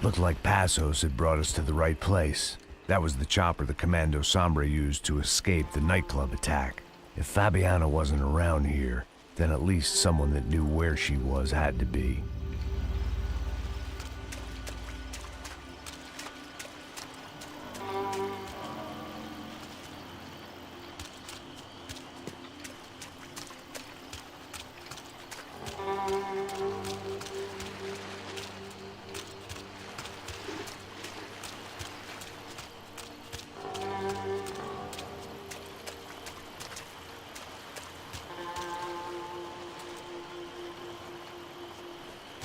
Looked like Passos had brought us to the right place. That was the chopper the Commando Sombre used to escape the nightclub attack. If Fabiana wasn't around here, then at least someone that knew where she was had to be.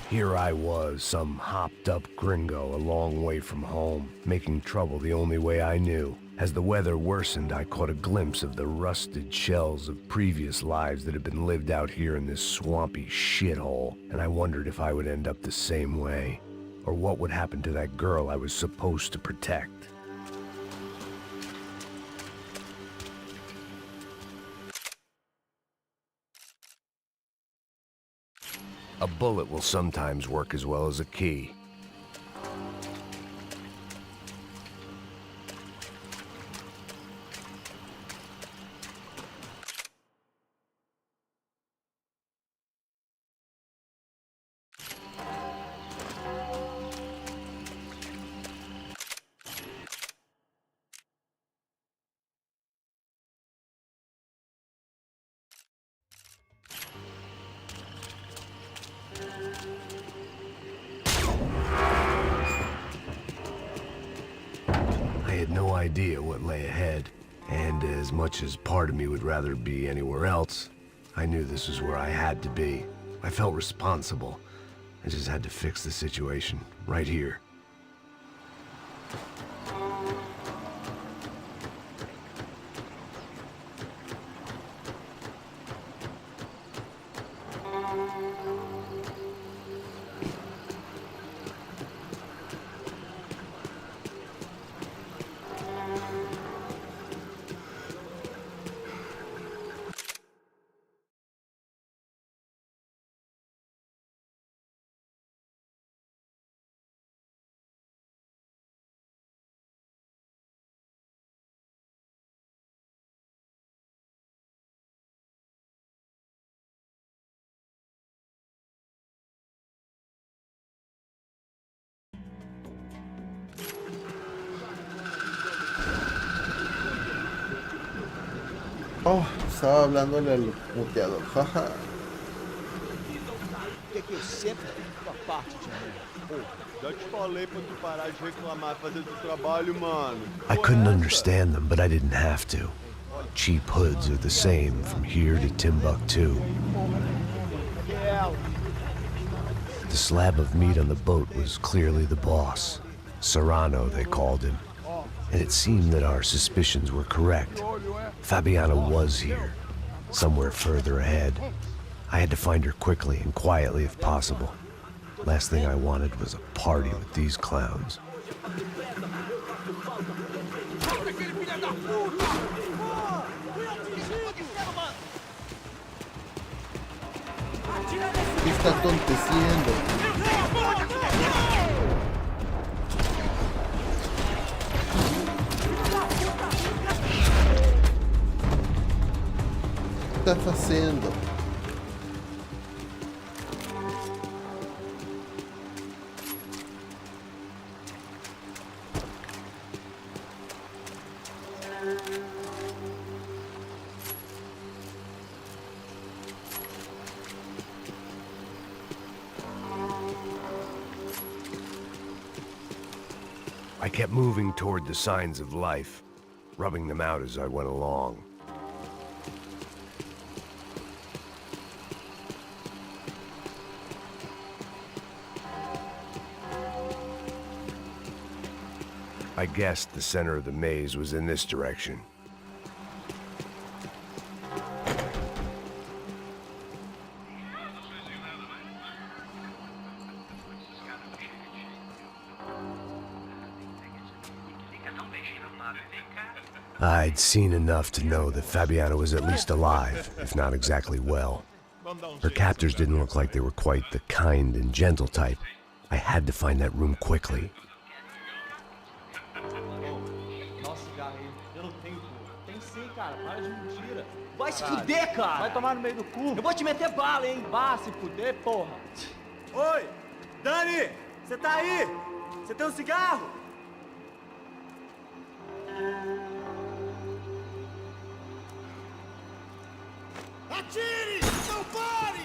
Here I was, some hopped-up gringo a long way from home, making trouble the only way I knew. As the weather worsened, I caught a glimpse of the rusted shells of previous lives that had been lived out here in this swampy shithole, and I wondered if I would end up the same way, or what would happen to that girl I was supposed to protect. A bullet will sometimes work as well as a key. I had no idea what lay ahead, and as much as part of me would rather be anywhere else, I knew this was where I had to be. I felt responsible. I just had to fix the situation, right here. Oh, estaba hablándole al muteador, jaja. Que eu sempre fico a parte de mim. Pô, já te falei pra tu parar de reclamar e fazer teu trabalho, mano. I couldn't understand them, but I didn't have to. Cheap hoods are the same from here to Timbuktu. The slab of meat on the boat was clearly the boss. Serrano, they called him. And it seemed that our suspicions were correct. Fabiana was here, somewhere further ahead. I had to find her quickly and quietly if possible. Last thing I wanted was a party with these clowns. ¿Qué está aconteciendo? ¿Qué está fazendo? I kept moving toward the signs of life, rubbing them out as I went along. I guessed the center of the maze was in this direction. I'd seen enough to know that Fabiana was at least alive, if not exactly well. Her captors didn't look like they were quite the kind and gentle type. I had to find that room quickly. Nossa, cigarro aí. Eu não tenho, pô. Tem sim, cara. Para de mentira. Vai se fuder, cara. Vai tomar no meio do cu. Eu vou te meter bala, hein. Vá se fuder, porra. Oi! Dani! Você tá aí? Você tem um cigarro? Atire! Não pare!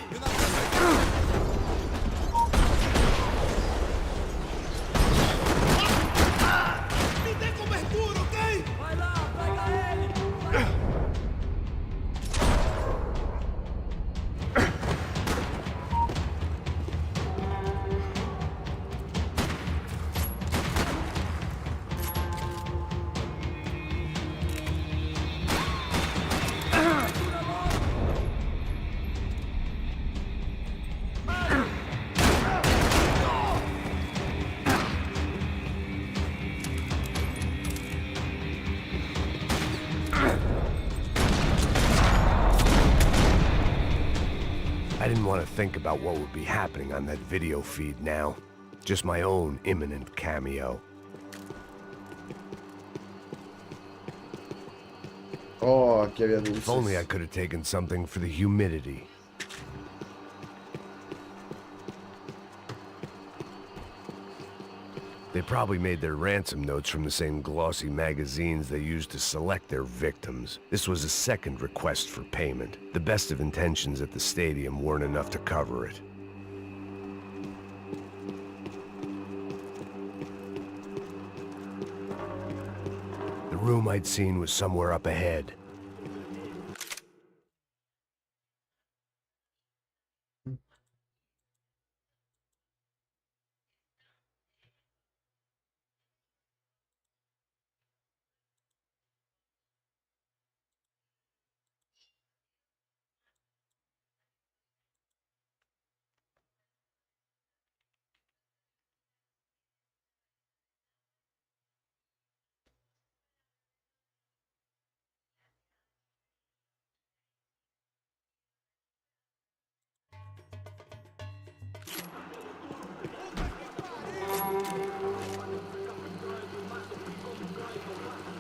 Me dê cobertura, ok? Vai lá, pega ele! I didn't want to think about what would be happening on that video feed now. Just my own imminent cameo. Oh, aqui había If dulces. only I could have taken something for the humidity. They probably made their ransom notes from the same glossy magazines they used to select their victims. This was a second request for payment. The best of intentions at the stadium weren't enough to cover it. The room I'd seen was somewhere up ahead.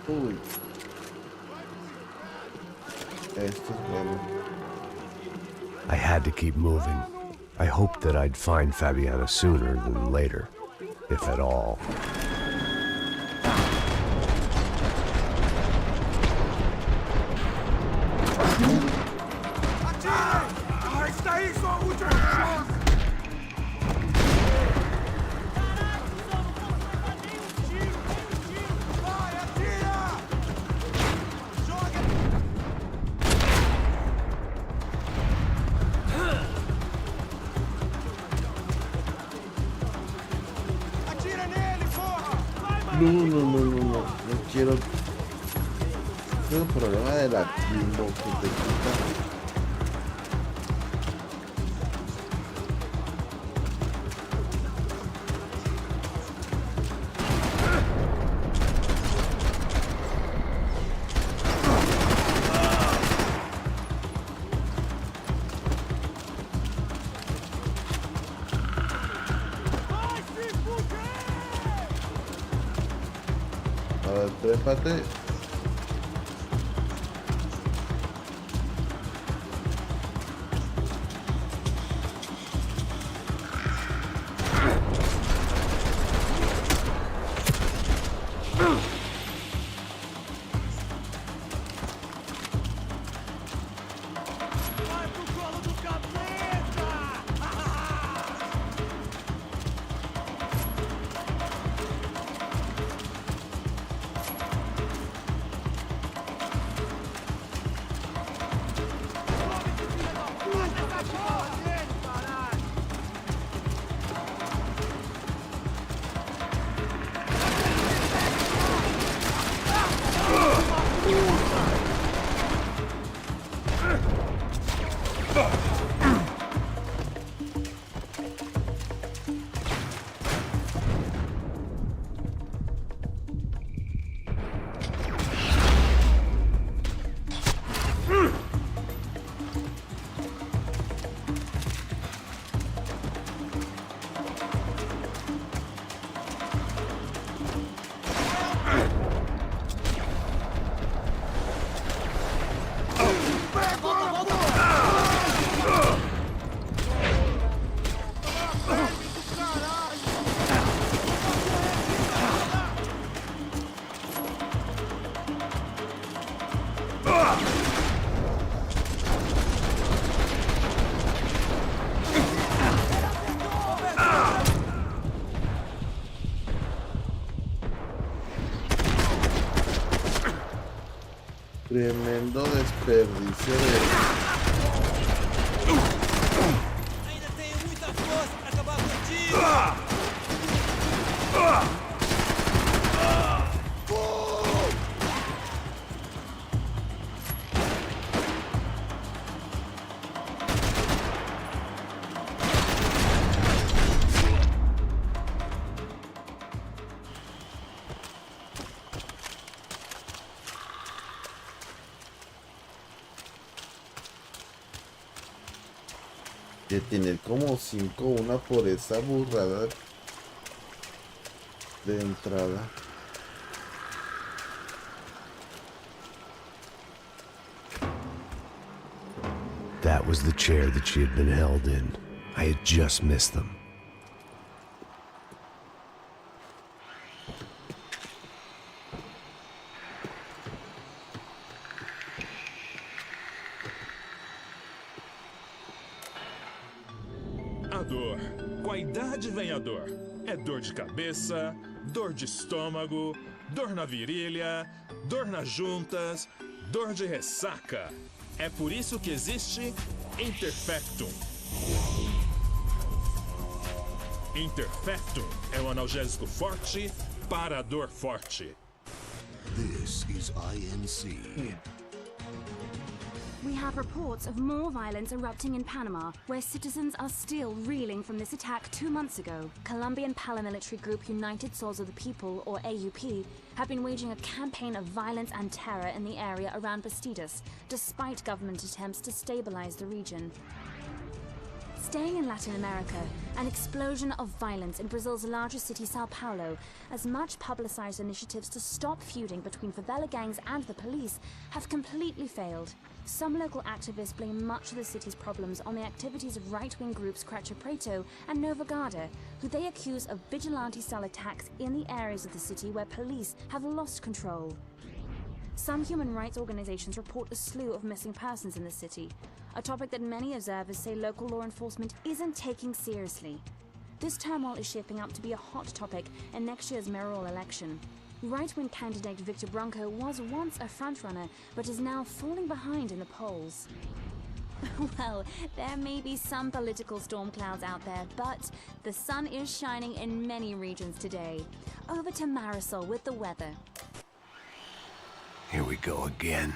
Uy. Esto es bueno. I had to keep moving. I hoped that I'd find Fabiana sooner than later, if at all. Está aí sua última chance! Vai, atira! Joga! Atira nele, porra! Vai, No quiero. Es el problema de la timbo que te quita. A ver, trépate. Vai pro colo do capeta! Tremendo desperdicio de... Ainda tenho muita força pra acabar contigo! De tener como 5 una por esa burrada de entrada. That was the chair that she had been held in. I had just missed them. A dor. Com a idade vem a dor. É dor de cabeça, dor de estômago, dor na virilha, dor nas juntas, dor de ressaca. É por isso que existe Interfectum. Interfectum é um analgésico forte para a dor forte. This is INC. We have reports of more violence erupting in Panama, where citizens are still reeling from this attack 2 months ago. Colombian paramilitary group United Souls of the People, or AUP, have been waging a campaign of violence and terror in the area around Bastidas, despite government attempts to stabilize the region. Staying in Latin America, an explosion of violence in Brazil's largest city, Sao Paulo, as much publicized initiatives to stop feuding between favela gangs and the police have completely failed. Some local activists blame much of the city's problems on the activities of right-wing groups Cracha Preto and Nova Garda, who they accuse of vigilante-style attacks in the areas of the city where police have lost control. Some human rights organizations report a slew of missing persons in the city, a topic that many observers say local law enforcement isn't taking seriously. This turmoil is shaping up to be a hot topic in next year's mayoral election. Right-wing candidate Victor Branco was once a frontrunner, but is now falling behind in the polls. Well, there may be some political storm clouds out there, but the sun is shining in many regions today. Over to Marisol with the weather. Here we go again.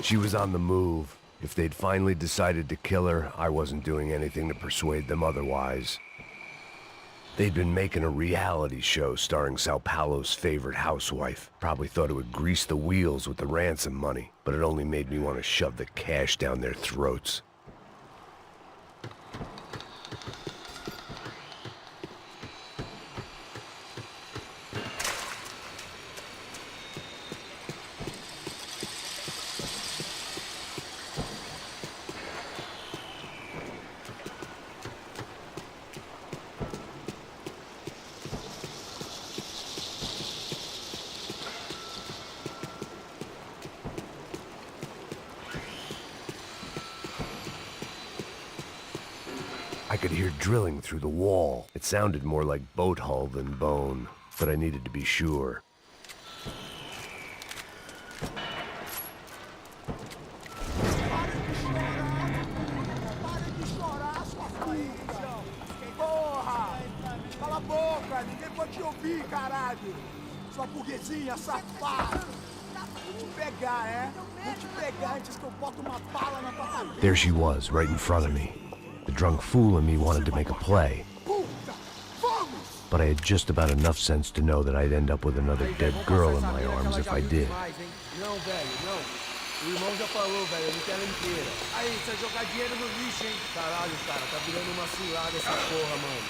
She was on the move. If they'd finally decided to kill her, I wasn't doing anything to persuade them otherwise. They'd been making a reality show starring Sao Paulo's favorite housewife. Probably thought it would grease the wheels with the ransom money, but it only made me want to shove the cash down their throats. I could hear drilling through the wall. It sounded more like boat hull than bone, but I needed to be sure. Porra! Cala a boca! Ninguém pode te ouvir, caralho! Sua burguesinha safada! Vou te pegar, é? Vou te pegar antes que eu boto uma bala na tua cabeça! There she was, right in front of me. The drunk fool in me wanted to make a play. But I had just about enough sense to know that I'd end up with another dead girl in my arms if I did. Não, velho, não. O irmão já falou, velho, eu não quero ela inteira. Aí, você vai jogar dinheiro no lixo, hein? Caralho, cara, tá virando uma cilada essa porra, mano.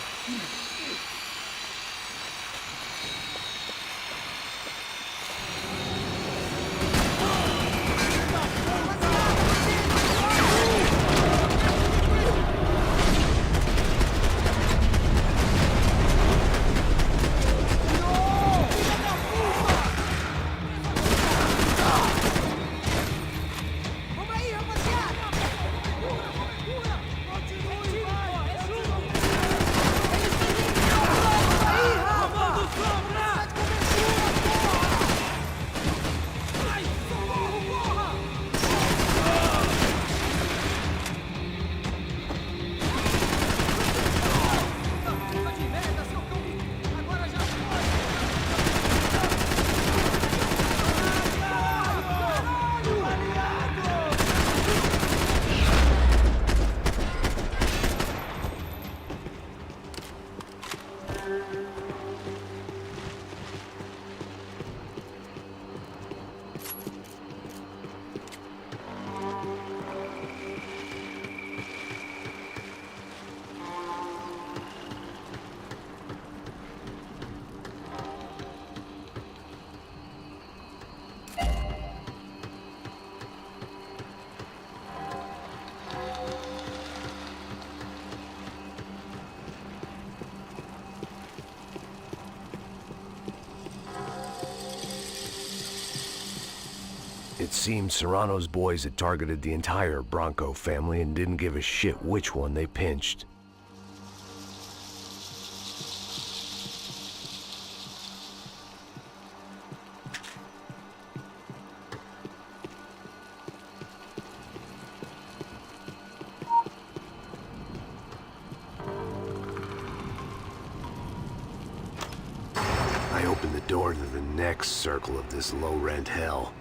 seemed Serrano's boys had targeted the entire Bronco family and didn't give a shit which one they pinched. I opened the door to the next circle of this low-rent hell.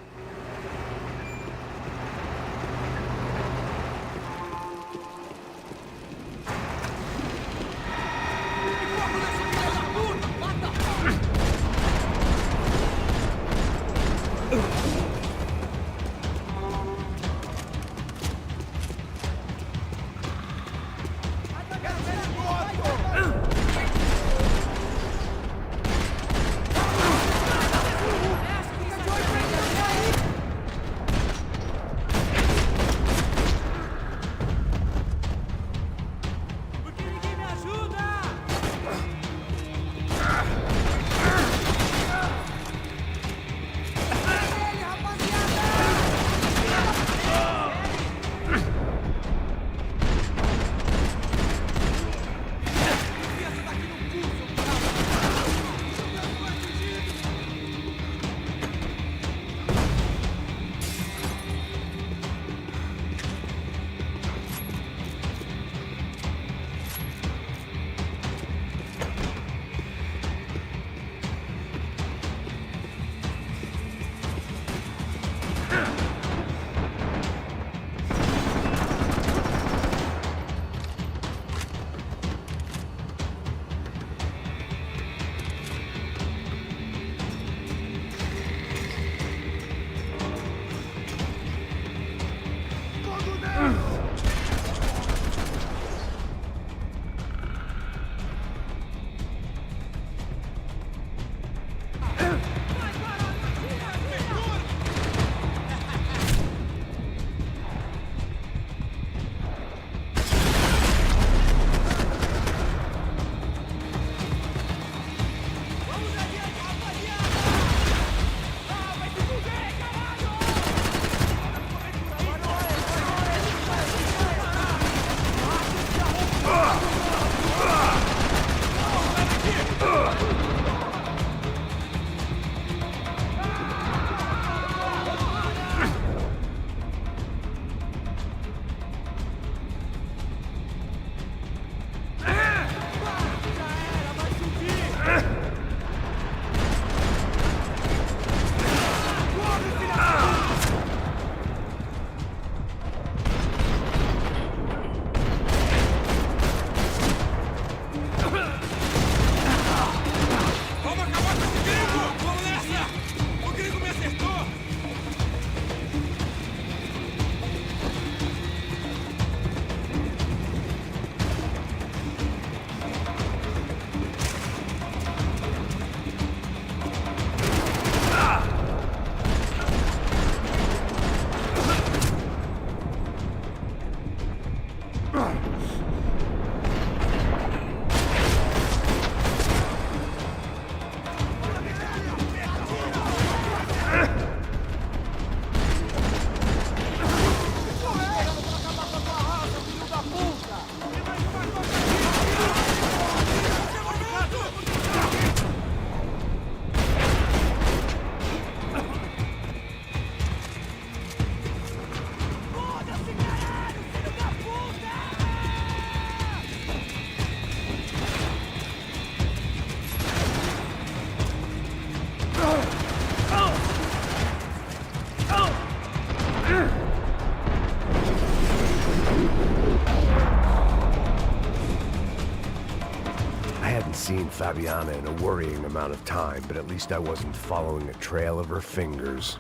Seen Fabiana in a worrying amount of time, but at least I wasn't following a trail of her fingers.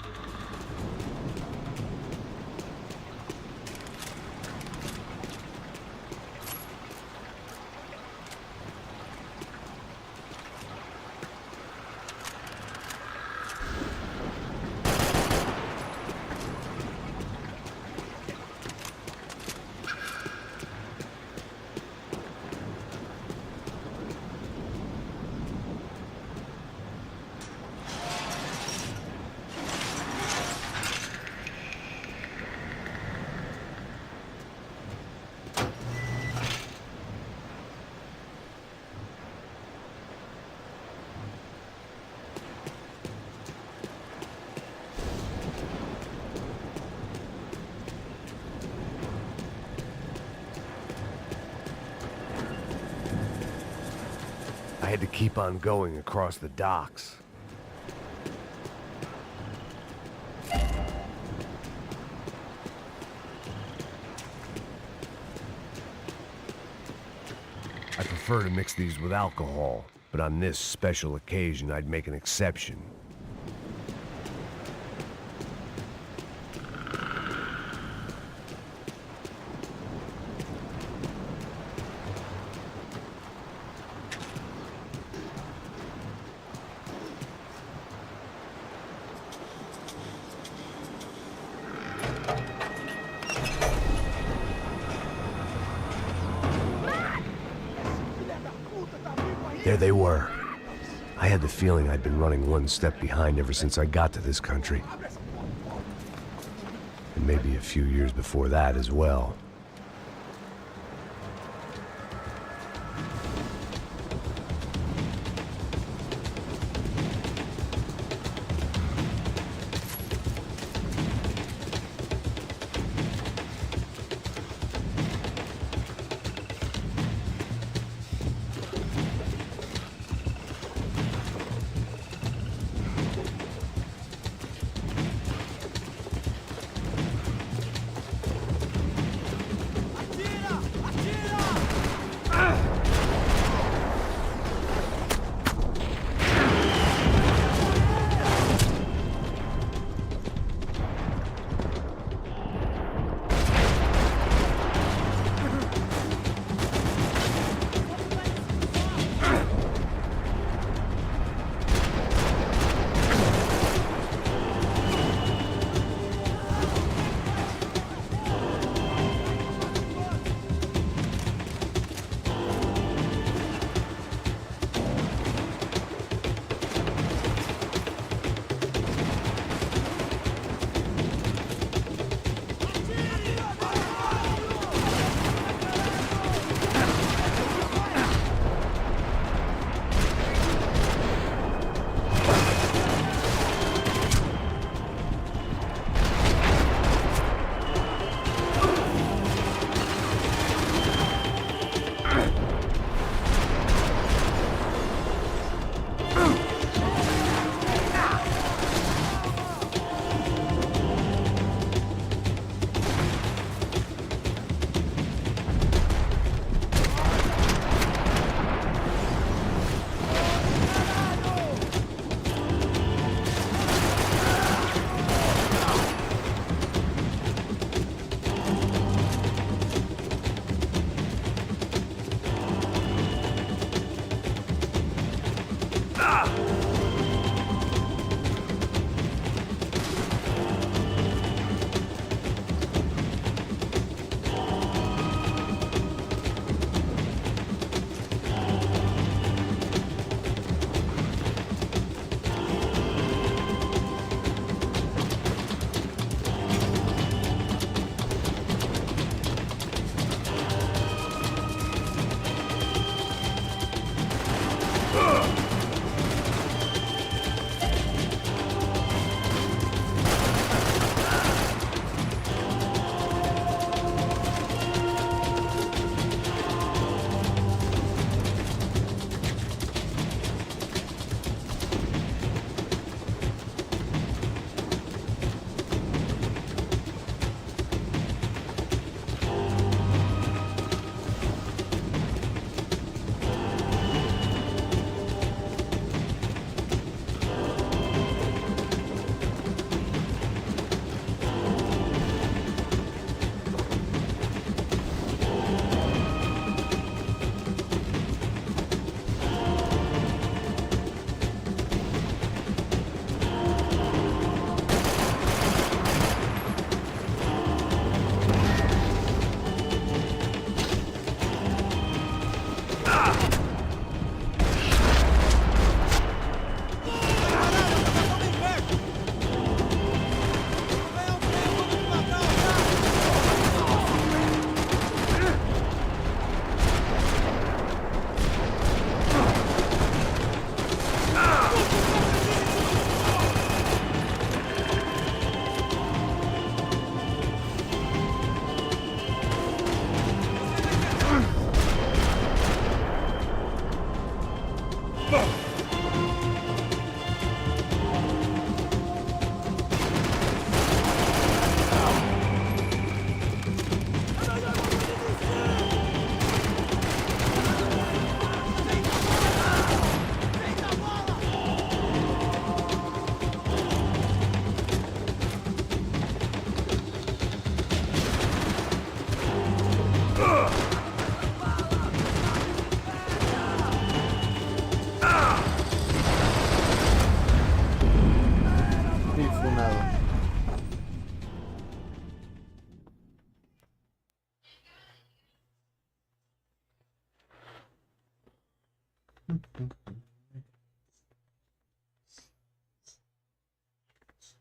I had to keep on going across the docks. I prefer to mix these with alcohol, but on this special occasion, I'd make an exception. There they were. I had the feeling I'd been running one step behind ever since I got to this country. And maybe a few years before that as well.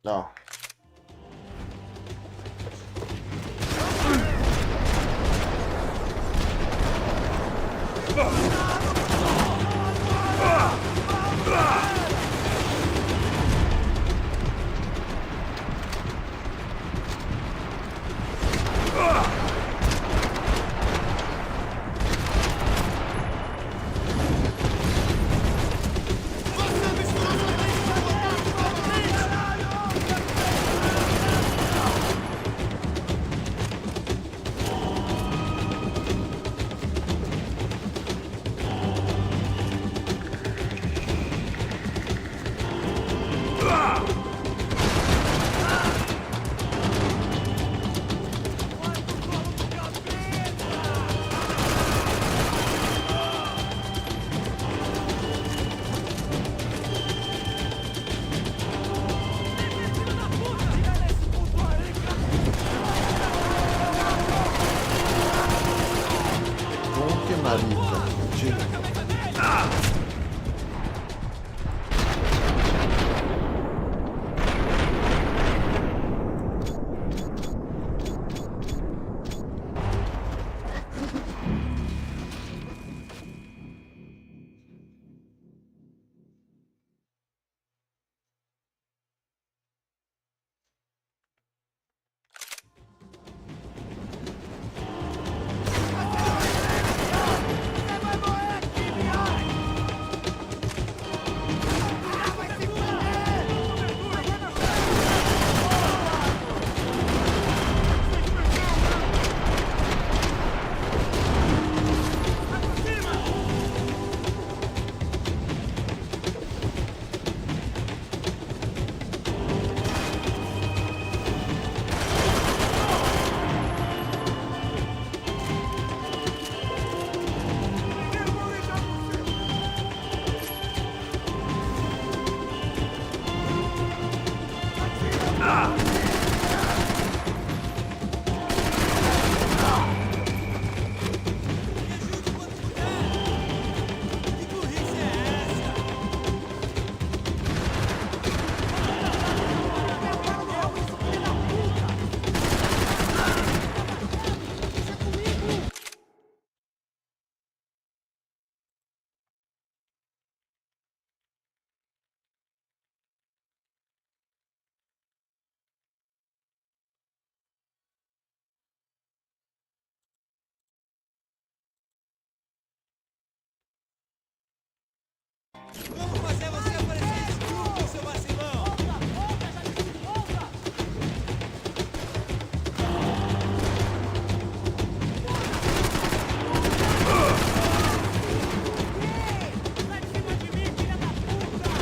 No. Vamos fazer você aparecer escuro, seu vacilão! Sai de cima de mim, filha da puta!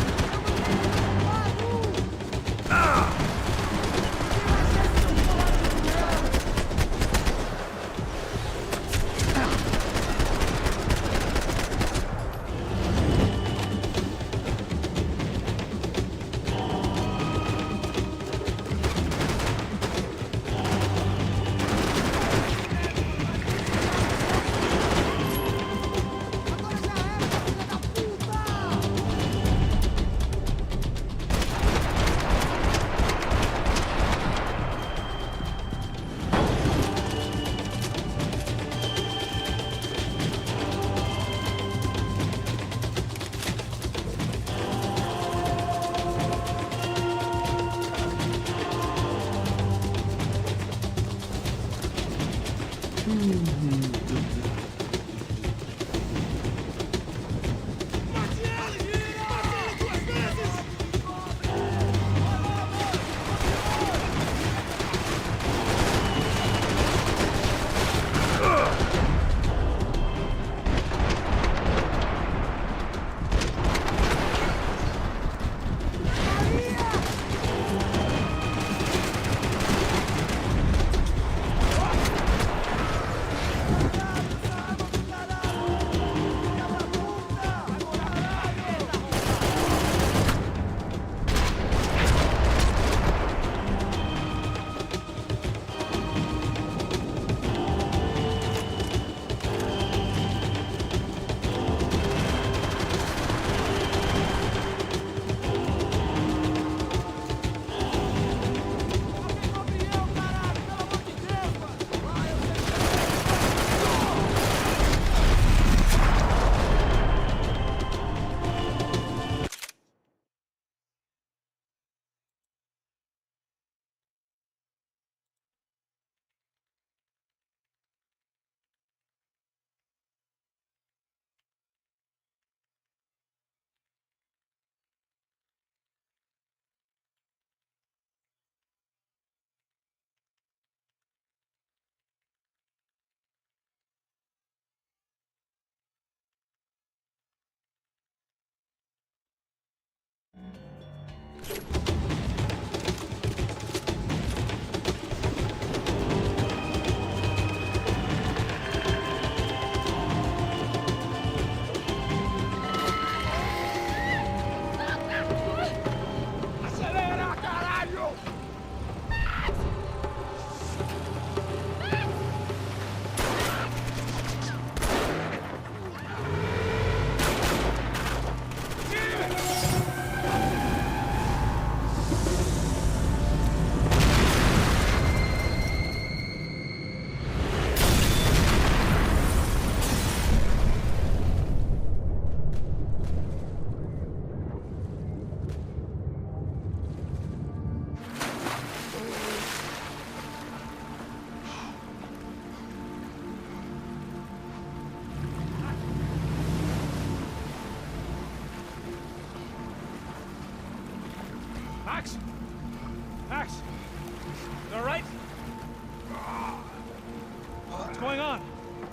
What's going on?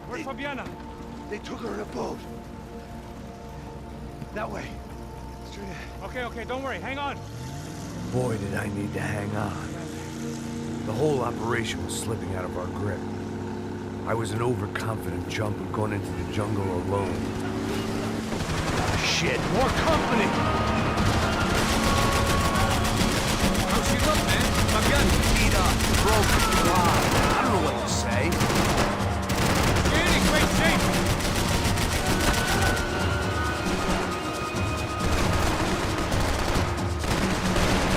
Where's Fabiana? They took her in a boat. That way. Straight ahead. Okay, don't worry. Hang on. Boy, did I need to hang on. The whole operation was slipping out of our grip. I was an overconfident jumper going into the jungle alone. Ah, shit, more company! How's she look, man? Fabiana. Beat up, broken, alive. I don't know what to say. She ain't in great shape.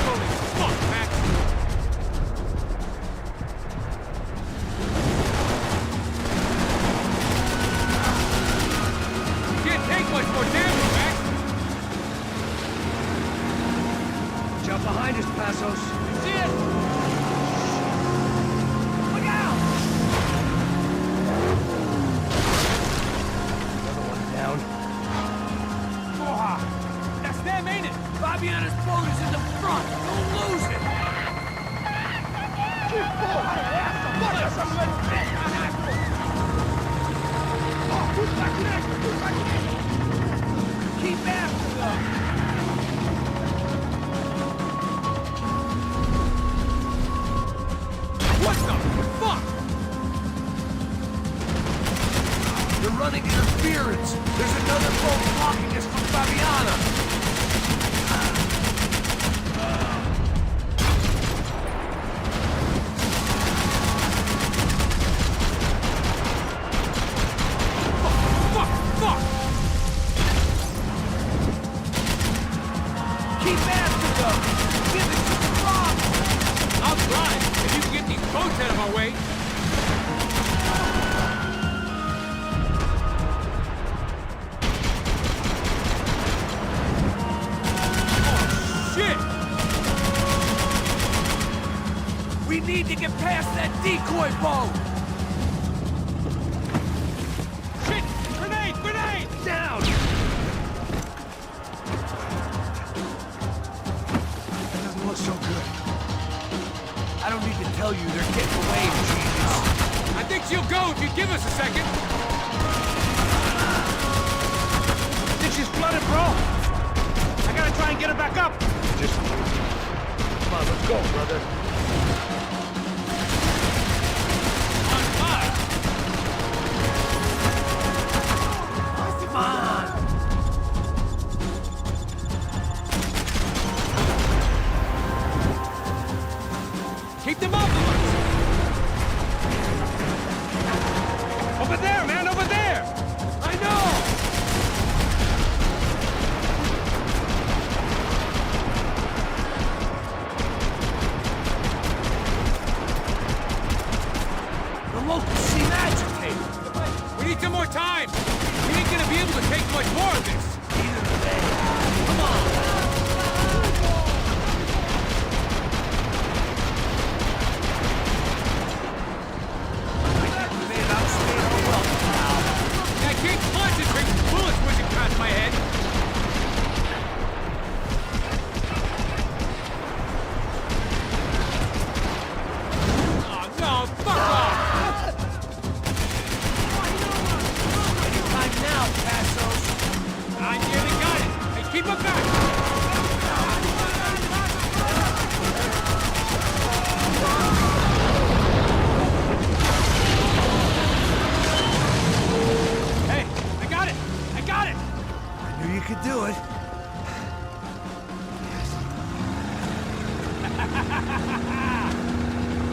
Holy fuck, Max. Can't take much more damage, Max. Jump behind us, Passos. See it? Look out! Another one down. Porra! That's them, ain't it? Fabiana's boat is in the front. Don't lose it. Que porra é essa? Bota essa mulher de pé, caraca! Ó, tudo pra direita, tudo pra direita! Keep after them! What the fuck? They're running interference. There's another boat blocking us from Fabiana. Fuck! Keep after them. Give it to the rock. I'll try, if you can get these boats out of our way. Oh, shit! We need to get past that decoy boat. Shit! Grenade! Grenade! Down. That doesn't look so good. I don't need to tell you they're getting away, genius. I think she'll go if you give us a second. Think she's flooded, bro? I gotta try and get her back up. Just come on, let's go, brother. On fire! Come on. Keep them up! Over there, man! Over there! I know. The locals seem agitated. We need some more time! We ain't gonna be able to take much more of this! Neither do they. Come on. I can't concentrate with bullets whizzing past my head! Oh no, fuck off! Anytime now, Passos. I nearly got it! Hey, keep her back! Hey, I got it! I got it! I knew you could do it.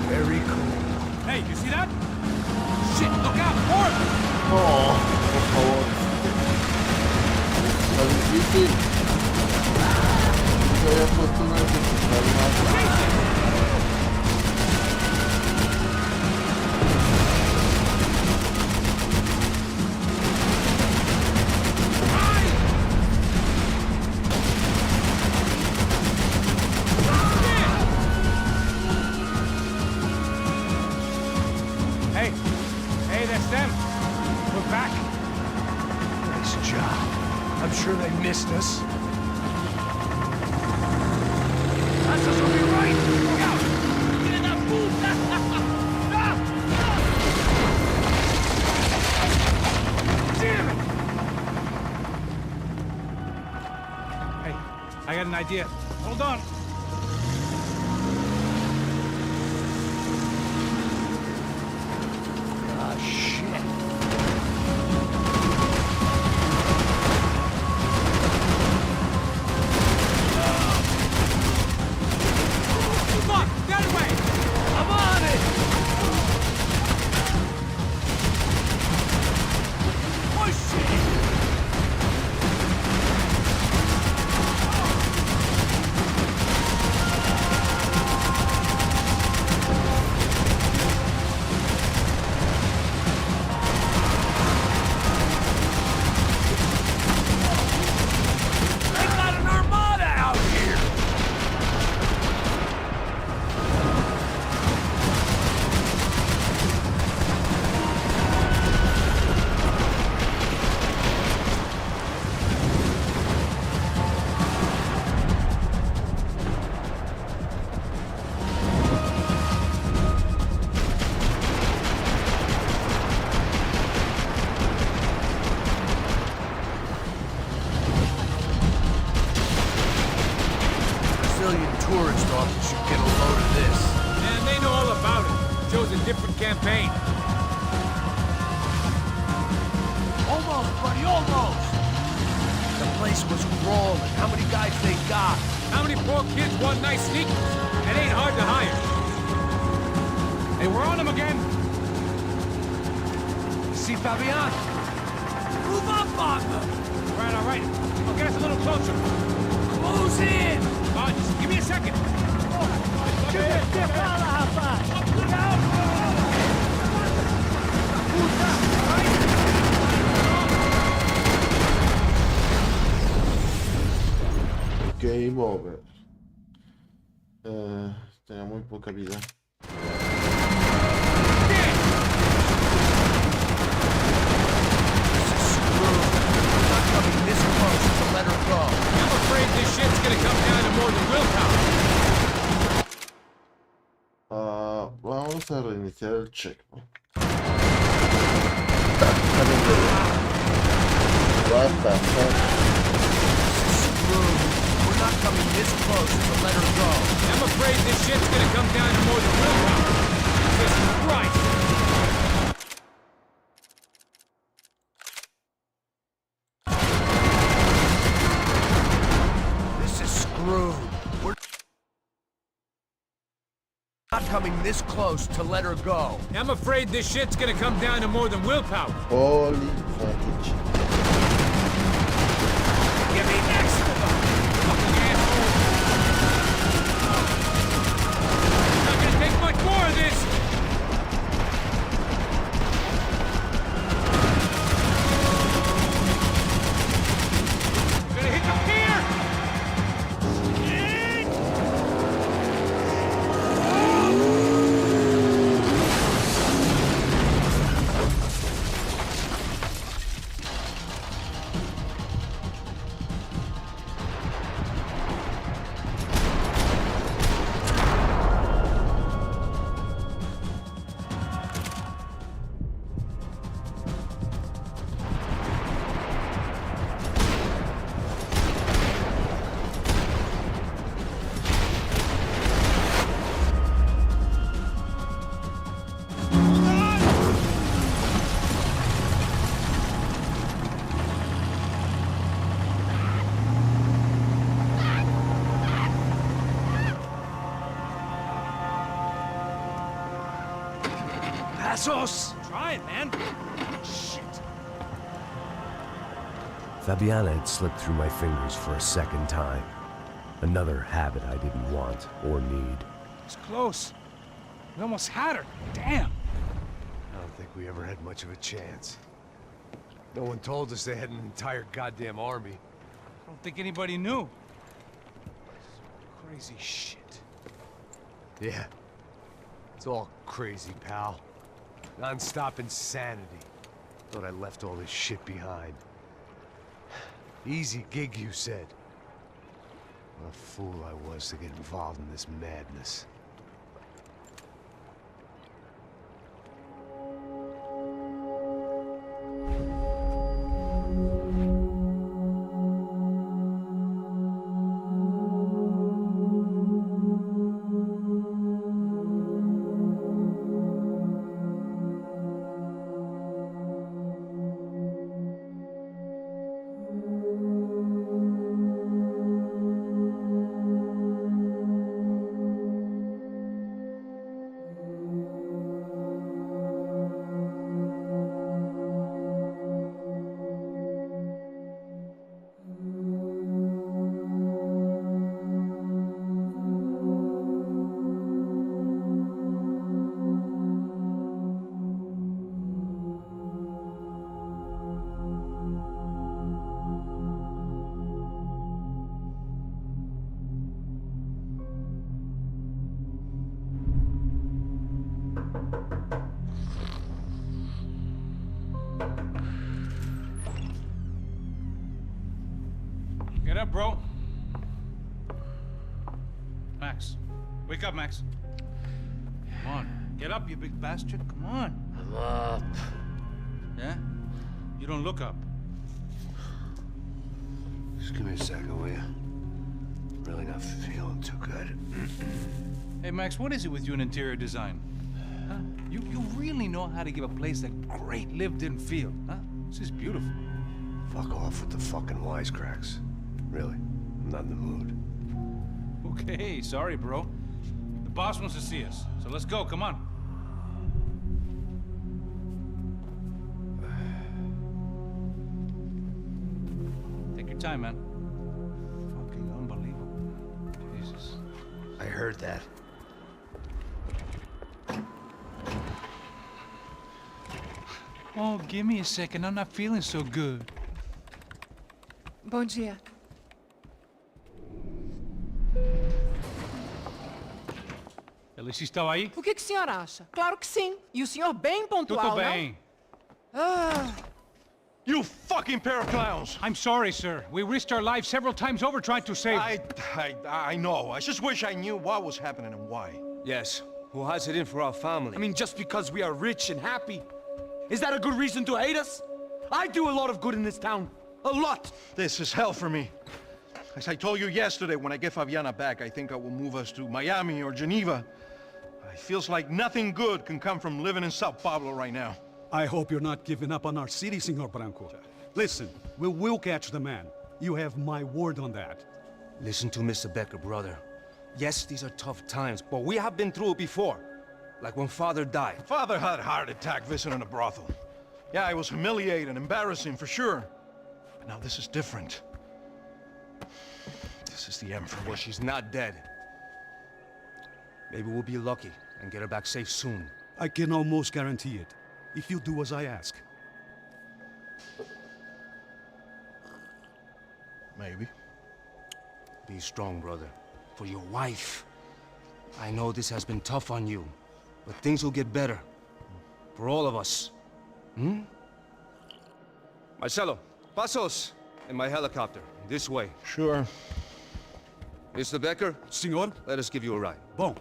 Very cool. Hey, you see that? Shit, look out! More of them! Oh, por favor. Está difícil. No se había puesto una dificultad más. Hey, that's them. We're back. Nice job. I'm sure they missed us. Passos will be right. Look out! Get in that booth! had an idea. Hold on. Ah, shit. Fuck! That way! I'm on it! Push it! Tourist office should get a load of this. Man, they know all about it. Chose a different campaign. Almost, buddy, almost! The place was crawling. How many guys they got? How many poor kids want nice sneakers? It ain't hard to hire. Hey, we're on them again. See Fabian? Move up, partner! All right. I'll get us a little closer. Close in! Just give me a second. Game over. Tengo muy poca vida. This close to let her go. I'm afraid this shit's gonna come down to more than willpower. Vamos a reiniciar el checkpoint. What the fuck? We're not coming this close to let her go. I'm afraid this shit's gonna come down to more than willpower. Jesus Christ! We're not coming this close to let her go. I'm afraid this shit's gonna come down to more than willpower. Holy fucking shit. Give me next to them! Fucking asshole! Not gonna take much more of this! Gonna hit the pier! Passos! Try it, man. Shit. Fabiana had slipped through my fingers for a second time. Another habit I didn't want or need. It's close. We almost had her. Damn. I don't think we ever had much of a chance. No one told us they had an entire goddamn army. I don't think anybody knew. Crazy shit. Yeah. It's all crazy, pal. Non-stop insanity. Thought I left all this shit behind. Easy gig, you said. What a fool I was to get involved in this madness. up, bro. Max. Wake up, Max. Come on. Get up, you big bastard. Come on. I'm up. Yeah? You don't look up. Just give me a second, will you? Really not feeling too good. Hey, Max, what is it with you in interior design? Huh? You really know how to give a place that great lived-in feel, huh? This is beautiful. Fuck off with the fucking wisecracks. Really, I'm not in the mood. Okay, sorry, bro. The boss wants to see us, so let's go, come on. Take your time, man. Fucking unbelievable. Jesus. I heard that. Oh, give me a second. I'm not feeling so good. Bom dia. Alice estava aí? O que o senhor acha? Claro que sim. E o senhor bem pontual, Tudo bem. não? Ah, You fucking pair of clowns! I'm sorry, sir. We risked our lives several times over trying to save... I know. I just wish I knew what was happening and why. Yes, who has it in for our family? I mean, just because we are rich and happy, is that a good reason to hate us? I do a lot of good in this town. A lot! This is hell for me. As I told you yesterday, when I get Fabiana back, I think I will move us to Miami or Geneva. It feels like nothing good can come from living in Sao Paulo right now. I hope you're not giving up on our city, Senor Branco. Listen, we will catch the man. You have my word on that. Listen to Mr. Becker, brother. Yes, these are tough times, but we have been through it before. Like when Father died. Father had a heart attack visiting a brothel. Yeah, it was humiliating, embarrassing, for sure. But now this is different. This is the end for me. Well, she's not dead. Maybe we'll be lucky and get her back safe soon. I can almost guarantee it, if you do as I ask. Maybe. Be strong, brother. For your wife. I know this has been tough on you, but things will get better. For all of us. Hmm? Marcelo, pasos in my helicopter. This way. Sure. Mr. Becker? Senhor? Let us give you a ride. Bom.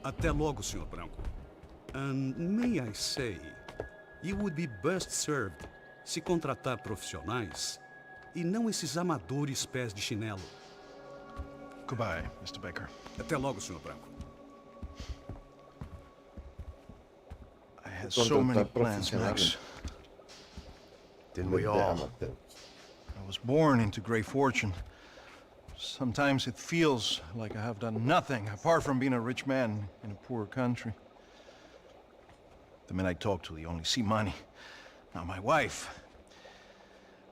Até logo, Senhor Branco. And may I say, you would be best served se contratar profissionais e não esses amadores pés de chinelo. Goodbye, Mr. Baker. Até logo, Senhor Branco. I had so many plans, Max. Didn't we all? I was born into great fortune. Sometimes it feels like I have done nothing apart from being a rich man in a poor country. The men I talk to, they only see money. Now my wife,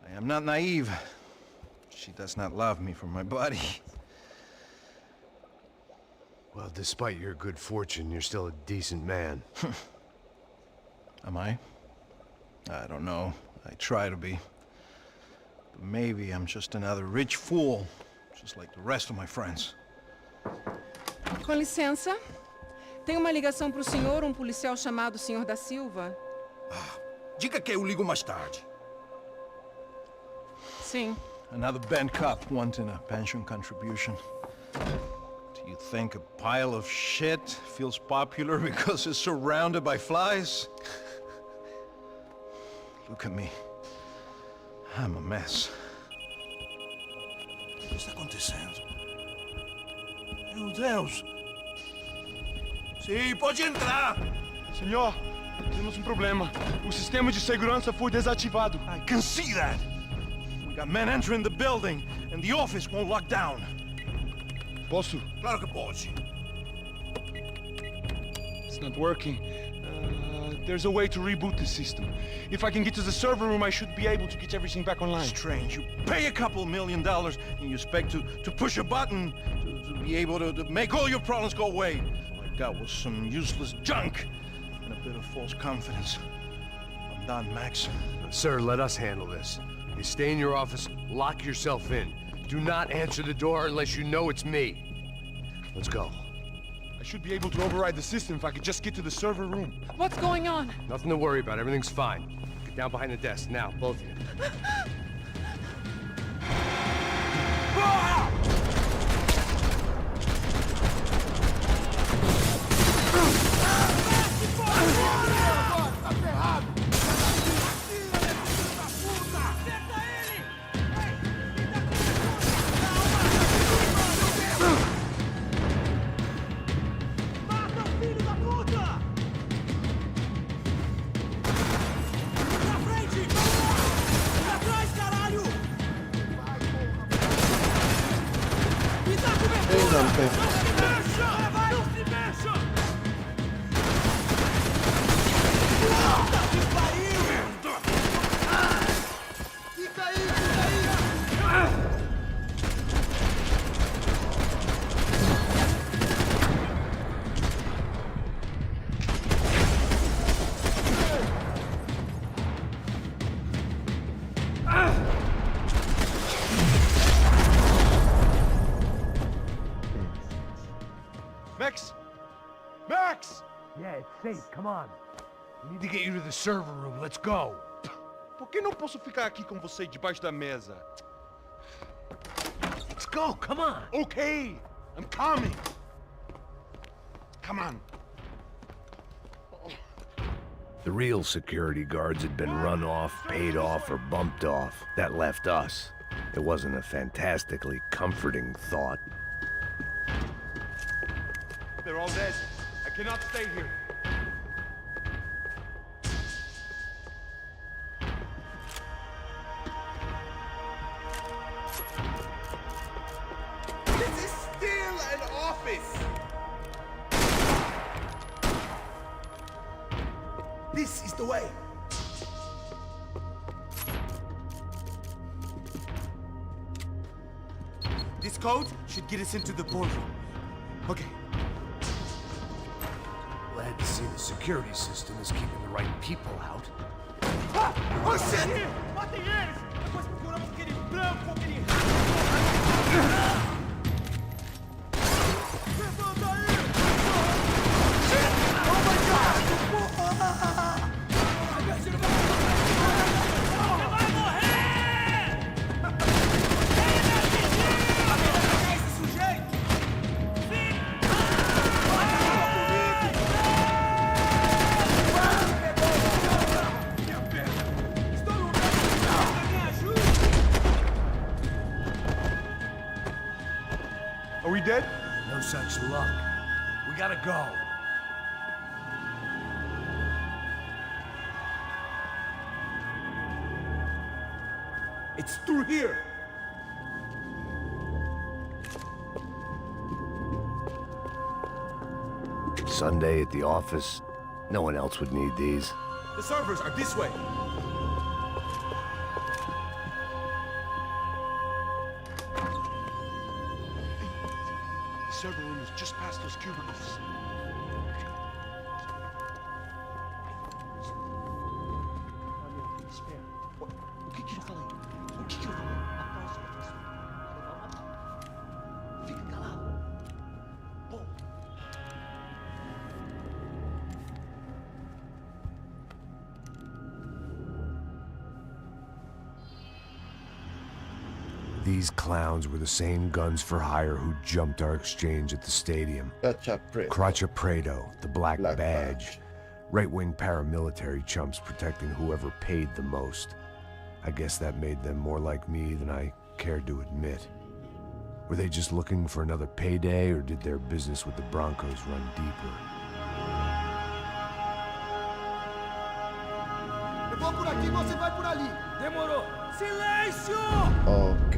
I am not naive. She does not love me for my body. Well, despite your good fortune, you're still a decent man. Am I? I don't know. I try to be. But maybe I'm just another rich fool, just like the rest of my friends. com licença. Tem uma ligação para o senhor, um policial chamado Senhor da Silva. Diga que eu ligo mais tarde. Sim. Another bent cop wanting a pension contribution. Do you think a pile of shit feels popular because it's surrounded by flies? Look at me. I'm a mess. O que está acontecendo? Meu Deus! Sim, pode entrar! Senhor, temos um problema. O sistema de segurança foi desativado. I can see that! We got men entering the building, and the office won't lock down. Posso? Claro que pode. It's not working. There's a way to reboot the system. If I can get to the server room, I should be able to get everything back online. Strange. You pay a couple $1 million, and you expect to push a button to be able to make all your problems go away. All I got was some useless junk and a bit of false confidence. I'm done, Max. Sir, let us handle this. You stay in your office, lock yourself in. Do not answer the door unless you know it's me. Let's go. I should be able to override the system if I could just get to the server room. What's going on? Nothing to worry about. Everything's fine. Get down behind the desk now, both of you. Max! Max! Yeah, it's safe. Come on. We need to get you to the server room. Let's go. Por que não posso ficar aqui com você debaixo da mesa? Let's go. Come on. Okay, I'm coming. Come on. The real security guards had been run off, paid off, or bumped off. That left us. It wasn't a fantastically comforting thought. They're all dead. I cannot stay here. This is still an office! This is the way. This code should get us into the boardroom. Okay. Glad to see the security system is keeping the right people out. Ah! Oh shit! Matem eles! Depois procuramos aquele branco, aquele... Levanta aí! Shit! Oh my god! Você vai morrer! Pegar esse sujeito! Sim! Are we dead? No such luck. We gotta go. It's through here! Sunday at the office. No one else would need these. The servers are this way! The server room is just past those cubicles. O que eu falei? O que eu falei? A próxima vez. Fica calado. Pô. These clowns were the same guns for hire who jumped our exchange at the stadium. Craccia Preto, the Black Badge. Right-wing paramilitary chumps protecting whoever paid the most. I guess that made them more like me than I cared to admit. Were they just looking for another payday, or did their business with the Broncos run deeper? Eu vou por aqui, você vai por ali. Demorou. Silêncio! Ok.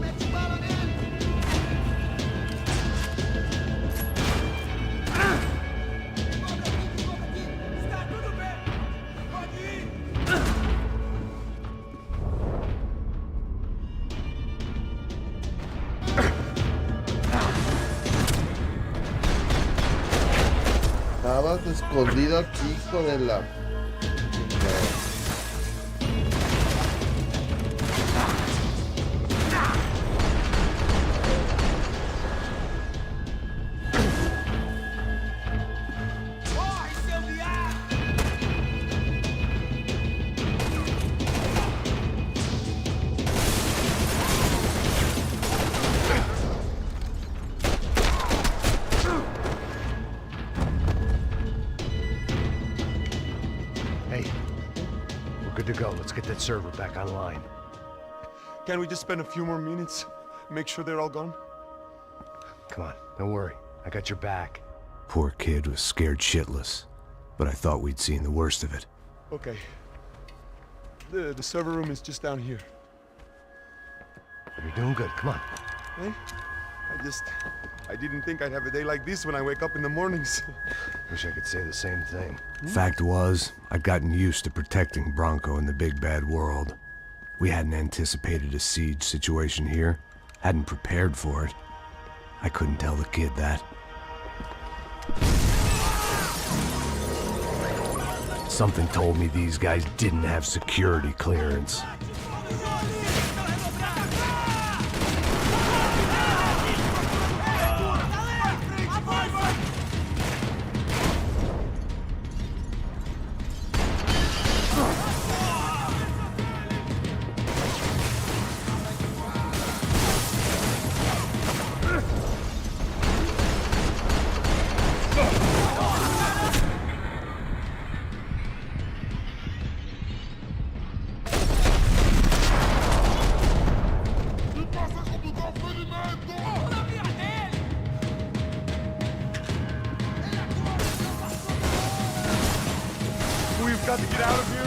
Mete bala nele! Volta aqui! Está tudo bem! Pode ir! Estaba escondido aquí, hijo de la... Let's get that server back online. Can we just spend a few more minutes? Make sure they're all gone? Come on, don't worry. I got your back. Poor kid was scared shitless, but I thought we'd seen the worst of it. Okay. The server room is just down here. You're doing good, come on. Hey? I didn't think I'd have a day like this when I wake up in the mornings. Wish I could say the same thing. Fact was, I'd gotten used to protecting Bronco in the big bad world. We hadn't anticipated a siege situation here, hadn't prepared for it. I couldn't tell the kid that. Something told me these guys didn't have security clearance. We've got to get out of here.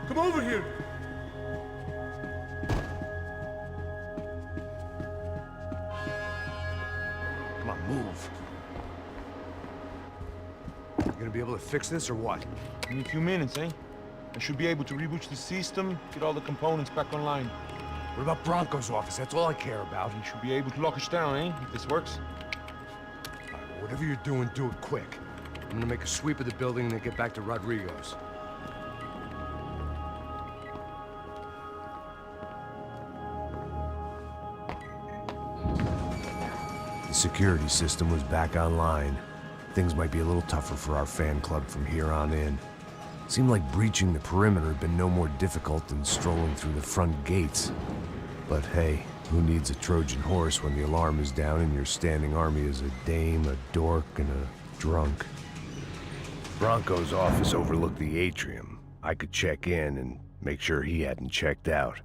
Come over here! Come on, move. You gonna be able to fix this or what? In a few minutes, eh? I should be able to reboot the system, get all the components back online. What about Bronco's office? That's all I care about. You should be able to lock us down, eh? If this works. All right, well, whatever you're doing, do it quick. I'm gonna make a sweep of the building and then get back to Rodrigo's. The security system was back online. Things might be a little tougher for our fan club from here on in. Seemed like breaching the perimeter had been no more difficult than strolling through the front gates. But hey, who needs a Trojan horse when the alarm is down and your standing army is a dame, a dork, and a drunk? Bronco's office overlooked the atrium. I could check in and make sure he hadn't checked out.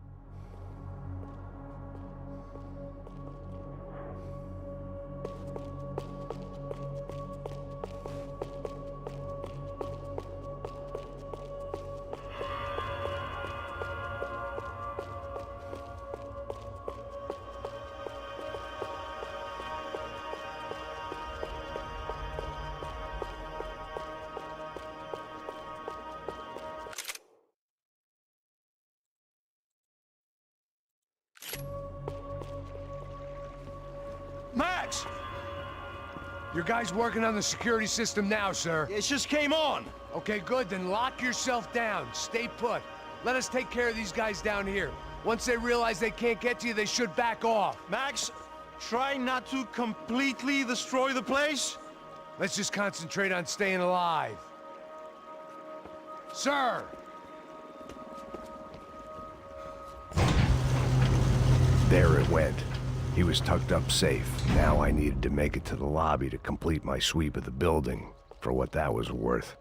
Max! Your guy's working on the security system now, sir. It just came on! Okay, good, then lock yourself down. Stay put. Let us take care of these guys down here. Once they realize they can't get to you, they should back off. Max, try not to completely destroy the place. Let's just concentrate on staying alive. Sir! There it went. He was tucked up safe. Now I needed to make it to the lobby to complete my sweep of the building, for what that was worth.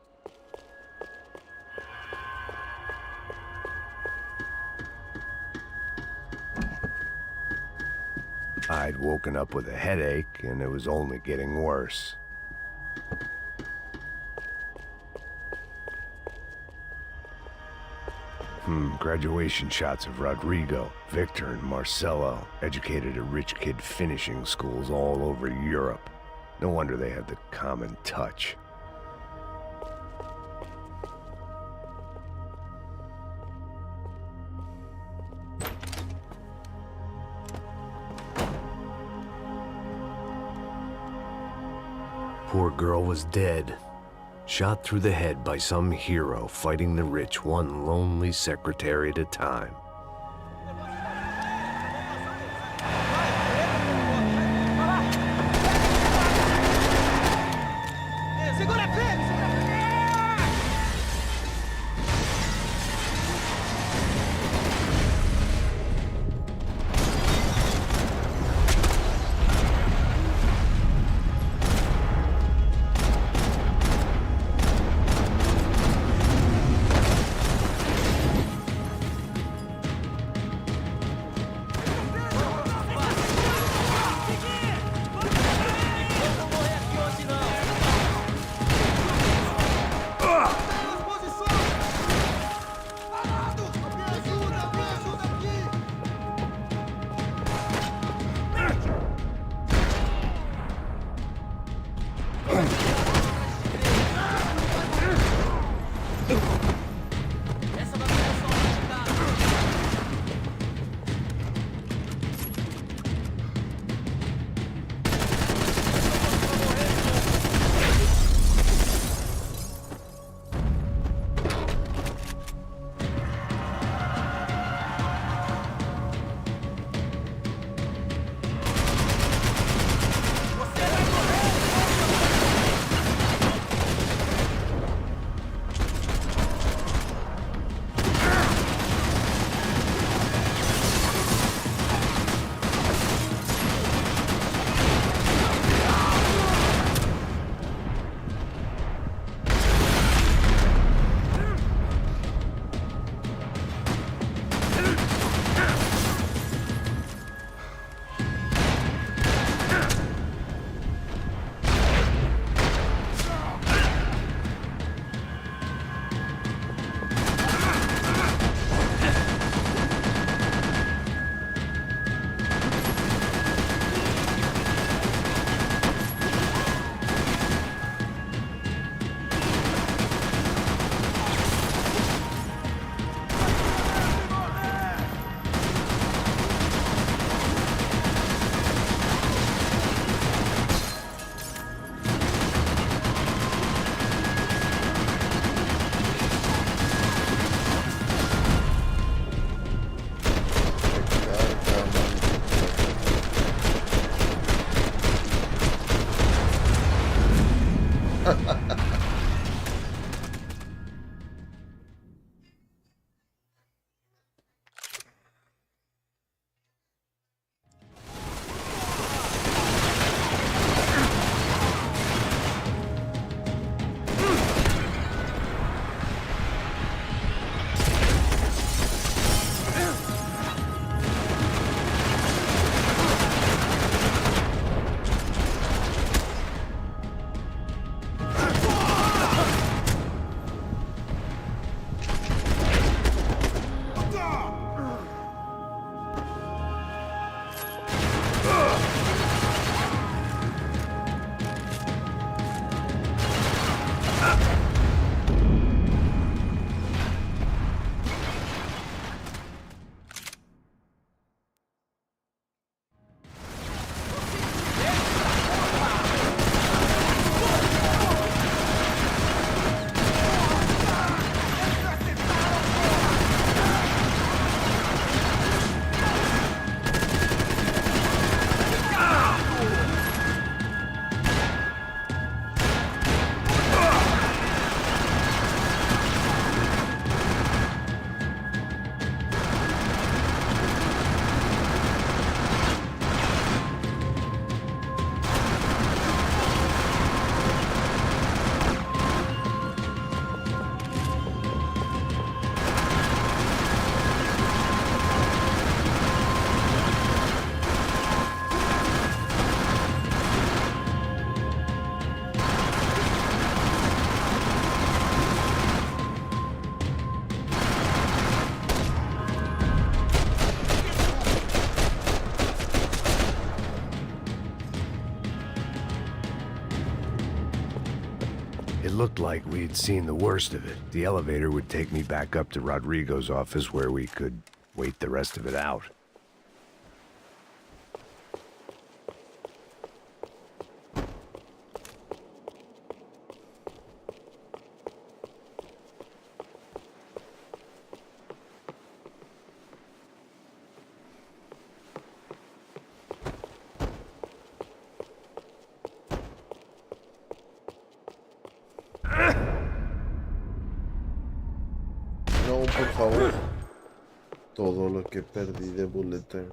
I'd woken up with a headache, and it was only getting worse. Graduation shots of Rodrigo, Victor, and Marcelo, educated at rich kid finishing schools all over Europe. No wonder they had the common touch. Poor girl was dead. Shot through the head by some hero fighting the rich one lonely secretary at a time. It looked like we'd seen the worst of it. The elevator would take me back up to Rodrigo's office where we could wait the rest of it out. No, por favor. Todo lo que perdí de bulletin.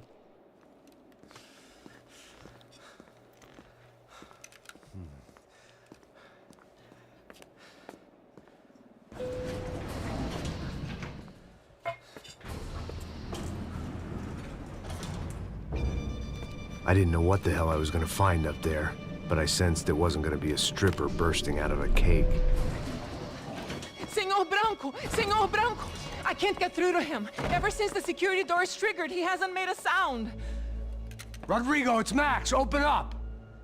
I didn't know what the hell I was gonna find up there, but I sensed it wasn't gonna be a stripper bursting out of a cake. Senor Branco! Senor Branco! I can't get through to him. Ever since the security door is triggered, he hasn't made a sound. Rodrigo, it's Max. Open up.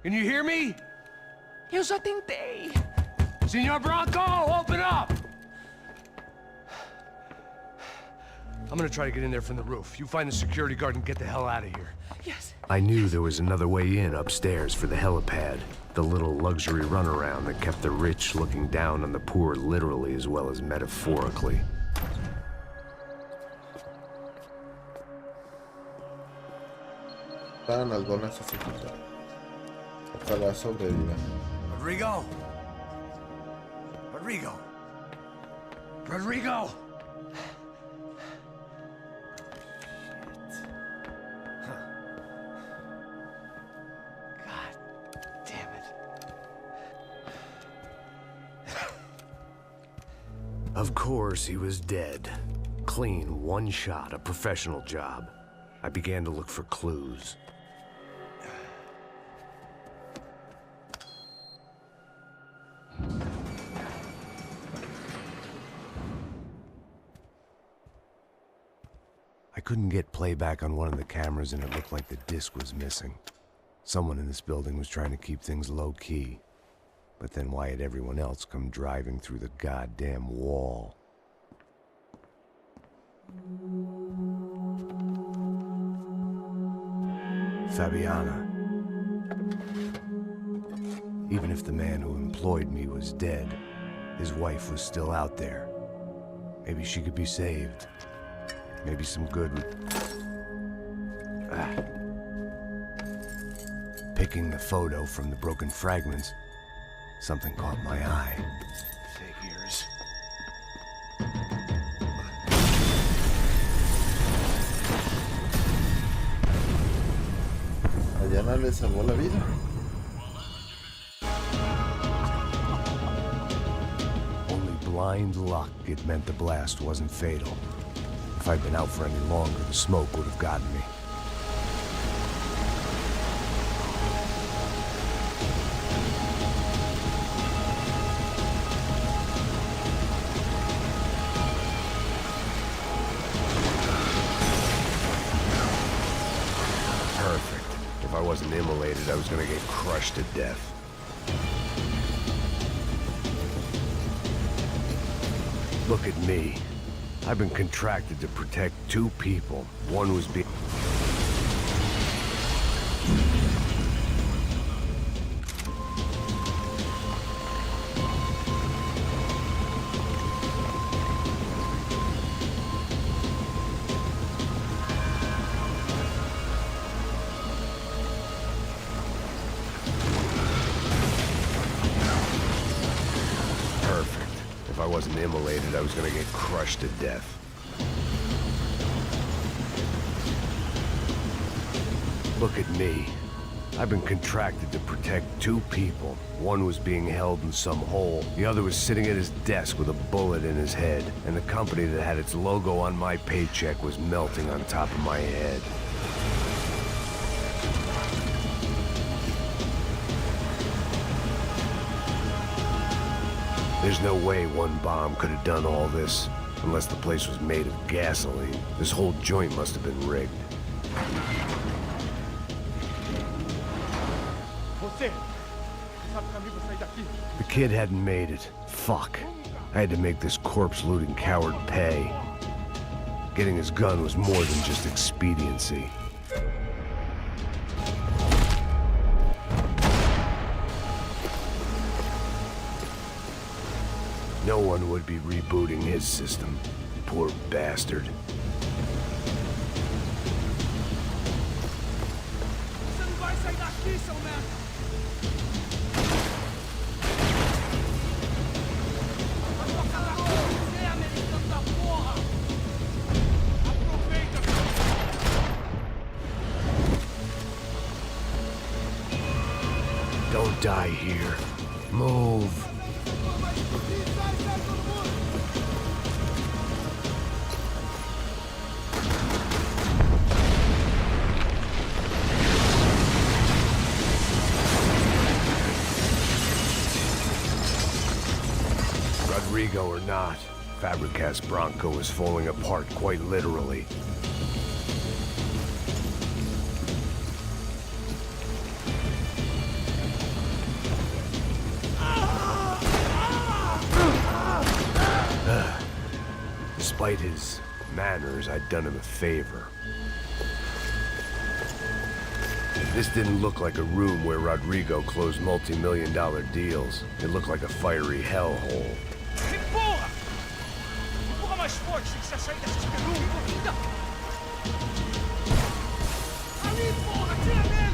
Can you hear me? Eu já tentei. Senor Branco, open up! I'm gonna try to get in there from the roof. You find the security guard and get the hell out of here. Yes. I knew there was another way in upstairs for the helipad, the little luxury runaround that kept the rich looking down on the poor literally as well as metaphorically. Estaban algo necesitado. Ojalá sobreviva. Rodrigo! Rodrigo! Rodrigo! Of course, he was dead. Clean, one shot, a professional job. I began to look for clues. I couldn't get playback on one of the cameras and it looked like the disc was missing. Someone in this building was trying to keep things low-key. But then why had everyone else come driving through the goddamn wall? Fabiana. Even if the man who employed me was dead, his wife was still out there. Maybe she could be saved. Maybe some good would... Picking the photo from the broken fragments, something caught my eye. Figures. Ayana le salvó la vida. Only blind luck it meant the blast wasn't fatal. If I'd been out for any longer, the smoke would have gotten me. If I wasn't immolated, I was gonna get crushed to death. Look at me. I've been contracted to protect two people. One was being... If I wasn't immolated, I was gonna get crushed to death. Look at me. I've been contracted to protect two people. One was being held in some hole. The other was sitting at his desk with a bullet in his head. And the company that had its logo on my paycheck was melting on top of my head. There's no way one bomb could have done all this, unless the place was made of gasoline. This whole joint must have been rigged. Você! The kid hadn't made it. Fuck. I had to make this corpse-looting coward pay. Getting his gun was more than just expediency. No one would be rebooting his system. Poor bastard. Você não vai sair daqui, seu merda! Vai tocar na rua, você, americano da porra! Aproveita! Don't die here. Move. Rodrigo or not, Fabregas Bronco is falling apart quite literally. Despite his manners, I'd done him a favor. This didn't look like a room where Rodrigo closed multi-million-dollar deals. It looked like a fiery hellhole. Empurra! Empurra mais forte, sem que você sair dessa esperunca! Ali, porra! Tira nele!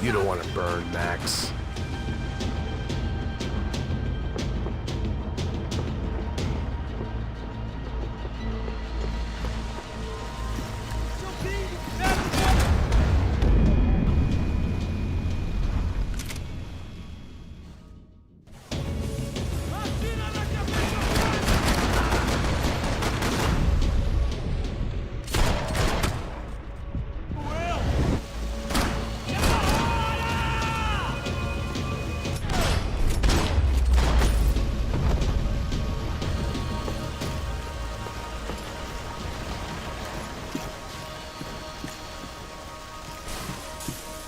You don't want to burn, Max.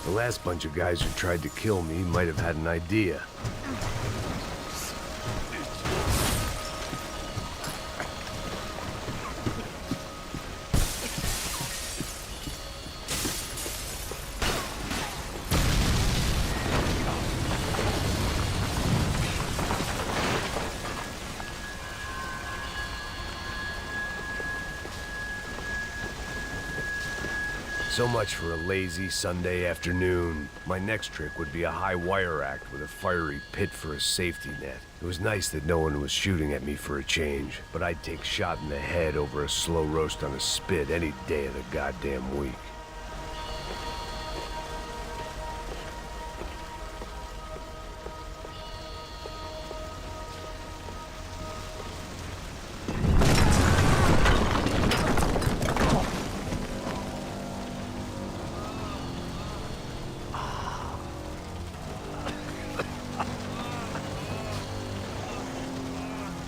The last bunch of guys who tried to kill me might have had an idea. So much for a lazy Sunday afternoon. My next trick would be a high wire act with a fiery pit for a safety net. It was nice that no one was shooting at me for a change, but I'd take shot in the head over a slow roast on a spit any day of the goddamn week.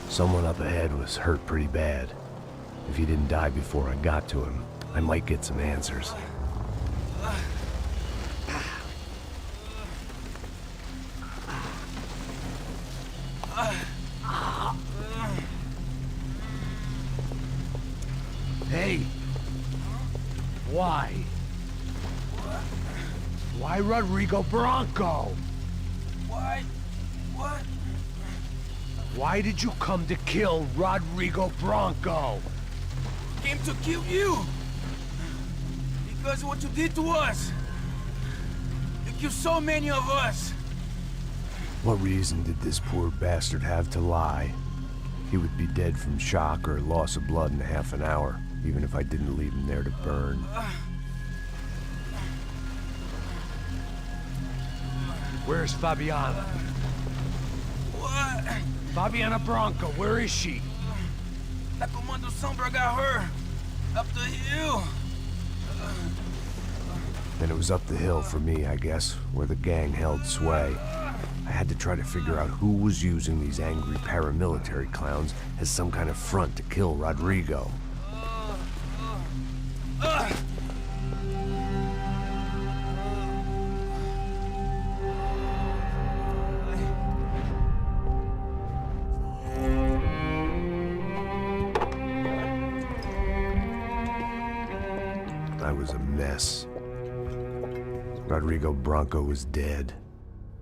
Someone up ahead was hurt pretty bad. If he didn't die before I got to him, I might get some answers. Hey! Why? Why Rodrigo Bronco? Why? What? Why did you come to kill Rodrigo Bronco? Came to kill you! Because of what you did to us! You killed so many of us! What reason did this poor bastard have to lie? He would be dead from shock or loss of blood in half an hour, even if I didn't leave him there to burn. Where's Fabiana? What? Fabiana Bronco, where is she? That Comando Sombra got her. Up the hill. Then it was up the hill for me, I guess, where the gang held sway. I had to try to figure out who was using these angry paramilitary clowns as some kind of front to kill Rodrigo. was a mess. Rodrigo Branco was dead.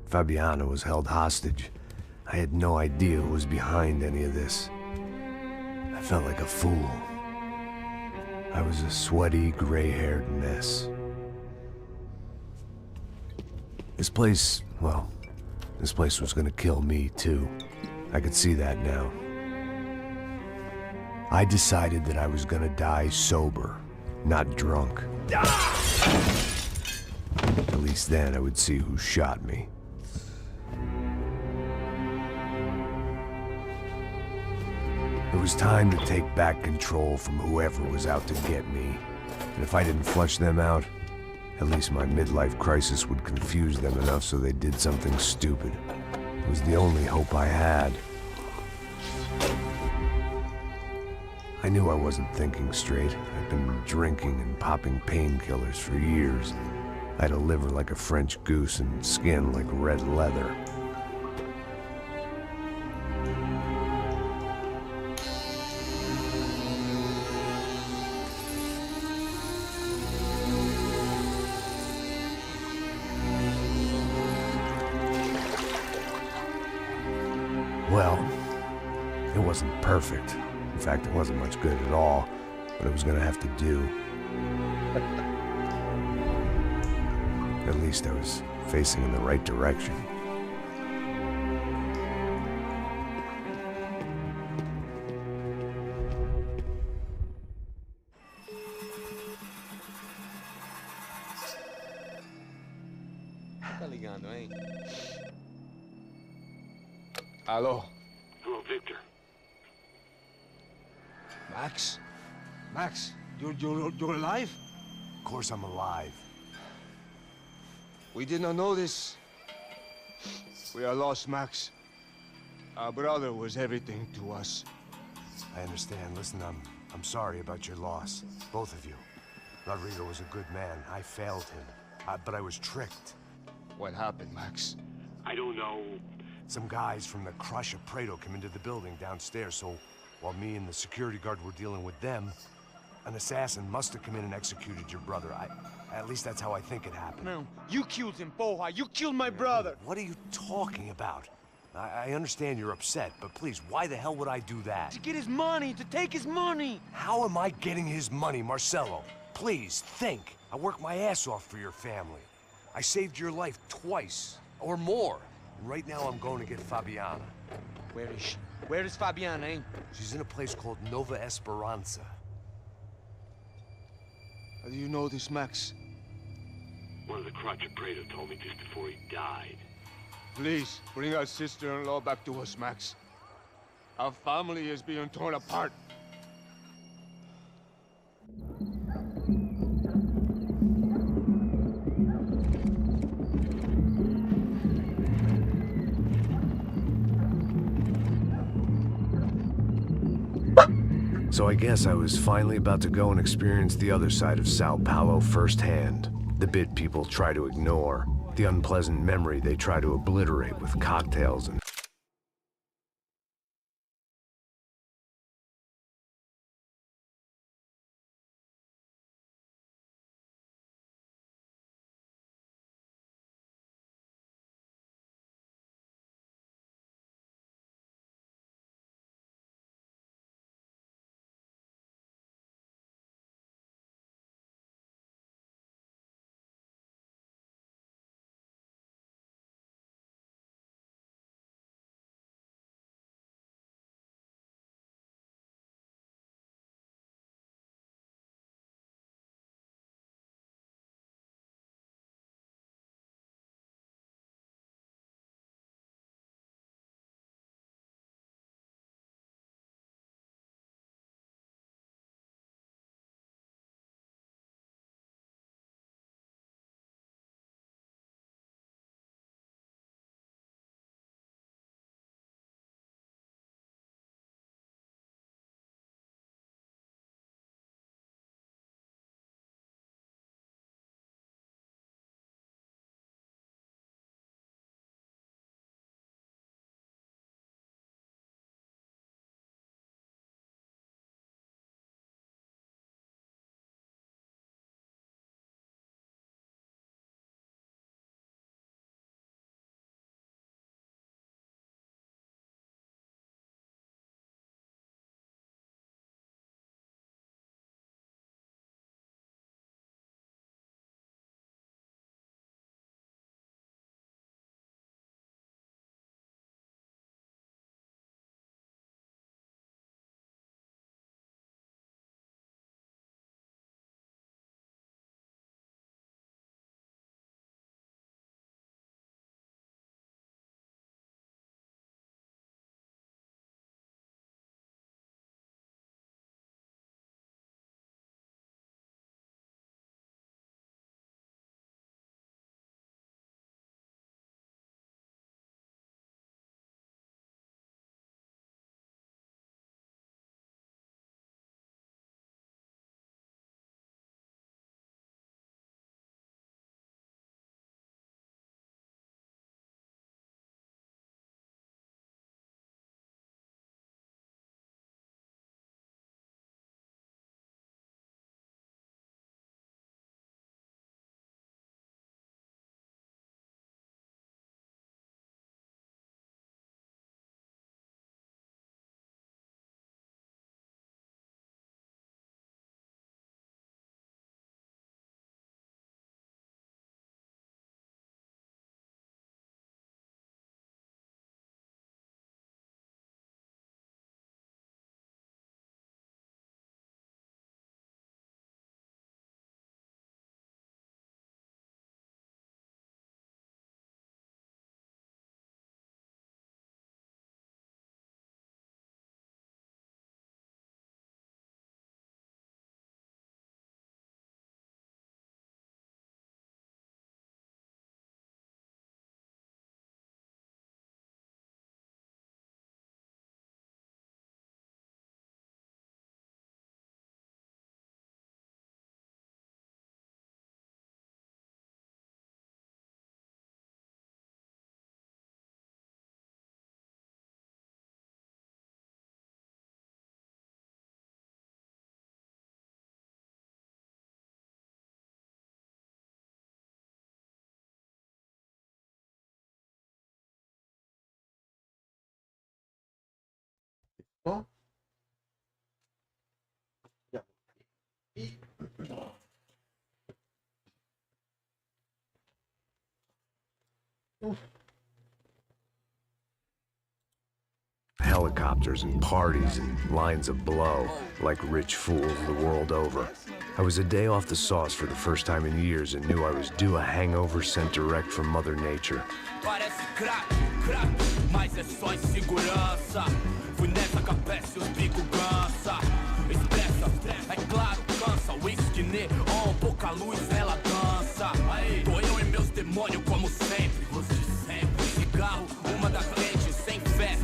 Fabiana was held hostage. I had no idea who was behind any of this. I felt like a fool. I was a sweaty, gray-haired mess. This place, well, this place was gonna kill me, too. I could see that now. I decided that I was gonna die sober, not drunk. At least then I would see who shot me. It was time to take back control from whoever was out to get me. And if I didn't flush them out, at least my midlife crisis would confuse them enough so they did something stupid. It was the only hope I had. I knew I wasn't thinking straight. I'd been drinking and popping painkillers for years. I had a liver like a French goose and skin like red leather. Well, it wasn't perfect. In fact, it wasn't much good at all, but it was gonna have to do. At least I was facing in the right direction. Tá ligando, hein? Alô? Hello, Victor. Max? Max, you're alive? Of course I'm alive. We did not know this. We are lost, Max. Our brother was everything to us. I understand. Listen, I'm sorry about your loss. Both of you. Rodrigo was a good man. I failed him. But I was tricked. What happened, Max? I don't know. Some guys from the Crush of Prado came into the building downstairs, so while me and the security guard were dealing with them, an assassin must have come in and executed your brother. At least that's how I think it happened. No, you killed him, Porra. You killed my brother. What are you talking about? I understand you're upset, but please, why the hell would I do that? To get his money, to take his money. How am I getting his money, Marcelo? Please, think. I worked my ass off for your family. I saved your life twice, or more. And right now I'm going to get Fabiana. Where is she? Where is Fabiana, eh? She's in a place called Nova Esperanza. How do you know this, Max? One of the Crotch of Prado told me just before he died. Please, bring our sister-in-law back to us, Max. Our family is being torn apart. So I guess I was finally about to go and experience the other side of Sao Paulo firsthand. The bit people try to ignore. The unpleasant memory they try to obliterate with cocktails and Bom. Helicopters and parties and lines of blow, like rich fools the world over. I was a day off the sauce for the first time in years and knew I was due a hangover sent direct from Mother Nature. Parece crack, mas é só insegurança. Fui nessa capece, os bico gansa. Expressa, é claro, cansa. Whisky neon, pouca luz, ela dança. Tô eu e meus demônios como sempre. Cigarro, uma da frente, sem fé.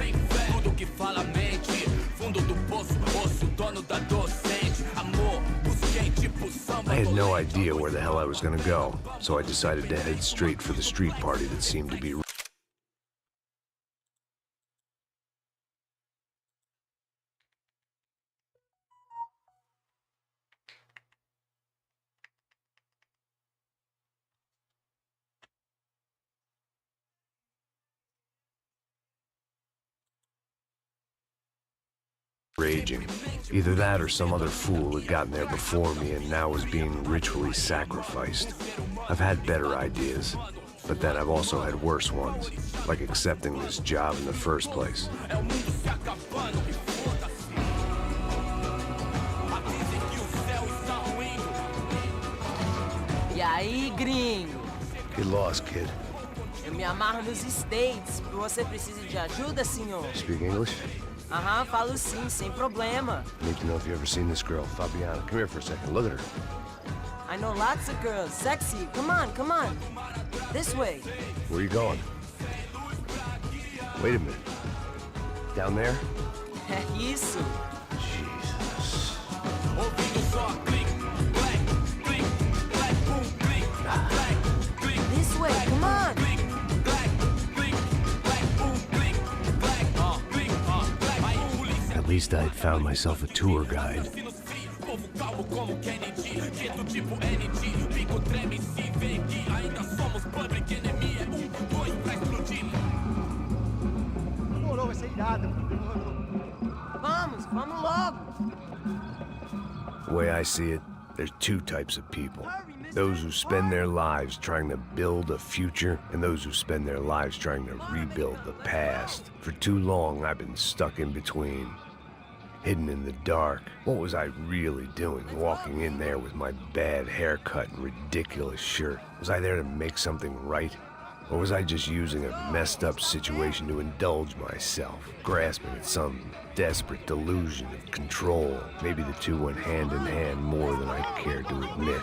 Tudo que fala mente. Fundo do poço, osso, dono da docente. Amor, busquei tipo samba. I had no idea where the hell I was gonna go, so I decided to head straight for the street party that seemed to be raging. Either that or some other fool had gotten there before me and now was being ritually sacrificed. I've had better ideas, but then I've also had worse ones, like accepting this job in the first place. E aí, gringo? Get lost, kid. Eu me amarro nos States. Você precisa de ajuda, senhor? Speak English? Aham, falo sim, sem problema. Need to know if you ever seen this girl, Fabiana. Come here for a second. Look at her. I know lots of girls. Sexy. Come on, come on. This way. Where are you going? Wait a minute. Down there? É isso. Jesus. This way, come on. At least I'd found myself a tour guide. Demorou, vai ser irado. Demorou. Vamos logo. The way I see it, there's two types of people. Those who spend their lives trying to build a future, and those who spend their lives trying to rebuild the past. For too long, I've been stuck in between. Hidden in the dark. What was I really doing, walking in there with my bad haircut and ridiculous shirt? Was I there to make something right? Or was I just using a messed up situation to indulge myself, grasping at some desperate delusion of control? Maybe the two went hand in hand more than I cared to admit.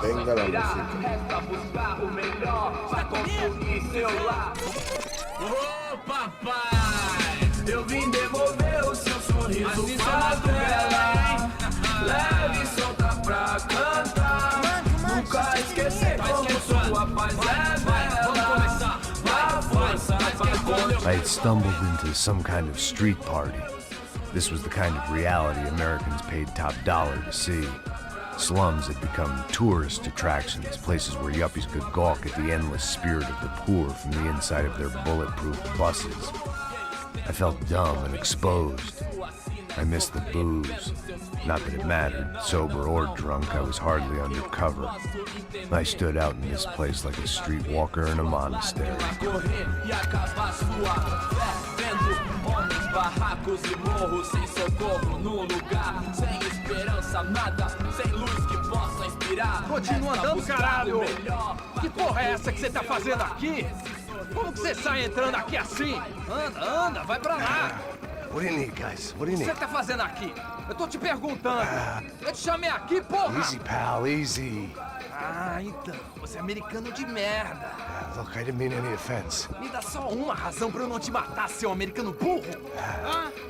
Venga la música. Ô papai, eu vim devolver o seu sorriso pra tela. Leve e solta pra cantar. Nunca esquecer como sua paz é bela. A força pra I had stumbled into some kind of street party. This was the kind of reality Americans paid top dollar to see. Slums had become tourist attractions, places where yuppies could gawk at the endless spirit of the poor from the inside of their bulletproof buses. I felt dumb and exposed. I missed the booze. Not that it mattered, sober or drunk, I was hardly undercover. I stood out in this place like a streetwalker in a monastery. barracos e morros sem socorro no lugar, sem esperança, nada, sem luz que possa inspirar. Continua andando, caralho! Que porra é essa que você tá fazendo aqui? Como que você sai entrando aqui assim? Anda, vai pra lá! What do you need, guys? What do you need? O que você tá fazendo aqui? Eu tô te perguntando. Eu te chamei aqui, porra! Easy, pal, easy. Ah, então, você é americano de merda. Look, I didn't mean any offense. Me dá só uma razão pra eu não te matar, seu americano burro.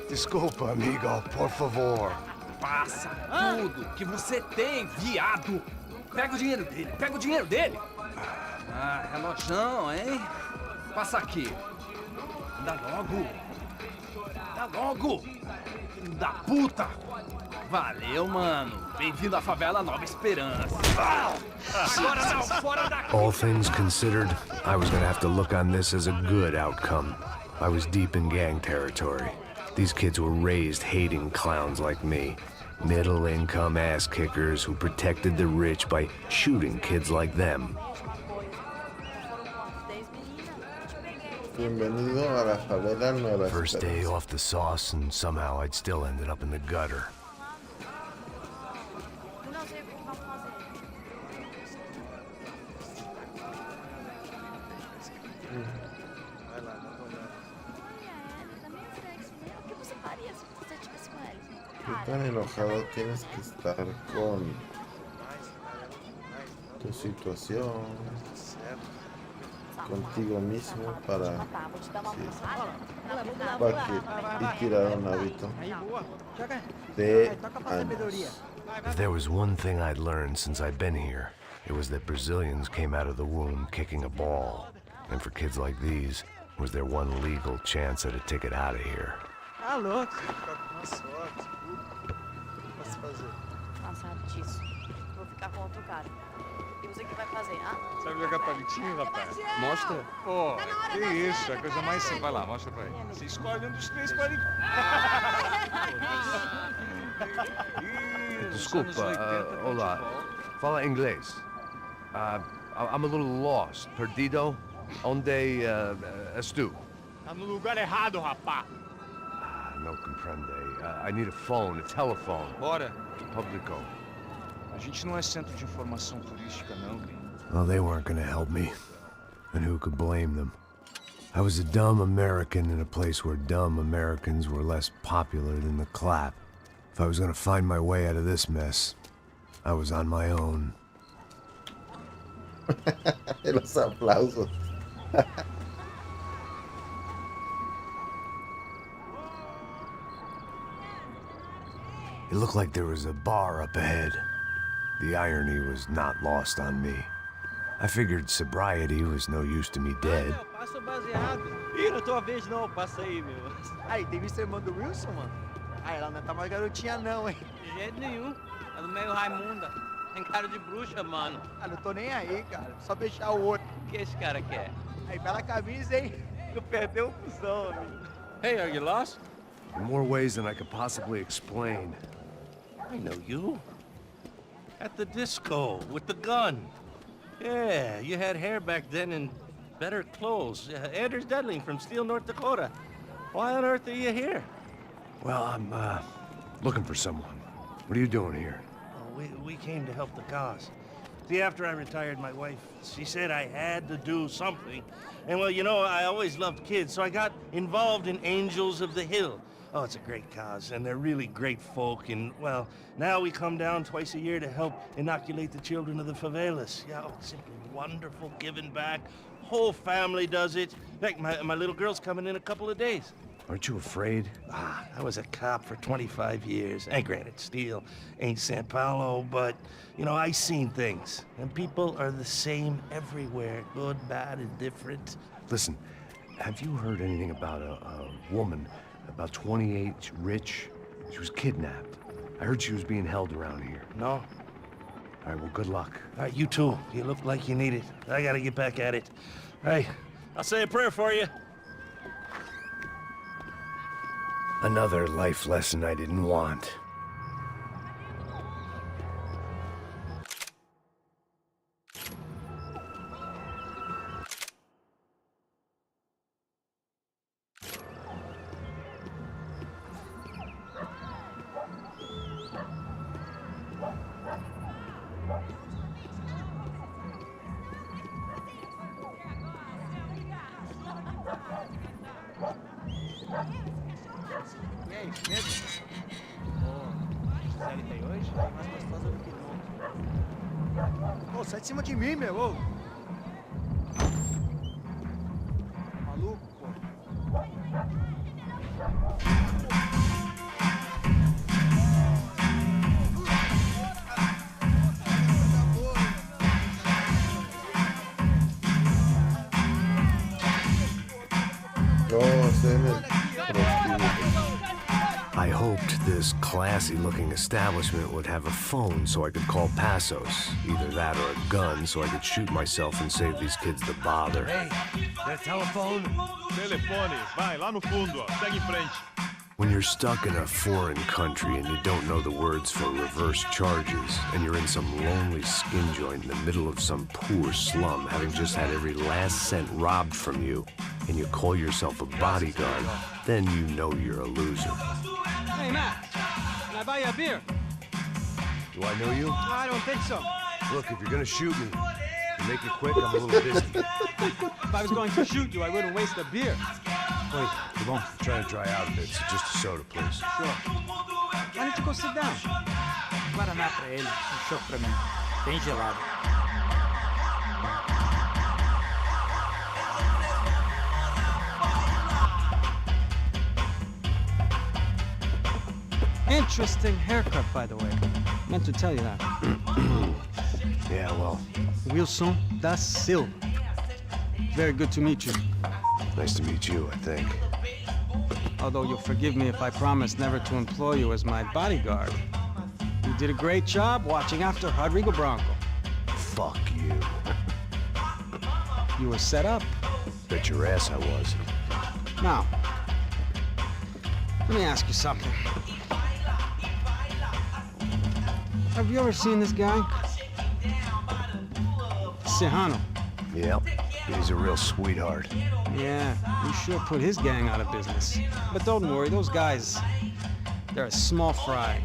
Desculpa, amigo, por favor. Passa tudo que você tem, viado. Pega o dinheiro dele, Ah, relojão, hein? Passa aqui. Dá logo. Filho da puta. Valeu, mano. Bem-vindo à favela Nova Esperança. Agora não, fora daqui. All things considered, I was gonna have to look on this as a good outcome. I was deep in gang territory. These kids were raised hating clowns like me. Middle-income ass-kickers who protected the rich by shooting kids like them. Bienvenido a la favela Nueva First day Esperanza. off the sauce, and somehow I'd still ended up in the gutter. ¿Qué tan enojado tienes que estar con tu situación, contigo mismo para y tirar un hábito de años? If there was one thing I'd learned since I'd been here, it was that Brazilians came out of the womb kicking a ball. And for kids like these, was their one legal chance at a ticket out of here. Tá louco. Cansado disso. Vou ficar com outro cara. E você que vai fazer, ah? Sabe jogar palitinho, rapaz? Mostra. Pô, que isso, é a coisa mais simples. Vai lá, mostra pra ele. Você escolhe um dos três palitinhos. Desculpa, olá. Fala inglês. I'm a little lost. Perdido? Onde estou? Tá no lugar errado, rapá. No comprende. I need a phone, a telephone. Bora. Publico. A gente não é centro de informação turística, não, gringo. Well, they weren't gonna help me. And who could blame them? I was a dumb American in a place where dumb Americans were less popular than the clap. If I was gonna find my way out of this mess, I was on my own. Los aplausos. It looked like there was a bar up ahead. The irony was not lost on me. I figured sobriety was no use to me dead. Passa baseado. Ih, não é tua vez não, passa aí, meu. Aí, tem visto a irmã do Wilson, mano? Ah, ela não tá mais garotinha não, hein? De jeito nenhum. É do meio Raimunda. Tem cara de bruxa, mano. Ah, não tô nem aí, cara. Só fechar o outro. O que esse cara quer? Aí, bela camisa, hein? Tu perdeu o cuzão, amigo. Hey, are you lost? In more ways than I could possibly explain. I know you. At the disco, with the gun. Yeah, you had hair back then and better clothes. Anders Dudling from Steele, North Dakota. Why on earth are you here? Well, I'm, looking for someone. What are you doing here? Oh, we came to help the cause. See, after I retired, my wife, she said I had to do something. And well, you know, I always loved kids, so I got involved in Angels of the Hill. Oh, it's a great cause, and they're really great folk, and, well, now we come down twice a year to help inoculate the children of the favelas. Yeah, oh, simply wonderful, giving back. Whole family does it. In fact, my little girl's coming in a couple of days. Aren't you afraid? I was a cop for 25 years. And granted, Steele ain't San Paulo, but, you know, I seen things. And people are the same everywhere, good, bad, indifferent. Listen, have you heard anything about a woman, about 28, rich? She was kidnapped. I heard she was being held around here. No? All right, well, good luck. All right, you too. You look like you need it. I gotta get back at it. All right, I'll say a prayer for you. Another life lesson I didn't want. E aí, medo? Pô, série tem hoje? Mais gostosa do que nunca. Ô, sai de cima de mim, meu, ô! Maluco, pô. No, se me prostíbulo. I hoped this classy-looking establishment would have a phone so I could call Passos. Either that or a gun so I could shoot myself and save these kids the bother. Hey, that telephone? Telefone, vai, lá no fundo, ó. Segue em frente. When you're stuck in a foreign country and you don't know the words for reverse charges, and you're in some lonely skin joint in the middle of some poor slum, having just had every last cent robbed from you, and you call yourself a bodyguard, then you know you're a loser. Hey, Matt, can I buy you a beer? Do I know you? I don't think so. Look, if you're gonna shoot me, you make it quick, I'm a little busy. If I was going to shoot you, I wouldn't waste a beer. Wait, come on. I'm trying to dry out a bit, so just a soda, please. Sure. Why don't you go sit down? Guaraná pra ele, chopp pra mim. Bem gelado. Interesting haircut, by the way. Meant to tell you that. Yeah, well. Wilson da Silva. Very good to meet you. Nice to meet you, I think. Although you'll forgive me if I promise never to employ you as my bodyguard. You did a great job watching after Rodrigo Branco. Fuck you. You were set up. Bet your ass I was. Now, let me ask you something. Have you ever seen this guy? Serrano. Yep. He's a real sweetheart. Yeah, you sure put his gang out of business. But don't worry, those guys, they're a small fry.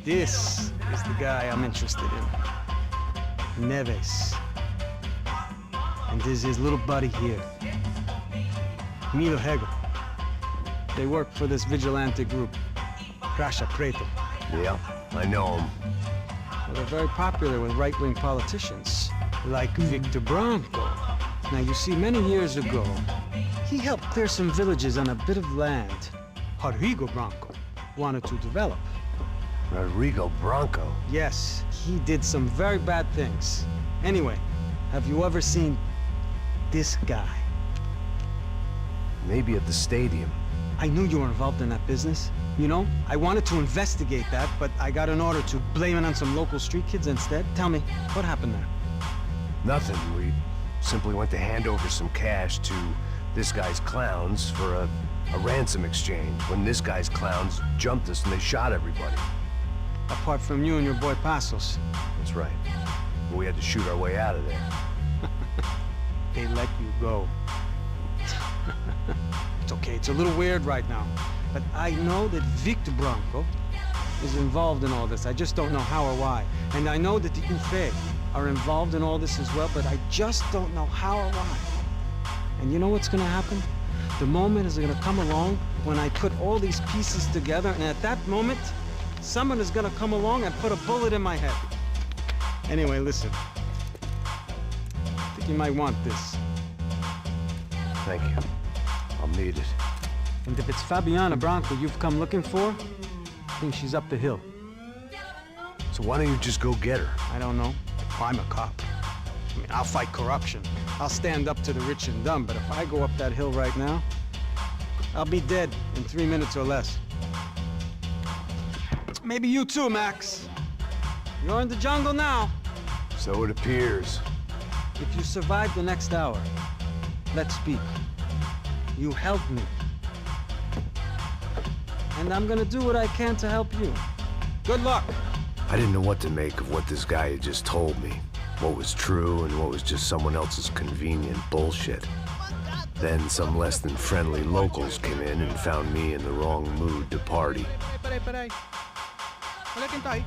This is the guy I'm interested in. Neves. And this is his little buddy here. Milo Hegel. They work for this vigilante group, Caixa Preta. Yeah, I know him. Well, they're very popular with right-wing politicians, like Victor Branco. Now, you see, many years ago, he helped clear some villages on a bit of land Rodrigo Branco wanted to develop. Rodrigo Branco? Yes, he did some very bad things. Anyway, have you ever seen this guy? Maybe at the stadium. I knew you were involved in that business. You know, I wanted to investigate that, but I got an order to blame it on some local street kids instead. Tell me, what happened there? Nothing. We simply went to hand over some cash to this guy's clowns for a ransom exchange, when this guy's clowns jumped us and they shot everybody. Apart from you and your boy Passos. That's right. We had to shoot our way out of there. They let you go. It's okay, it's a little weird right now. But I know that Victor Branco is involved in all this. I just don't know how or why. And I know that the UFE are involved in all this as well, but I just don't know how or why. And you know what's gonna happen? The moment is gonna come along when I put all these pieces together, and at that moment, someone is gonna come along and put a bullet in my head. Anyway, listen. I think you might want this. Thank you. I'll need it. And if it's Fabiana Branco you've come looking for, I think she's up the hill. So why don't you just go get her? I don't know. I'm a cop. I mean, I'll fight corruption. I'll stand up to the rich and dumb, but if I go up that hill right now, I'll be dead in 3 minutes or less. Maybe you too, Max. You're in the jungle now. So it appears. If you survive the next hour, let's speak. You helped me. And I'm gonna do what I can to help you. Good luck. I didn't know what to make of what this guy had just told me. What was true and what was just someone else's convenient bullshit. Then some less than friendly locals came in and found me in the wrong mood to party. Peraí. Olha quem tá aí.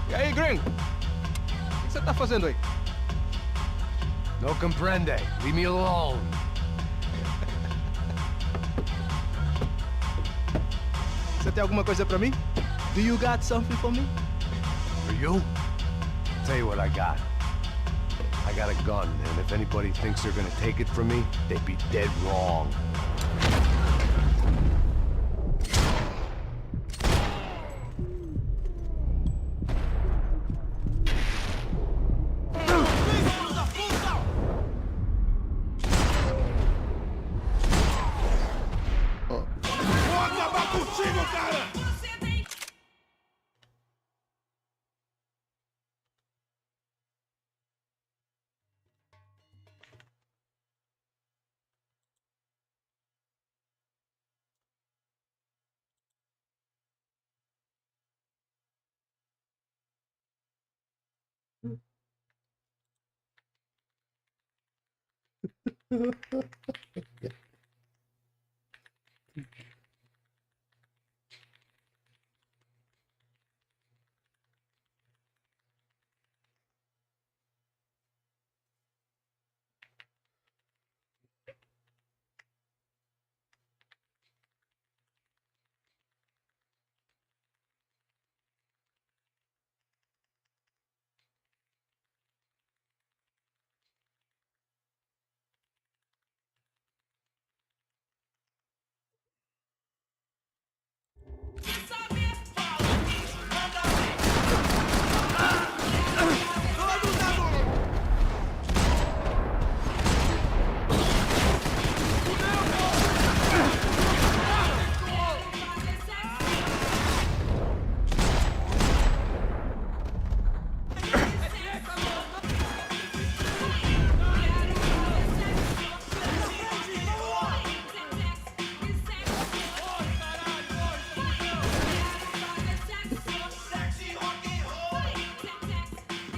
E aí, gringo? O que você tá fazendo aí? No comprende. Leave me alone. Você tem alguma coisa pra mim? Do you got something for me? For you? Tell you what I got. I got a gun, and if anybody thinks they're gonna take it from me, they'd be dead wrong.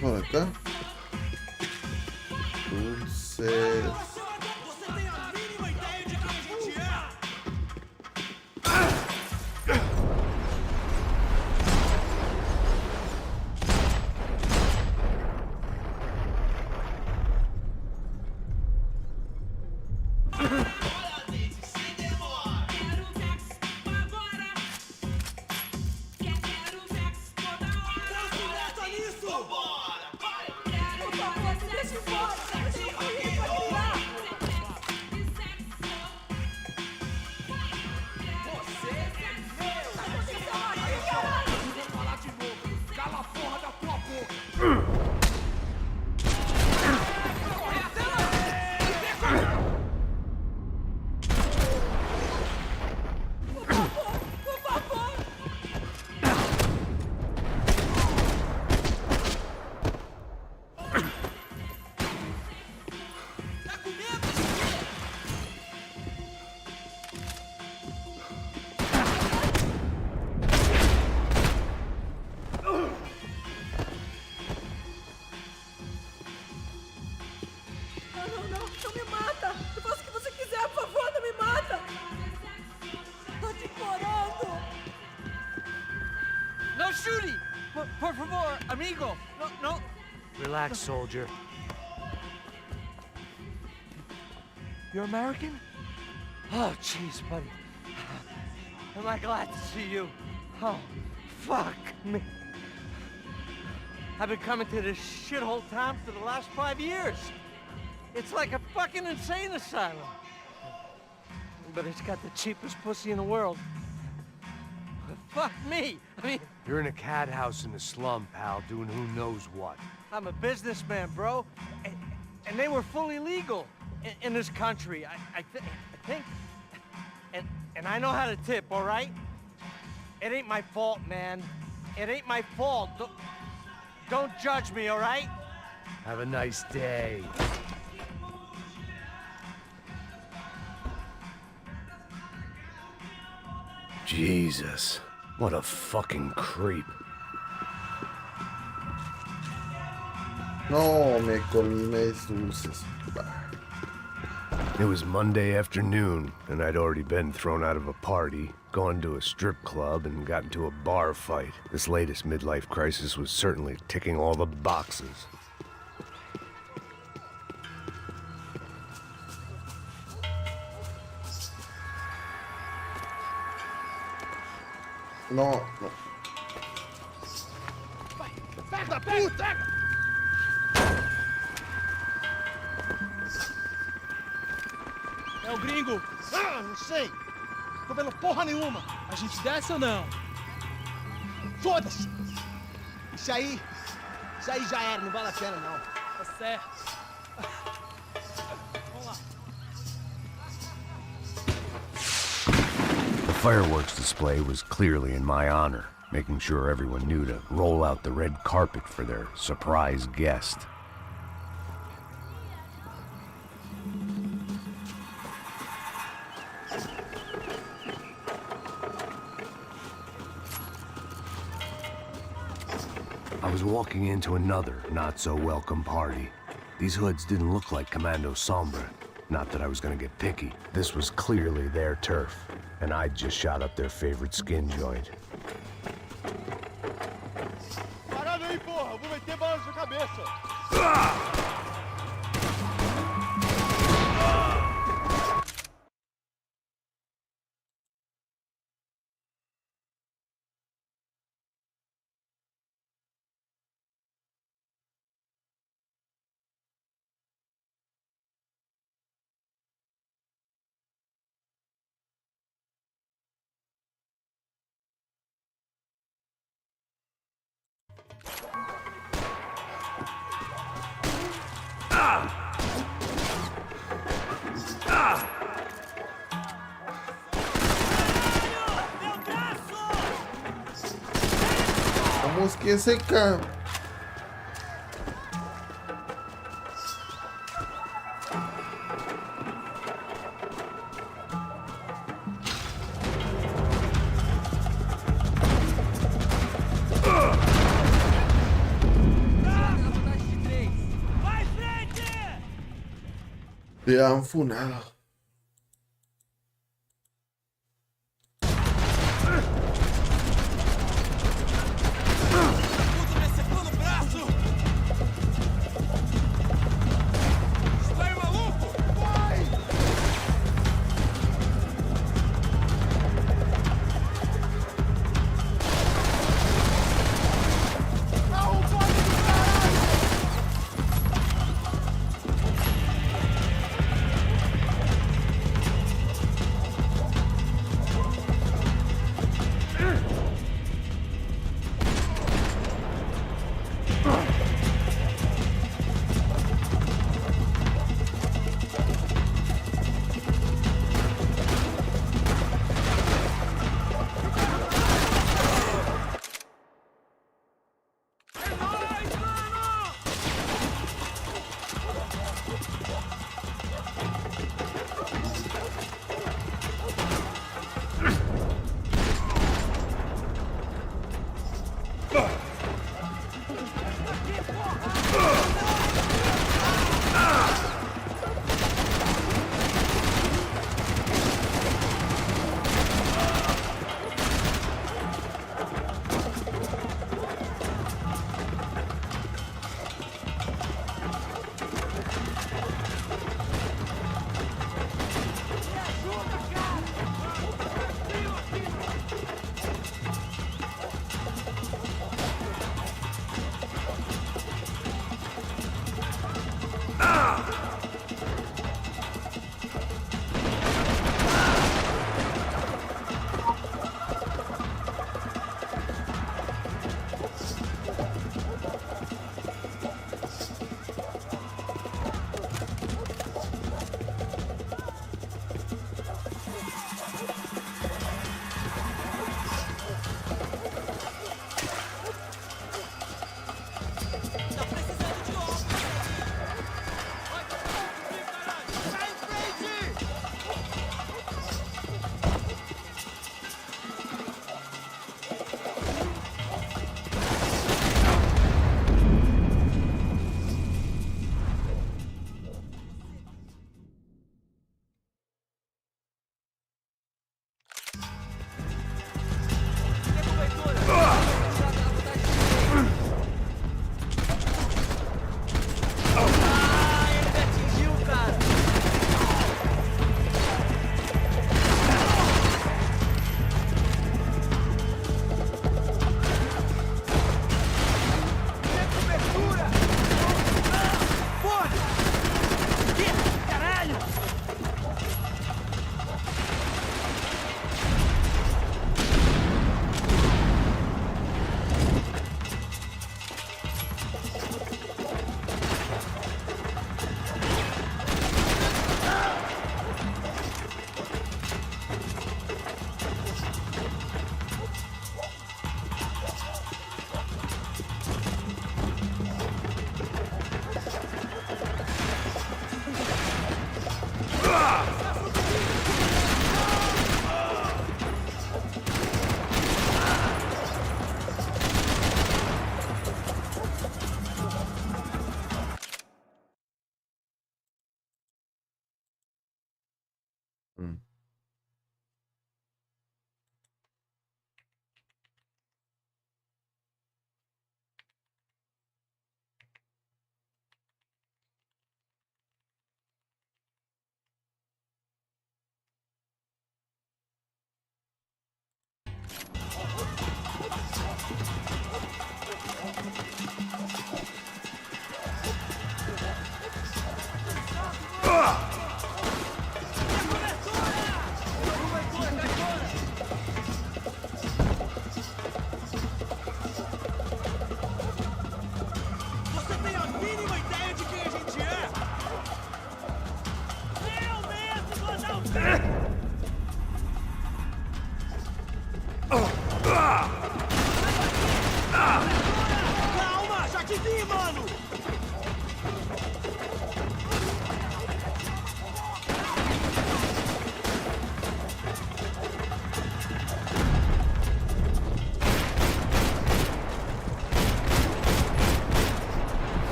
Vamos cá. Sucesso. Por favor, amigo. No. Relax, soldier. You're American? Oh, jeez, buddy. Am I glad to see you? Oh, fuck me. I've been coming to this shithole town for the last 5 years. It's like a fucking insane asylum. But it's got the cheapest pussy in the world. Fuck me. I mean... You're in a cat house in the slum, pal, doing who knows what. I'm a businessman, bro. And they were fully legal in this country. I think... And I know how to tip, all right? It ain't my fault, man. It ain't my fault. Don't judge me, all right? Have a nice day. Jesus, what a fucking creep. No, me comí mis dulces. It was Monday afternoon, and I'd already been thrown out of a party, gone to a strip club, and got into a bar fight. This latest midlife crisis was certainly ticking all the boxes. No. Vai da puta! É o gringo. Ah, não sei. Tô vendo porra nenhuma. A gente desce ou não? Foda-se. Isso aí já era, não vale a pena não. Tá certo. Vamos lá. The fireworks display was clearly in my honor, making sure everyone knew to roll out the red carpet for their surprise guest. I was walking into another not-so-welcome party. These hoods didn't look like Commando Sombra. Not that I was gonna get picky. This was clearly their turf, and I'd just shot up their favorite skin joint. Parada aí, porra! Eu vou meter bala na sua cabeça! A mosquinha secar. É um funal.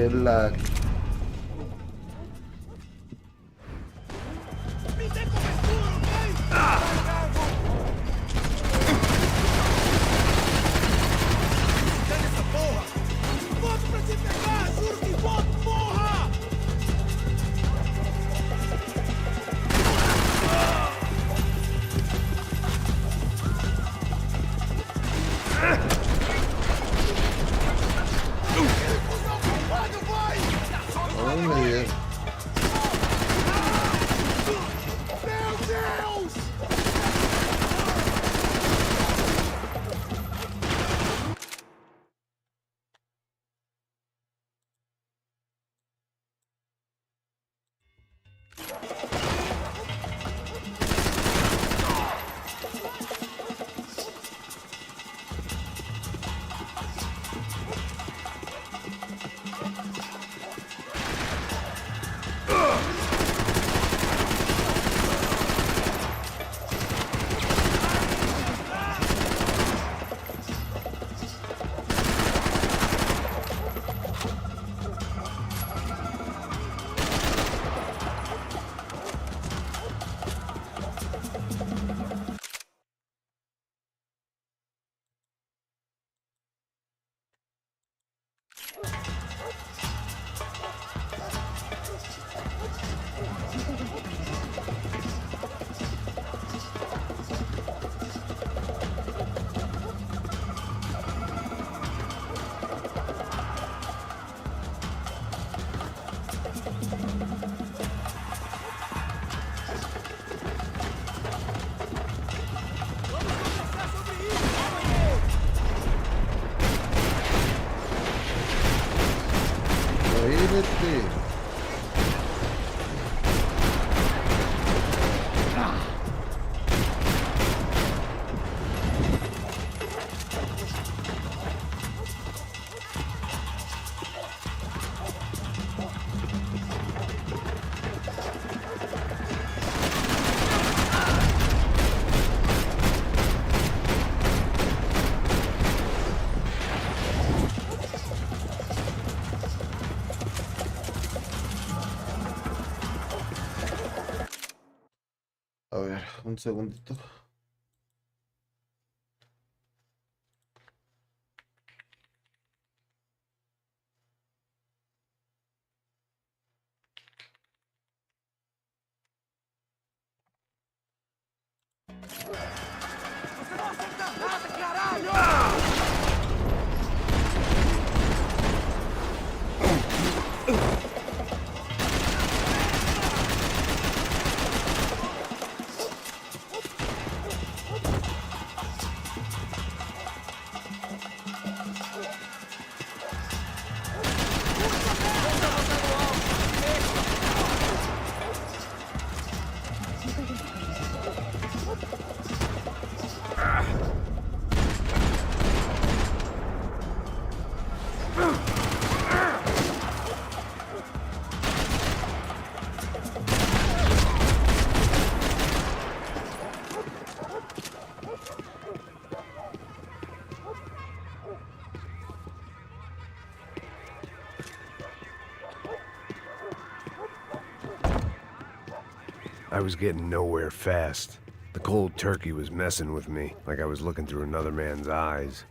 el lag. A ver, un segundito. I was getting nowhere fast. The cold turkey was messing with me, like I was looking through another man's eyes.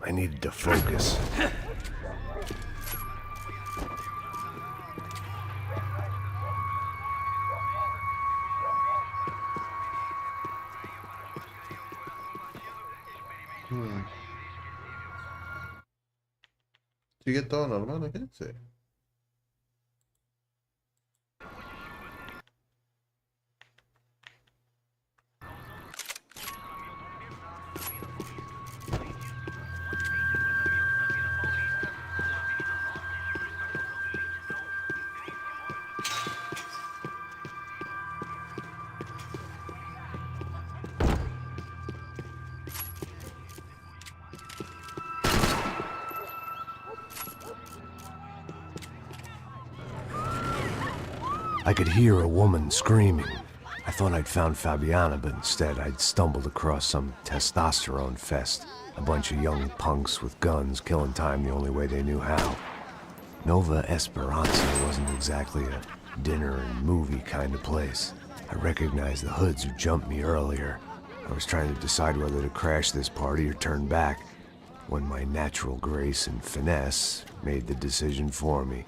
I needed to focus. ¿Sigue todo normal aquí? Sí. I could hear a woman screaming. I thought I'd found Fabiana, but instead I'd stumbled across some testosterone fest. A bunch of young punks with guns killing time the only way they knew how. Nova Esperanza wasn't exactly a dinner and movie kind of place. I recognized the hoods who jumped me earlier. I was trying to decide whether to crash this party or turn back, when my natural grace and finesse made the decision for me.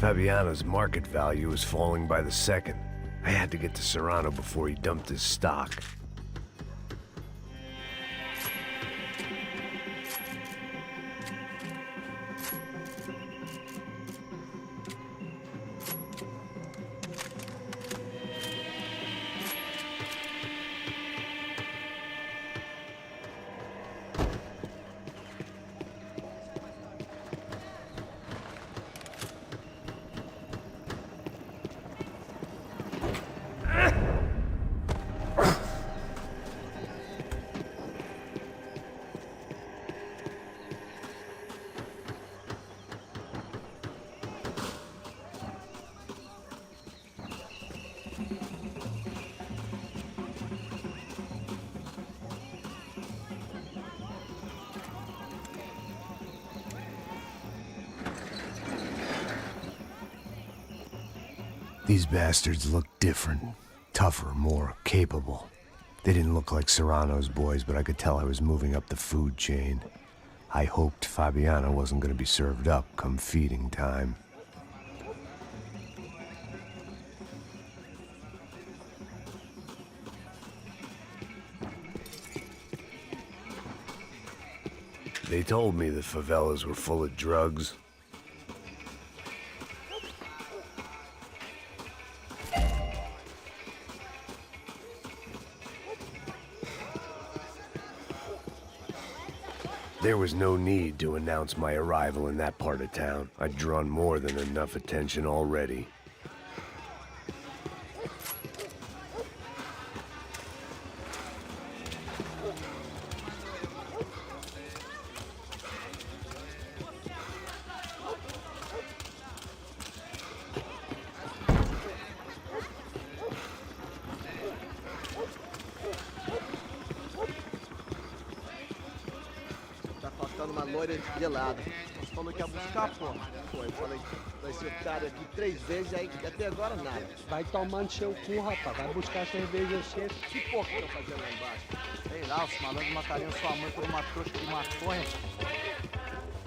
Fabiana's market value was falling by the second. I had to get to Serrano before he dumped his stock. These bastards looked different, tougher, more capable. They didn't look like Serrano's boys, but I could tell I was moving up the food chain. I hoped Fabiana wasn't going to be served up come feeding time. They told me the favelas were full of drugs. There was no need to announce my arrival in that part of town. I'd drawn more than enough attention already. Uma loira gelada. Você falou que ia buscar, pô. Pô, eu falei que vai ser o cara aqui 3 vezes, aí até agora nada. Vai tomando seu cu, rapaz. Vai buscar cerveja cedo. Que porra que estão fazendo lá embaixo? Sei lá, os malandros matariam sua mãe por uma trouxa de maconha.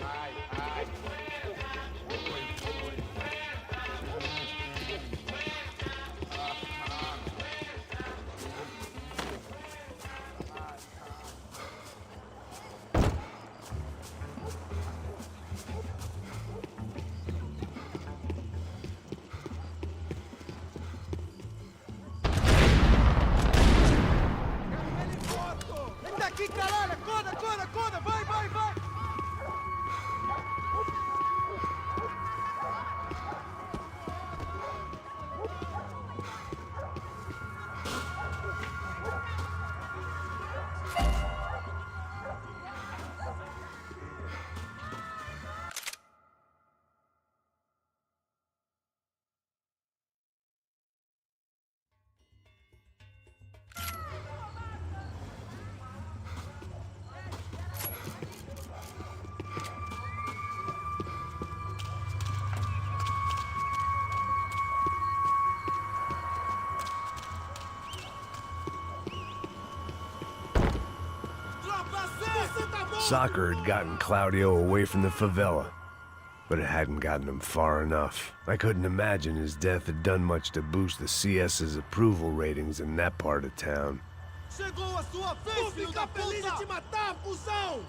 Ai, ai. Aqui, caralho! Acorda, acorda, acorda! Vai, vai, vai! Soccer had gotten Claudio away from the favela, but it hadn't gotten him far enough. I couldn't imagine his death had done much to boost the CS's approval ratings in that part of town. Chegou a sua vez, filho da puta! Vou ficar feliz em te matar, cuzão!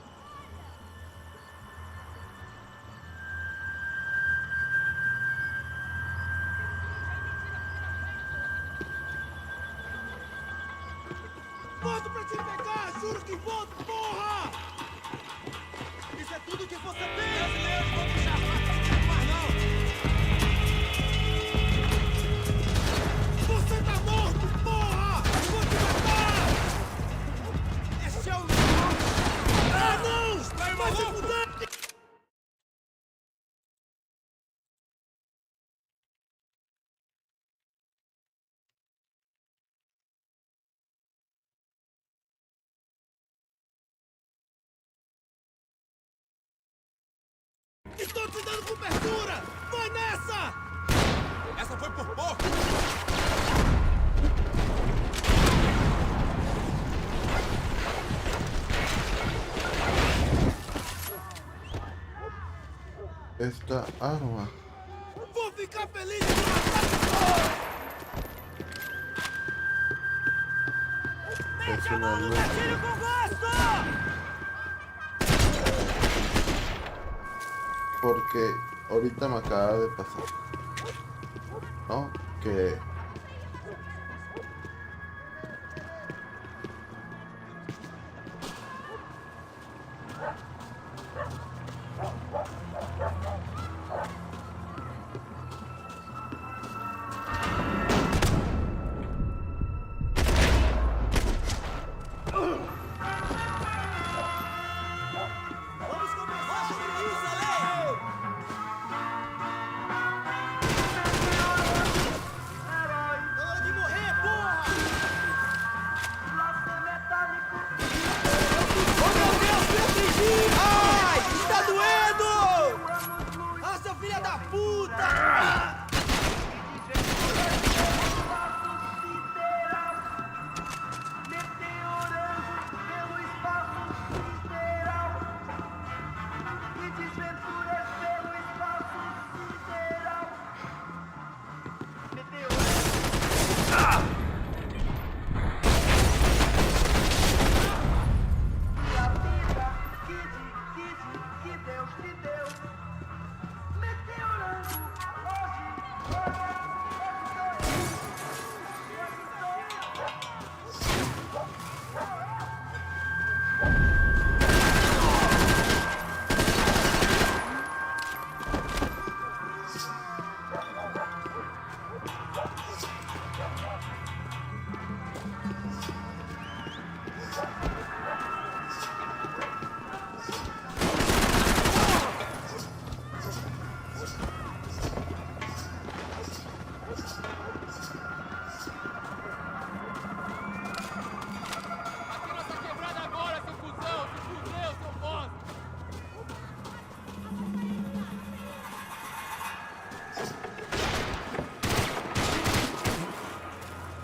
Volto pra te pegar, juro que volto, porra! Isso é tudo que você tem! Brasileiros vão te chamar, mas não! Você tá morto, porra! Vou te matar! Esse é o... Ah, não! Vai se fuder! Estou te dando cobertura! Vai nessa! Essa foi por pouco! Esta arma. Vou ficar ficar feliz de matar Mete a mão no gatilho com gosto! Porque ahorita me acaba de pasar, ¿no? Que Ai, está doendo! Ah, seu filho da puta!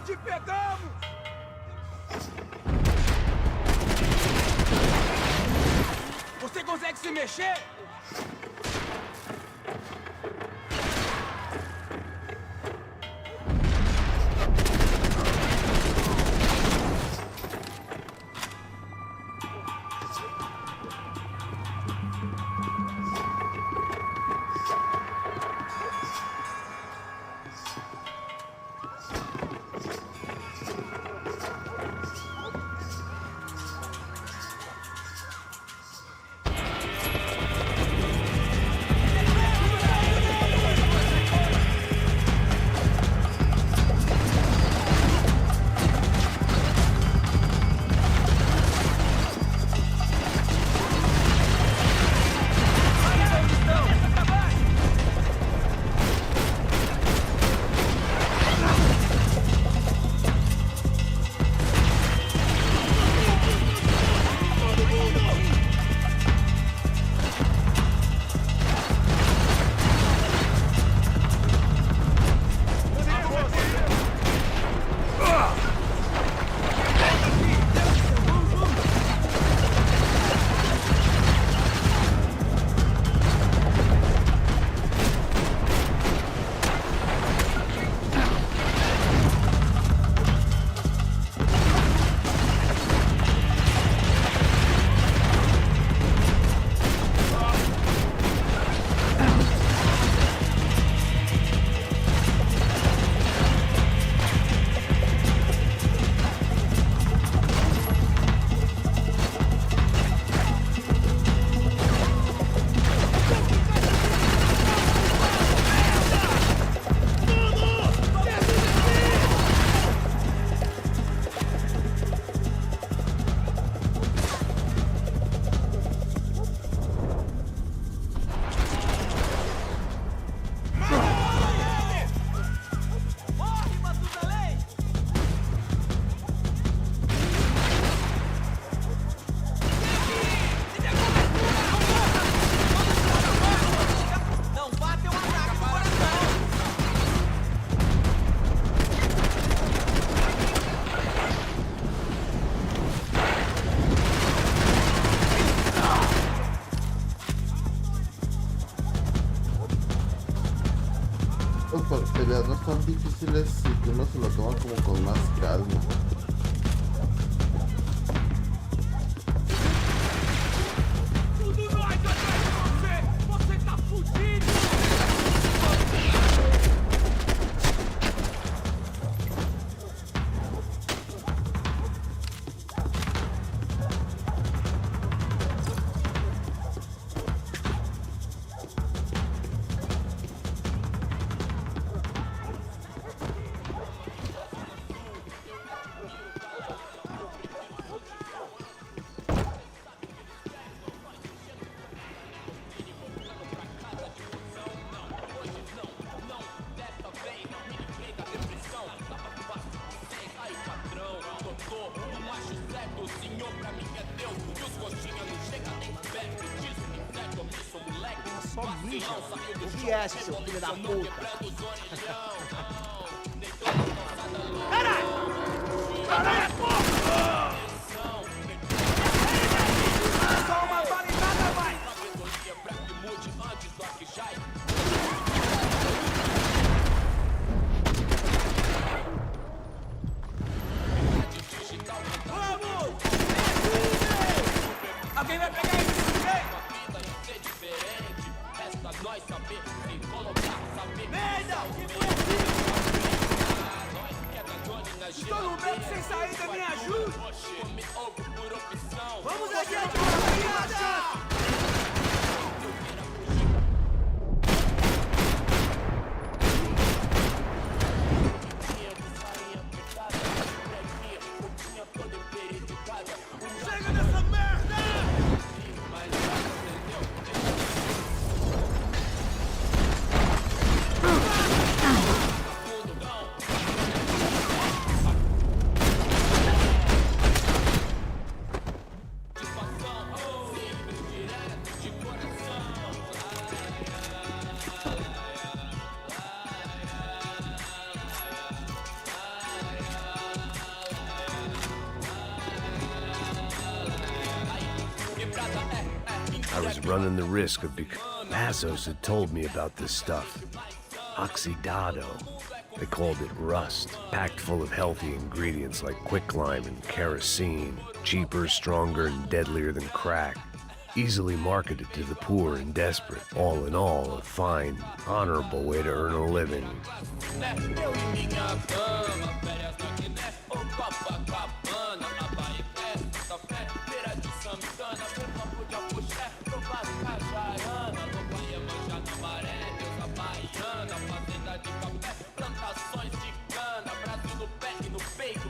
Te pegamos! Você consegue se mexer? peleas no son difíciles si uno se lo toma como con más calma. Só mija. O que é esse, seu filho da puta? Caralho! Caralho, porra! Só uma validada, vai! Vamos! Alguém vai pegar esse sujeito? Nós saber se colocar, saber. Merda! Que foi aquilo? Estou no beco sem saída, me ajude! Vamos adiante, rapaziada! Chega dessa merda! I was running the risk of Passos had told me about this stuff. Oxidado. They called it rust, packed full of healthy ingredients like quicklime and kerosene, cheaper, stronger, and deadlier than crack. Easily marketed to the poor and desperate. All in all, a fine, honorable way to earn a living.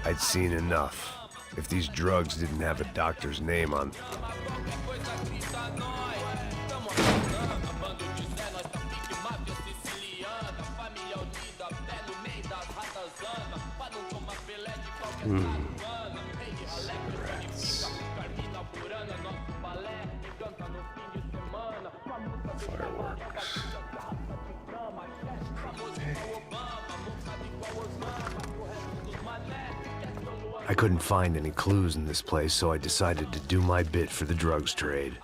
I'd seen enough. If these drugs didn't have a doctor's name on... Fireworks. I couldn't find any clues in this place, so I decided to do my bit for the drugs trade.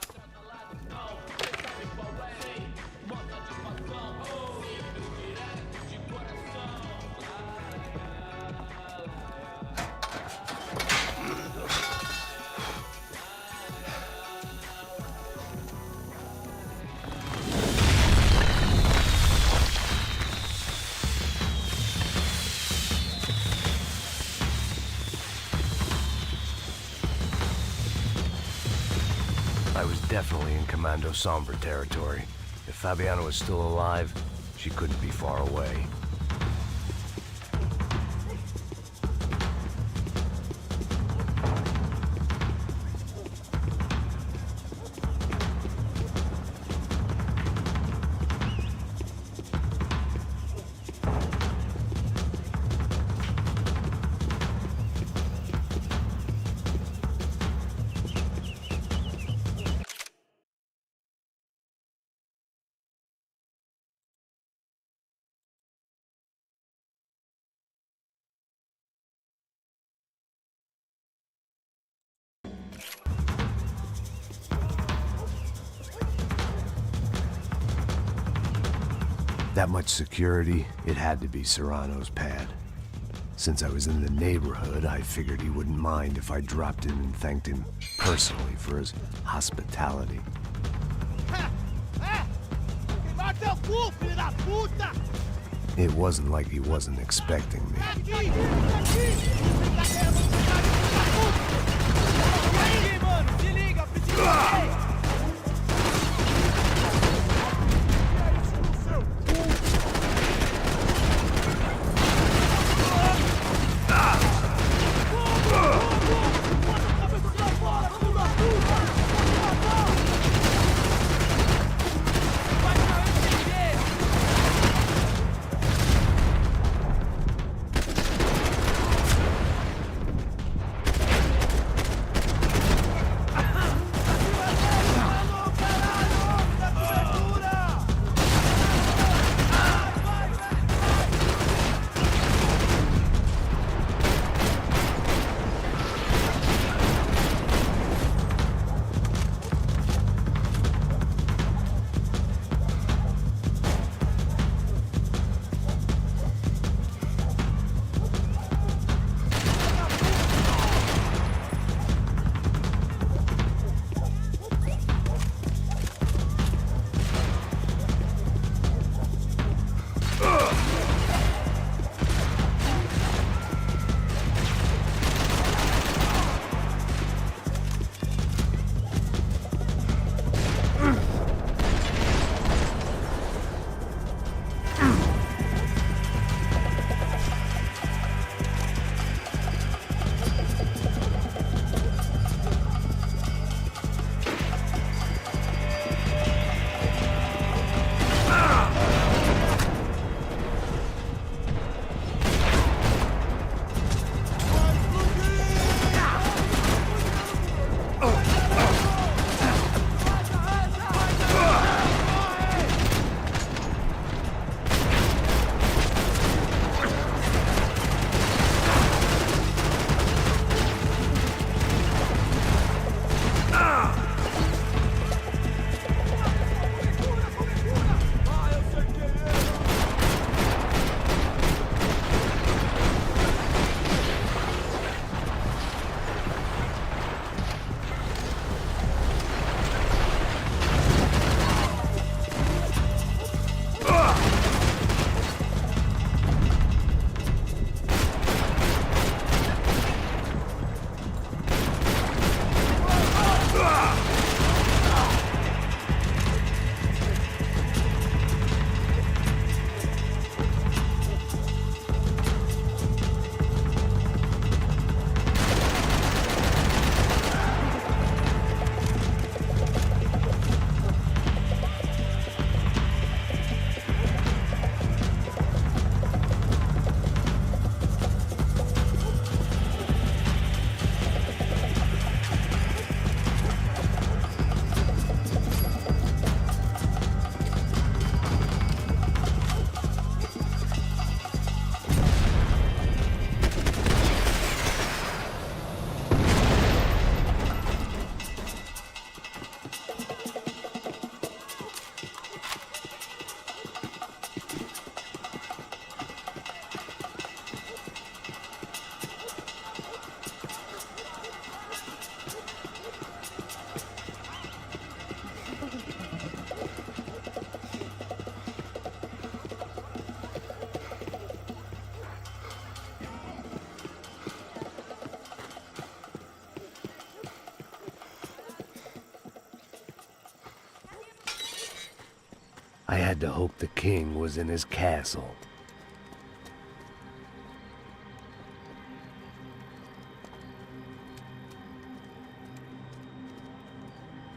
I was definitely in Commando Sombra territory. If Fabiana was still alive, she couldn't be far away. That much security, it had to be Serrano's pad. Since I was in the neighborhood, I figured he wouldn't mind if I dropped in and thanked him personally for his hospitality. It wasn't like he wasn't expecting me. I had to hope the king was in his castle.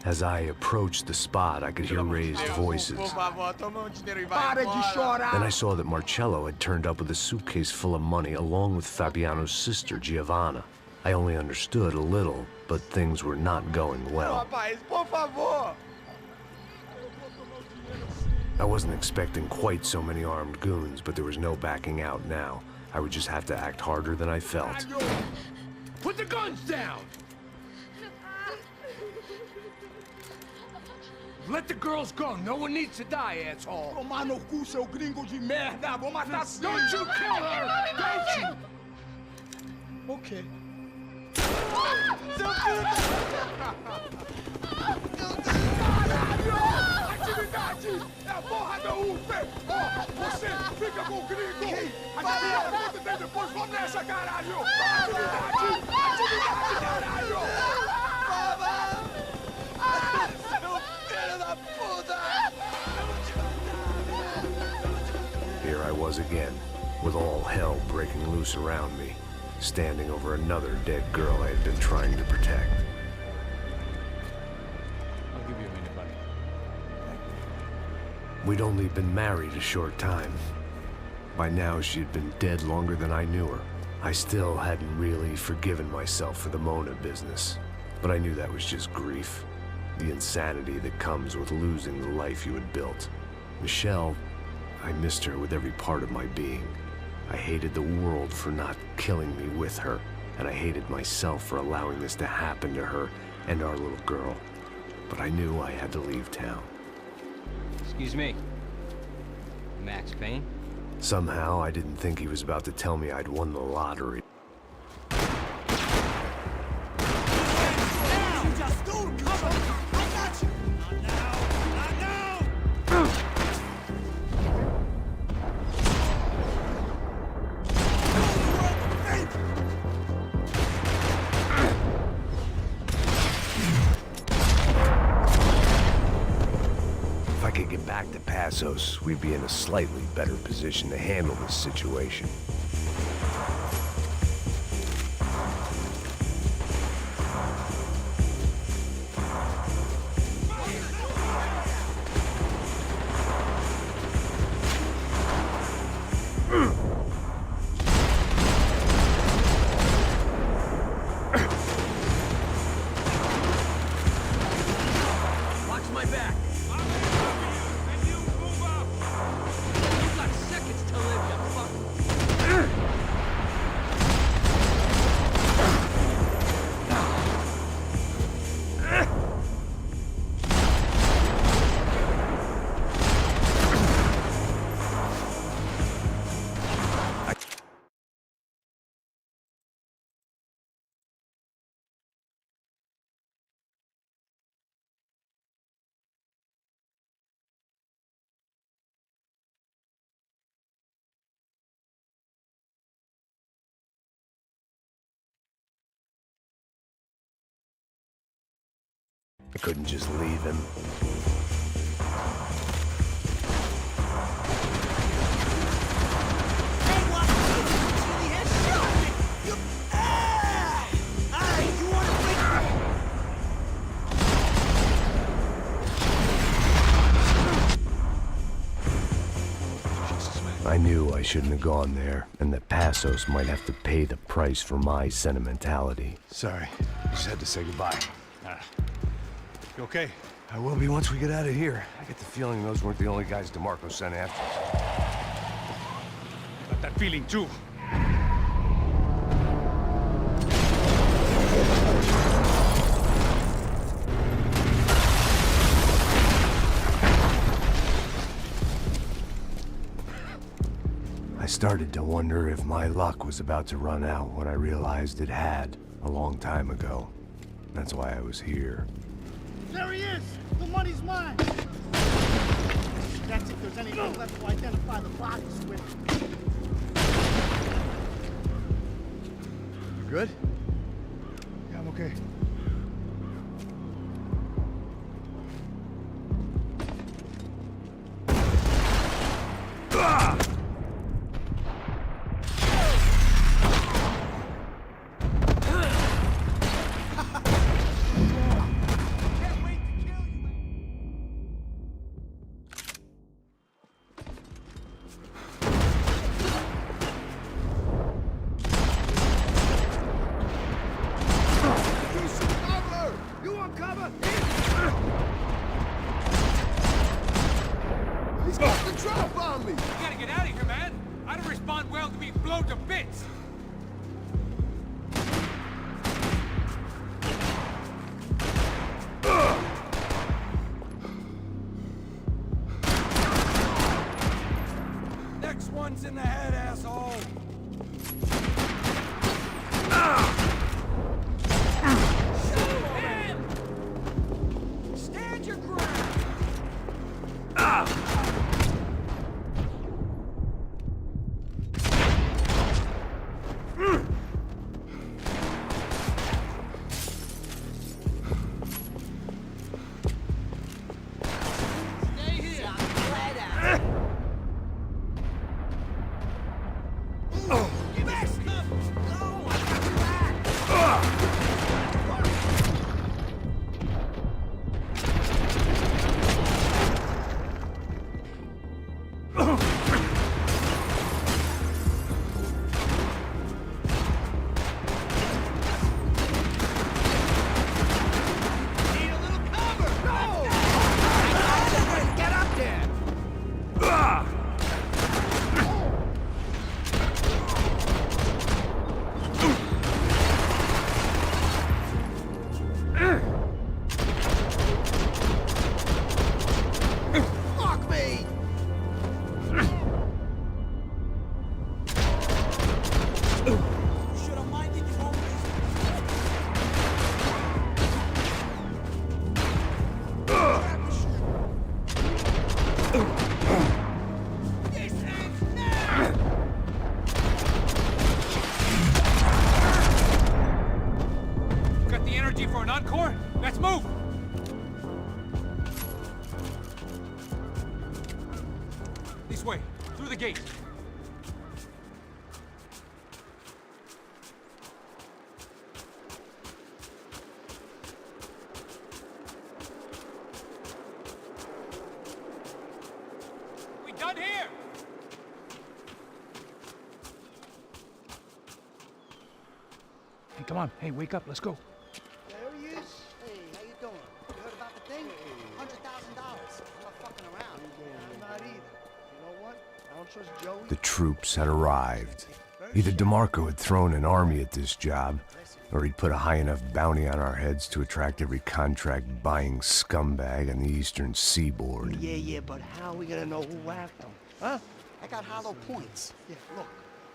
As I approached the spot, I could hear raised voices. Then I saw that Marcello had turned up with a suitcase full of money along with Fabiano's sister, Giovanna. I only understood a little, but things were not going well. I wasn't expecting quite so many armed goons, but there was no backing out now. I would just have to act harder than I felt. Put the guns down! Let the girls go. No one needs to die, asshole. Tomar no cu, seu gringo de merda. Vou matar sim. Don't you kill her! Don't you! Okay. Seu filho Caralho! Atividade! É a porra da UP! Você fica com o gringo! A galera conta dele depois. Vamos nessa, caralho! Atividade! Atividade, caralho! Here I was again, with all hell breaking loose around me, standing over another dead girl I had been trying to protect. I'll give you a minute, buddy. We'd only been married a short time. By now, she had been dead longer than I knew her. I still hadn't really forgiven myself for the Mona business, but I knew that was just grief. The insanity that comes with losing the life you had built. Michelle, I missed her with every part of my being. I hated the world for not killing me with her, and I hated myself for allowing this to happen to her and our little girl. But I knew I had to leave town. Excuse me. Max Payne? Somehow, I didn't think he was about to tell me I'd won the lottery. Back to Passos, we'd be in a slightly better position to handle this situation. Watch my back. I couldn't just leave him. I knew I shouldn't have gone there, and that Passos might have to pay the price for my sentimentality. Sorry, just had to say goodbye. You okay? I will be once we get out of here. I get the feeling those weren't the only guys DeMarco sent after us. Got that feeling too. I started to wonder if my luck was about to run out when I realized it had a long time ago. That's why I was here. There he is! The money's mine! That's if there's anything left to identify the bodies with. You good? Yeah, I'm okay. He's got the drop on me! You gotta get out of here, man! I don't respond well to being blown to bits! asshole! Shoot him! Stand your ground! Got the energy for an encore? Let's move! This way, through the gate. We done here! Hey, come on. Hey, wake up. Let's go. There he is. Hey, how you doing? You heard about the thing? $100,000. I'm not fucking around. I'm not either. You know what? I don't trust Joey. The troops had arrived. Either DeMarco had thrown an army at this job, or he'd put a high enough bounty on our heads to attract every contract-buying scumbag on the eastern seaboard. Yeah, but how are we gonna know who whacked him? Huh? I got hollow points. Yeah, look,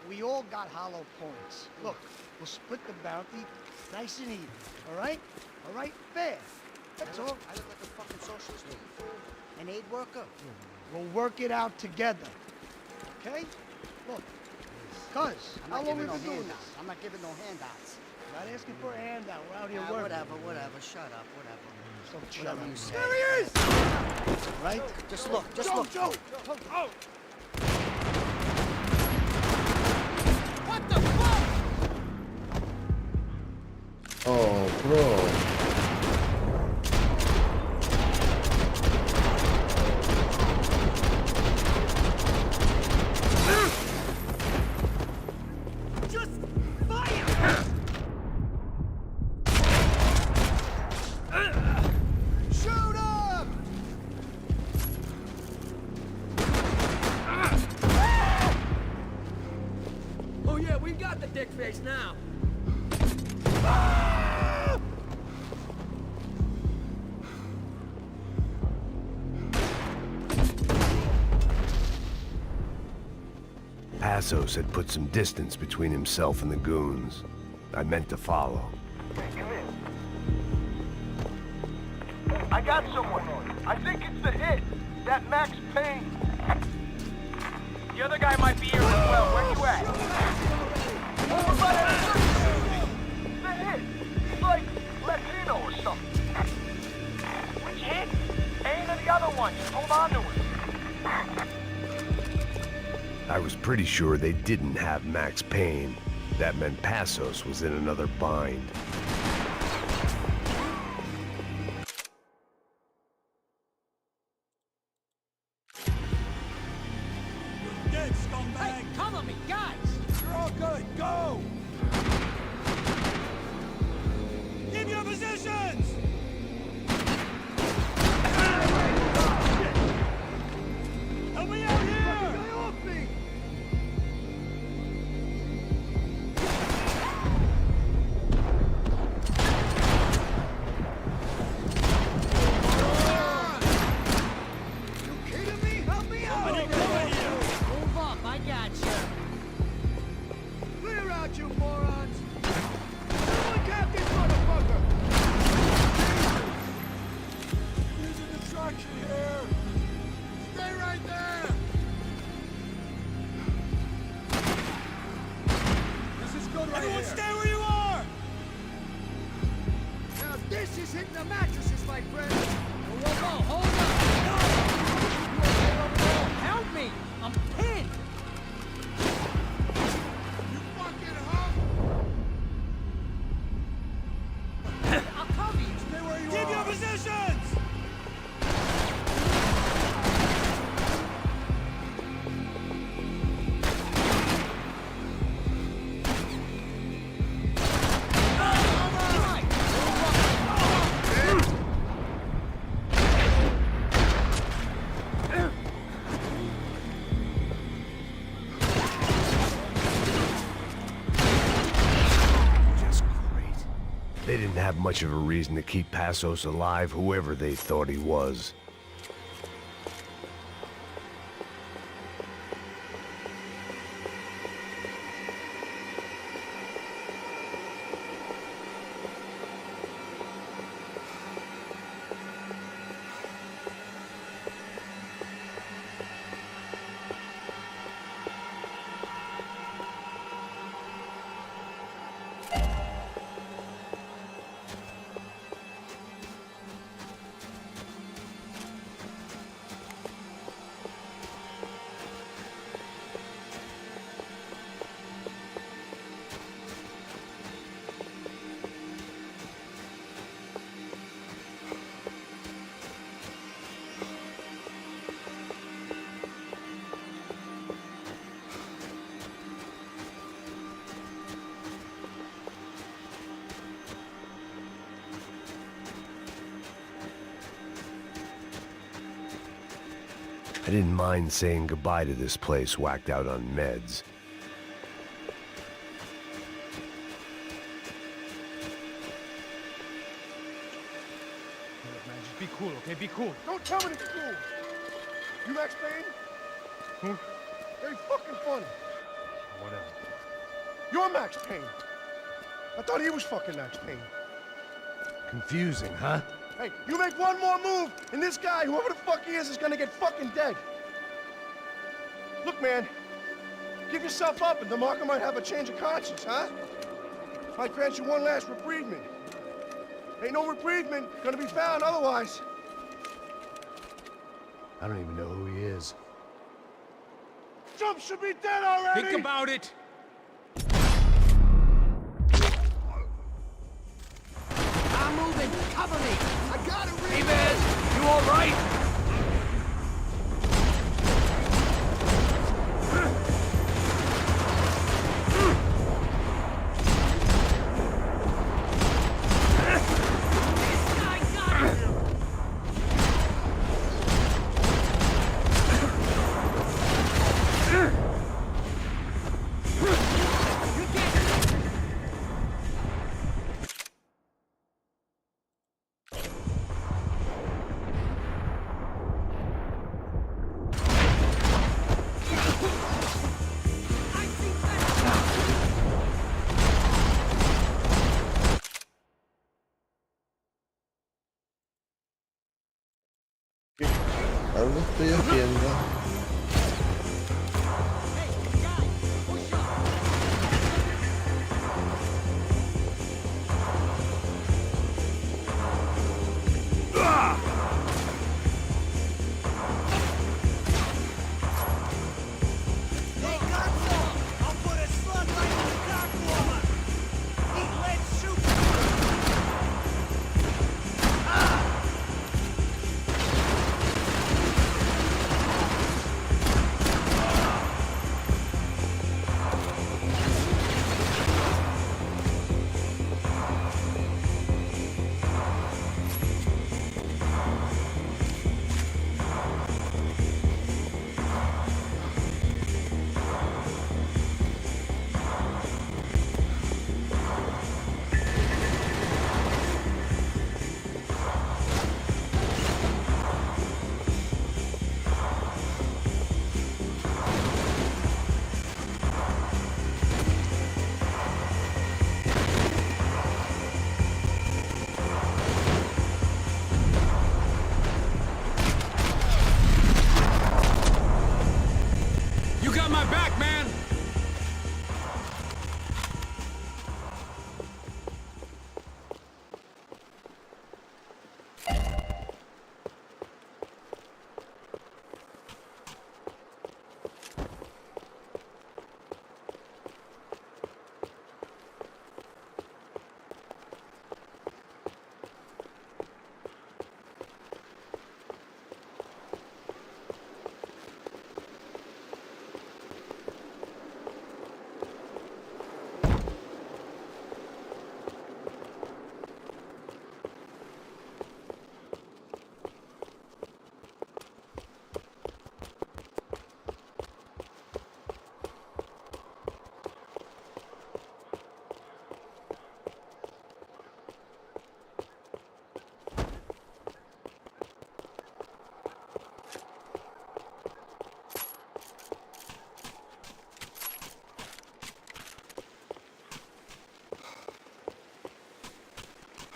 we all got hollow points. Look, we'll split the bounty nice and even, all right? All right, fair. That's all. I look like a fucking socialist. An aid worker. We'll work it out together, okay? Look, cuz, how long we been doing this? I'm not giving no handouts. Not asking for a handout. We're out here working. Whatever. Shut up, whatever. Whatever you say. There he is! Right? Just look, look. Joe! Oh! What the fuck? Oh, bro. Now. Passos had put some distance between himself and the goons. I meant to follow. Come in. I got someone. I think it's the hit. That Max Payne. The other guy might be here as well. Where you at? Over by that church. The hit. He's like Latino or something. Which hit? Payne or the other one. Just hold on to it. I was pretty sure they didn't have Max Payne. That meant Passos was in another bind. Dead, scumbag! Hey, cover me, guys! You're all good. Go! Keep your positions! Help me out here! Stay off me! Everyone stay where you are! Now this is hitting the mattresses, my friend! Whoa, whoa, hold up! No! Help me! I'm pinned! You fucking hunk! I'll cover you! Stay where you are! Keep your positions! They didn't have much of a reason to keep Passos alive, whoever they thought he was. I didn't mind saying goodbye to this place whacked out on meds. Look, man, just be cool, okay? Be cool. Don't tell me to be cool! You Max Payne? Who? Very fucking funny. Whatever. You're Max Payne. I thought he was fucking Max Payne. Confusing, huh? Hey, you make one more move, and this guy, whoever the fuck he is gonna get fucking dead. Look, man, give yourself up, and DeMarco might have a change of conscience, huh? Might grant you one last reprievement. Ain't no reprievement gonna be found otherwise. I don't even know who he is. Trump should be dead already! Think about it! I'm moving! Cover me! I got it, Hey, man! You all right?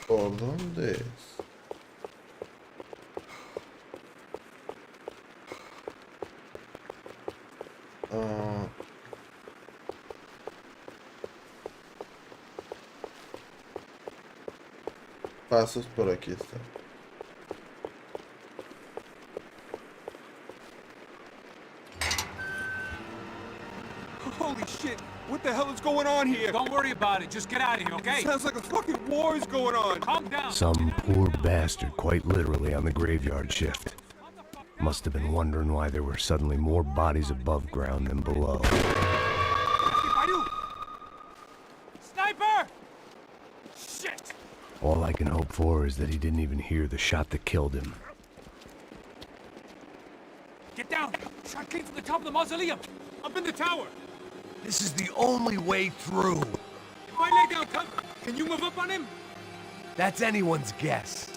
¿Por dónde es? Pasos por aquí está. Holy shit! What the hell is going on here? Don't worry about it. Just get out of here, okay? Sounds like a fucking war is going on. Calm down. Some poor bastard quite literally on the graveyard shift. Must have been wondering why there were suddenly more bodies above ground than below. Sniper! Shit! All I can hope for is that he didn't even hear the shot that killed him. Get down! Shot came from the top of the mausoleum! Up in the tower! This is the only way through. If I lay down, can you move up on him? That's anyone's guess.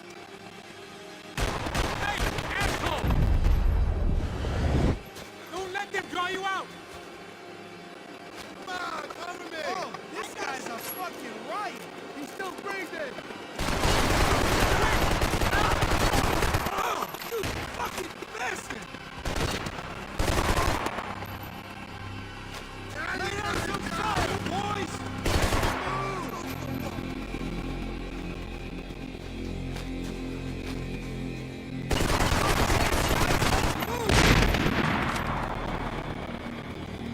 Hey, asshole! Don't let them draw you out! Come on, cover me! Oh, this guy's a fucking riot! He's still breathing! You fucking bastard! Lay down some fire, boys!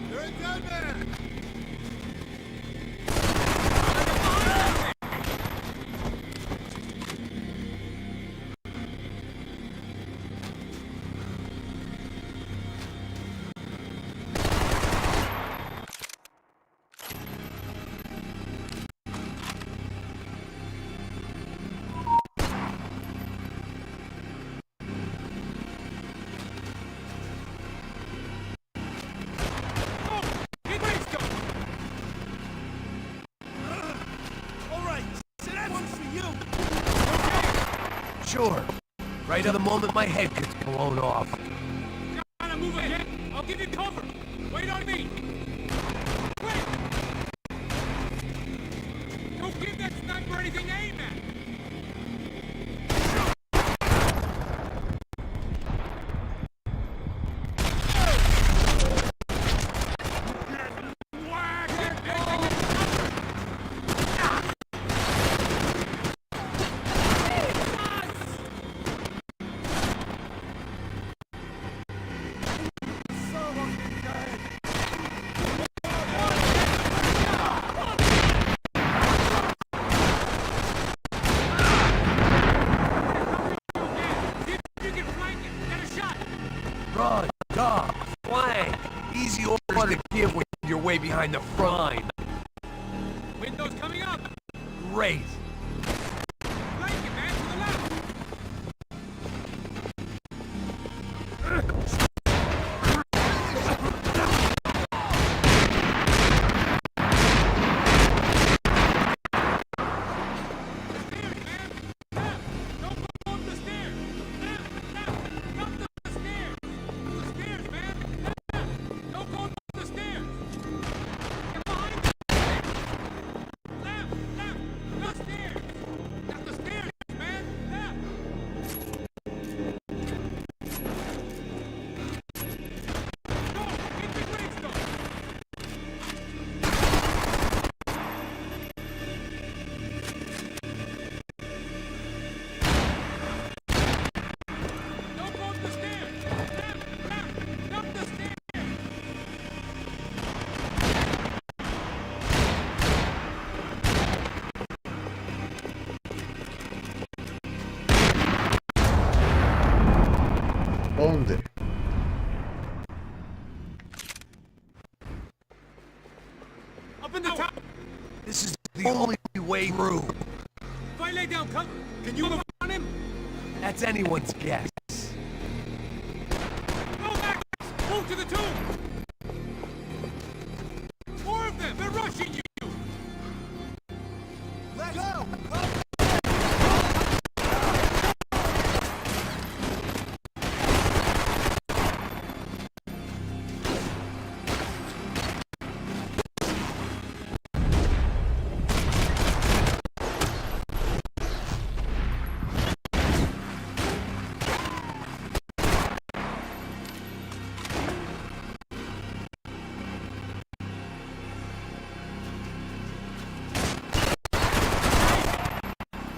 They're a dead man! Sure. Right at the moment my head gets blown off. Trying to move ahead? I'll give you cover! Wait on me! Wait! Don't give that sniper anything to aim at! Run, dog, flank. Easy orders to give when you're way behind the front line. Windows coming up! Great. Flank it, man, to the left! ¿Dónde? Up in the top! This is the only way through. If I lay down, can you move on him? That's anyone's guess. Go back! Move to the tomb! More of them! They're rushing you! Let's go!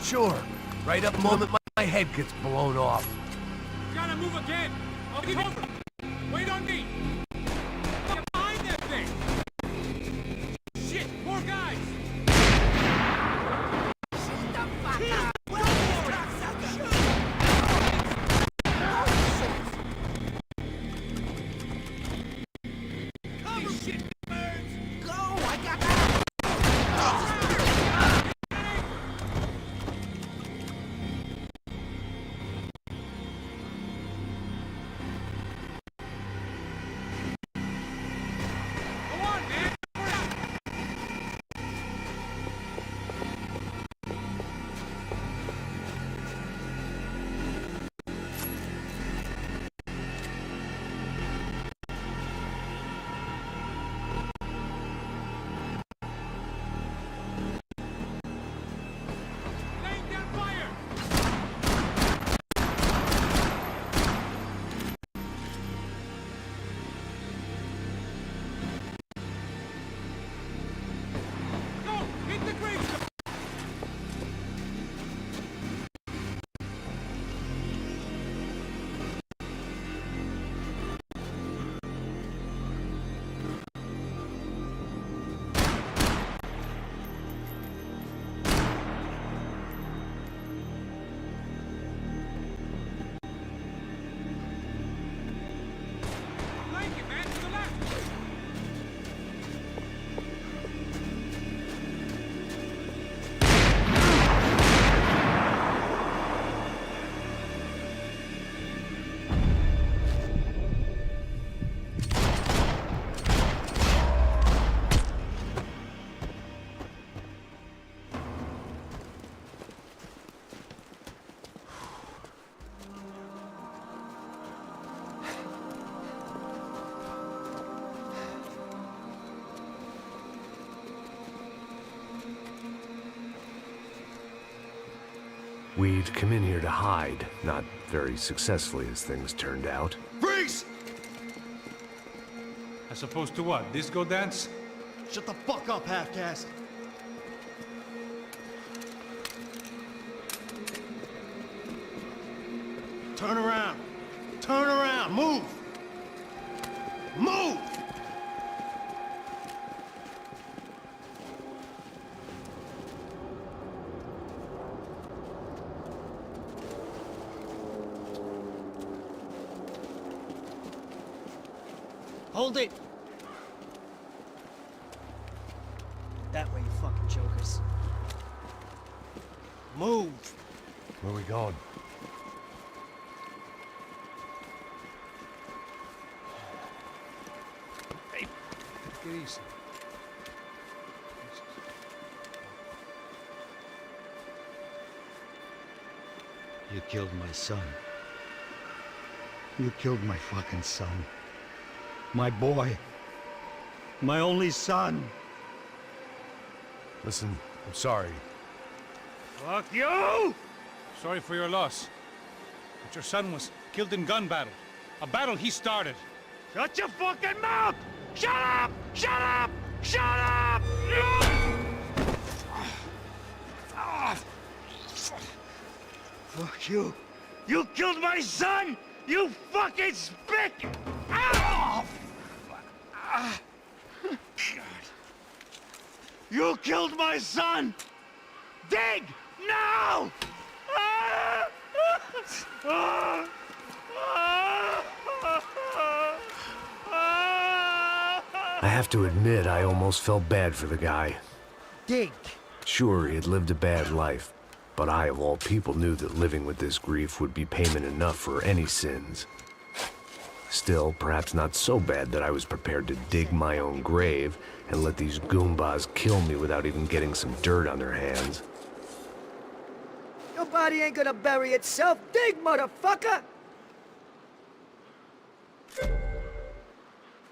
Sure. Right up the moment my head gets blown off. Gotta move again. I'll give over. Wait on me. Get behind that thing. Shit, more guys. Shut the fuck up. Shit birds. Go. I got that. We'd come in here to hide, not very successfully as things turned out. Freeze! As opposed to what? Disco dance? Shut the fuck up, half-caste. Turn around. Turn around. Move. Move! Hold it! That way, you fucking jokers. Move! Where are we going? Hey, take it easy. You killed my son. You killed my fucking son. My boy. My only son. Listen, I'm sorry. Fuck you! Sorry for your loss. But your son was killed in gun battle. A battle he started. Shut your fucking mouth! Shut up! Shut up! Shut up! Fuck you! You killed my son! You fucking spick! Ow! God. You killed my son! Dig! Now! I have to admit, I almost felt bad for the guy. Dig! Sure, he had lived a bad life, but I, of all people, knew that living with this grief would be payment enough for any sins. Still, perhaps not so bad that I was prepared to dig my own grave and let these Goombas kill me without even getting some dirt on their hands. Your body ain't gonna bury itself. Dig, motherfucker!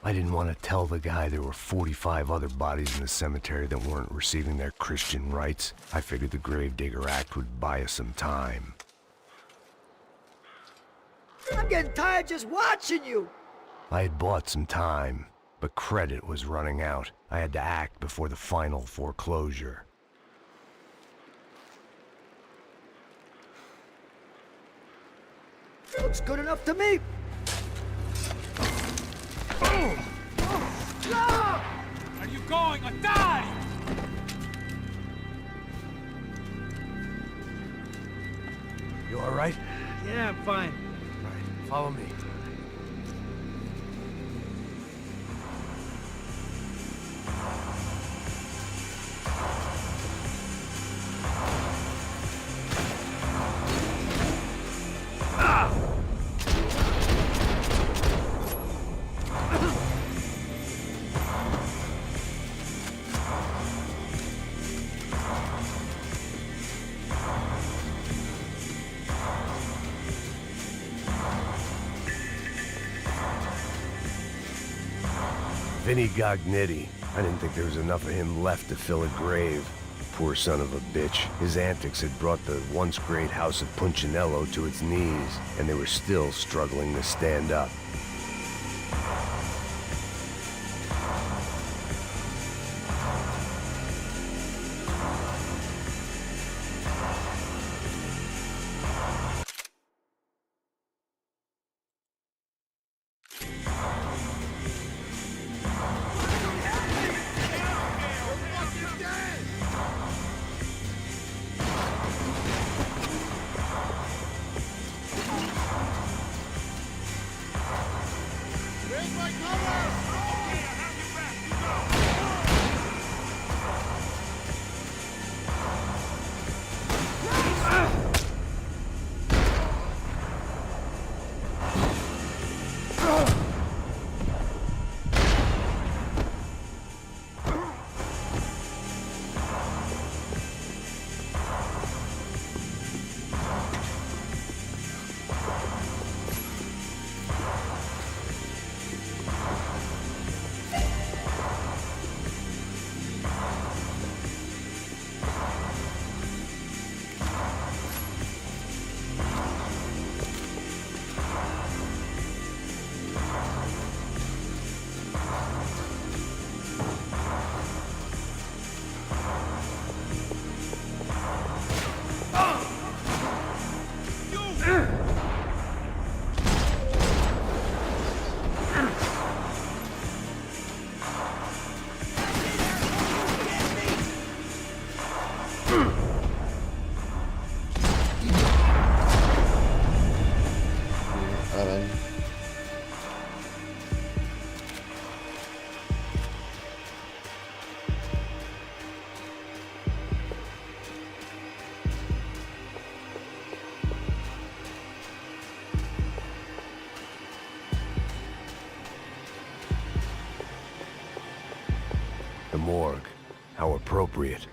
I didn't want to tell the guy there were 45 other bodies in the cemetery that weren't receiving their Christian rites. I figured the Gravedigger Act would buy us some time. I'm getting tired just watching you! I had bought some time, but credit was running out. I had to act before the final foreclosure. Looks good enough to me. Are you going or die? You all right? Yeah, I'm fine. Right, follow me. Vinny Gognitti. I didn't think there was enough of him left to fill a grave. Poor son of a bitch. His antics had brought the once great house of Punchinello to its knees, and they were still struggling to stand up. The morgue. How appropriate.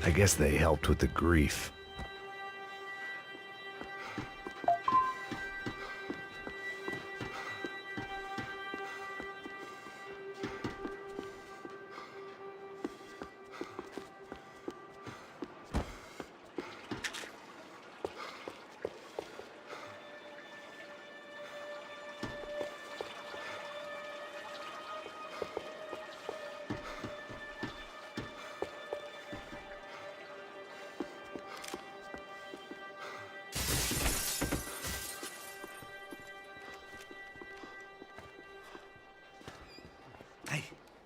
I guess they helped with the grief. Hey,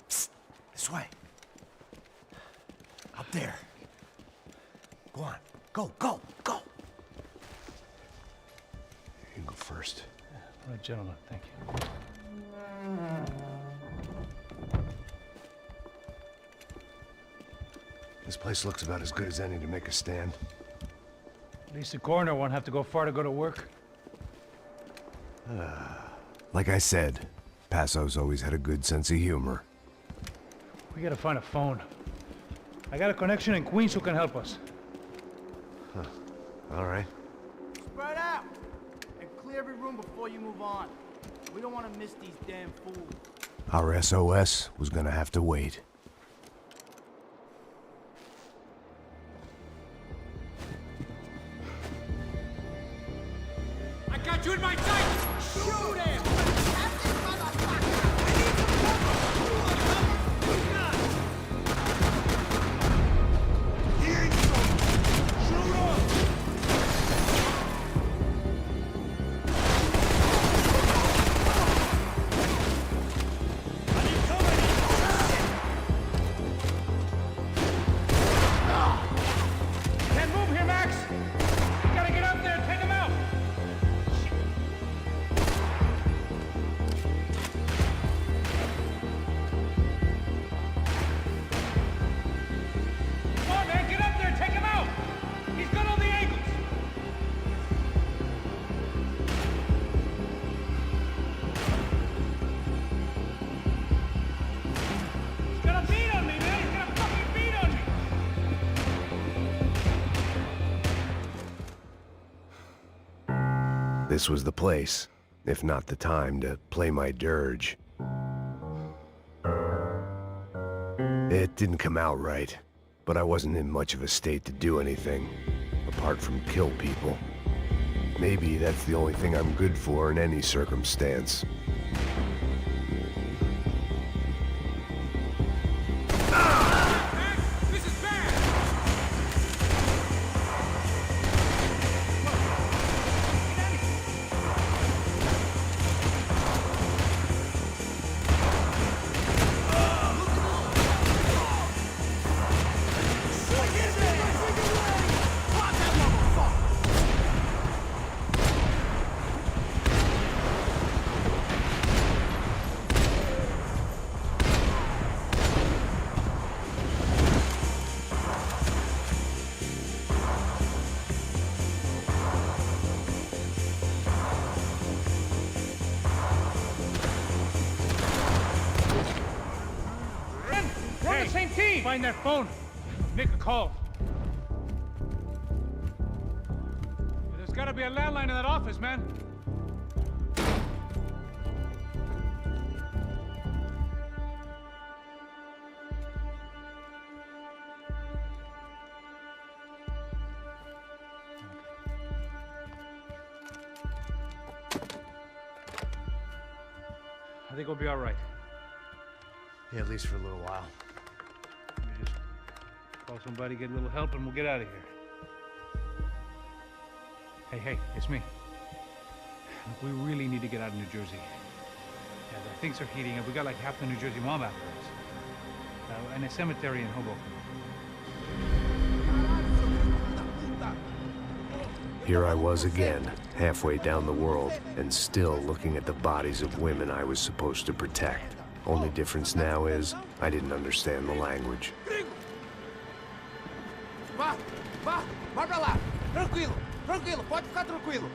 psst, this way. Up there. Go on. Go, go, go. You can go first. All right, gentlemen, thank you. This place looks about as good as any to make a stand. At least the coroner won't have to go far to go to work. Like I said, Passo's always had a good sense of humor. We gotta find a phone. I got a connection in Queens who can help us. Huh. All right. Spread out! And clear every room before you move on. We don't want to miss these damn fools. Our SOS was gonna have to wait. I got you in my sight! Shoot him! Can't move here, Max! You gotta get up there and take him out! Come on, man, get up there and take him out! He's got all the angles! He's gonna beat on me, man! He's gonna fucking beat on me! This was the place, if not the time, to play my dirge. It didn't come out right, but I wasn't in much of a state to do anything, apart from kill people. Maybe that's the only thing I'm good for in any circumstance. This is bad! We're on the same team! Find that phone. Make a call. There's gotta be a landline in that office, man. I think we'll be all right. Yeah, at least for a little while. Let me just call somebody, get a little help, and we'll get out of here. Hey, it's me. Look, we really need to get out of New Jersey. Yeah, things are heating up. We got like half the New Jersey mob after us. And a cemetery in Hoboken. Here I was again, halfway down the world, and still looking at the bodies of women I was supposed to protect. Only difference now is, I didn't understand the language. Vai pra lá! Tranquilo, pode ficar tranquilo!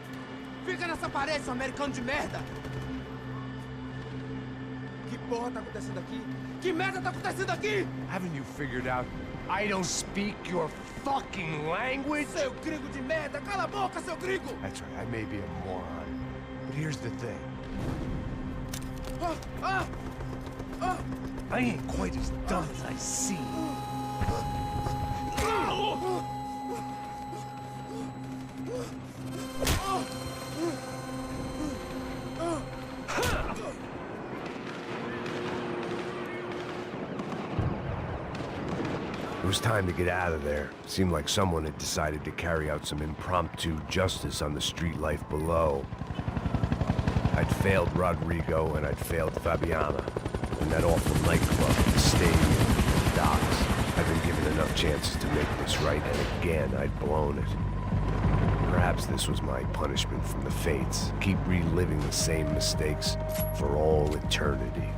Fica nessa parede, seu americano de merda! Que porra tá acontecendo aqui? Que merda tá acontecendo aqui? Haven't you figured out I don't speak your fucking language? Seu gringo de merda! Cala a boca, seu gringo! That's right, I may be a moron, but here's the thing. I ain't quite as dumb as I seem. It was time to get out of there. Seemed like someone had decided to carry out some impromptu justice on the street life below. I'd failed Rodrigo and I'd failed Fabiana. And that awful nightclub, the stadium, the docks. I'd been given enough chances to make this right, and again I'd blown it. Perhaps this was my punishment from the fates. Keep reliving the same mistakes for all eternity.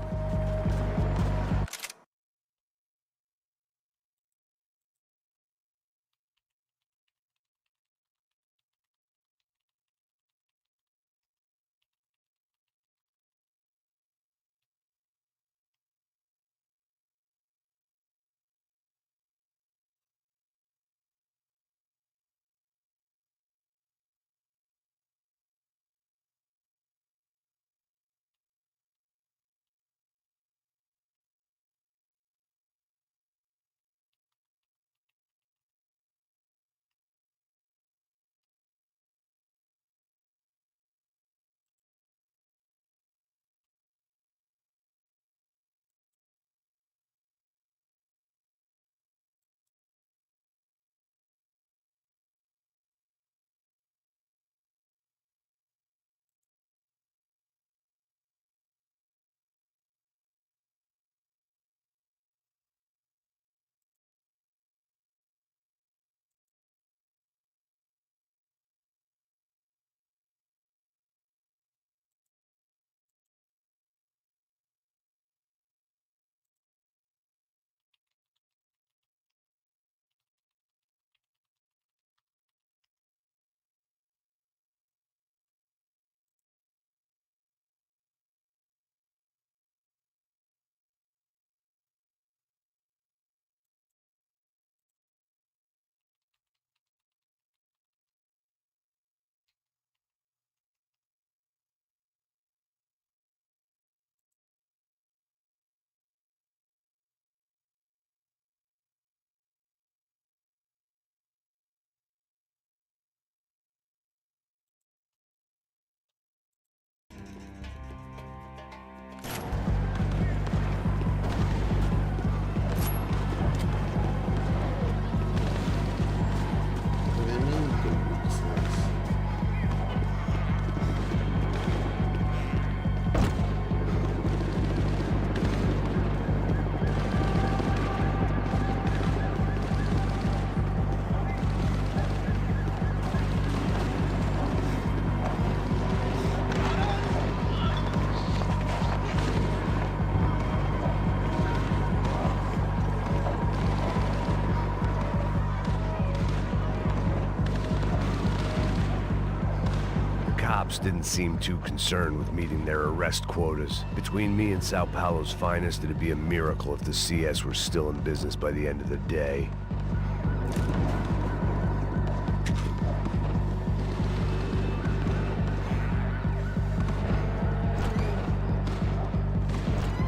cops didn't seem too concerned with meeting their arrest quotas. Between me and Sao Paulo's finest, it'd be a miracle if the CS were still in business by the end of the day.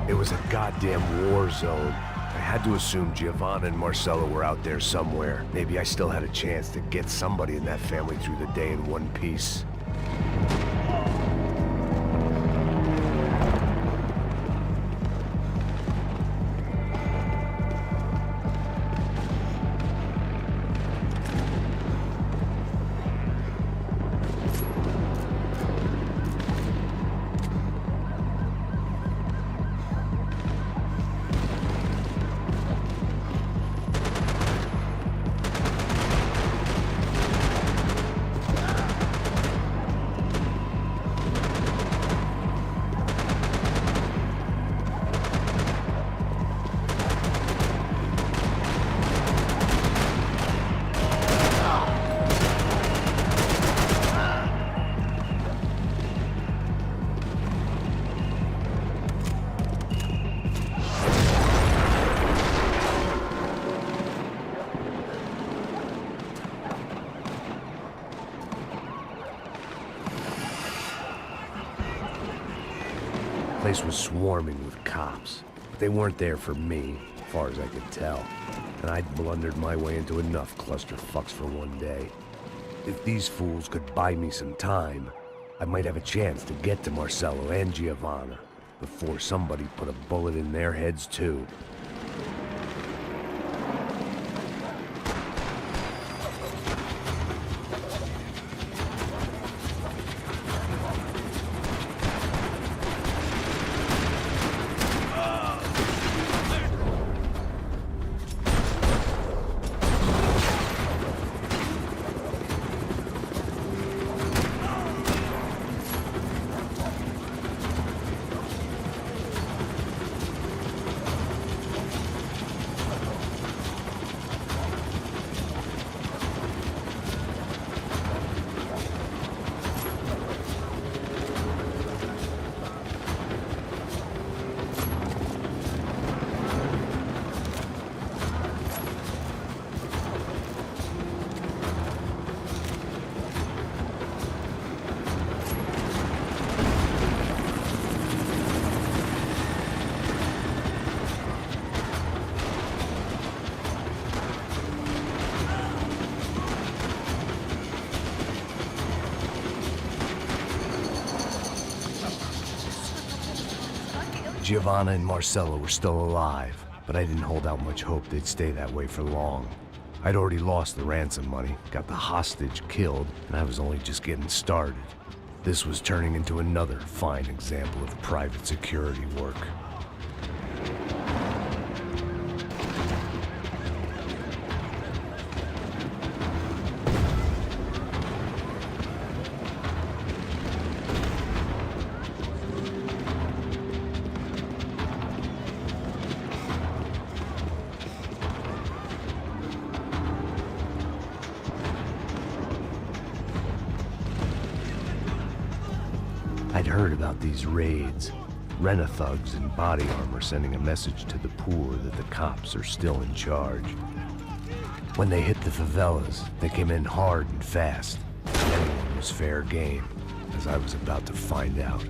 It was a goddamn war zone. I had to assume Giovanna and Marcelo were out there somewhere. Maybe I still had a chance to get somebody in that family through the day in one piece. The place was swarming with cops, but they weren't there for me, as far as I could tell. And I'd blundered my way into enough clusterfucks for one day. If these fools could buy me some time, I might have a chance to get to Marcelo and Giovanna before somebody put a bullet in their heads too. Giovanna and Marcelo were still alive, but I didn't hold out much hope they'd stay that way for long. I'd already lost the ransom money, got the hostage killed, and I was only just getting started. This was turning into another fine example of private security work. I'd heard about these raids. Rent-a-thugs in body armor sending a message to the poor that the cops are still in charge. When they hit the favelas, they came in hard and fast. Anyone was fair game, as I was about to find out.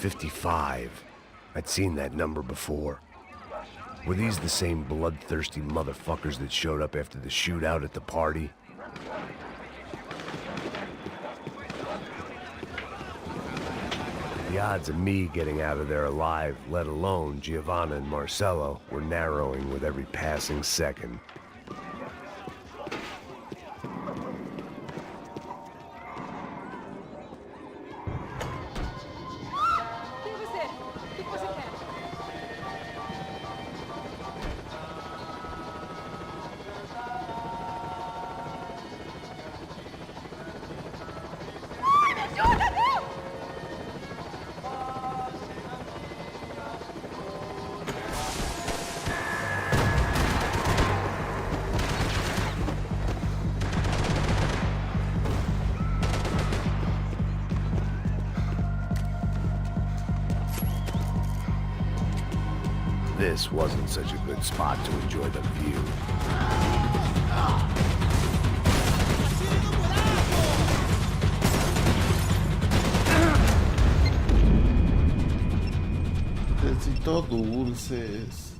55. I'd seen that number before. Were these the same bloodthirsty motherfuckers that showed up after the shootout at the party? The odds of me getting out of there alive, let alone Giovanna and Marcello, were narrowing with every passing second. This wasn't such a good spot to enjoy the view. Necesito dulces.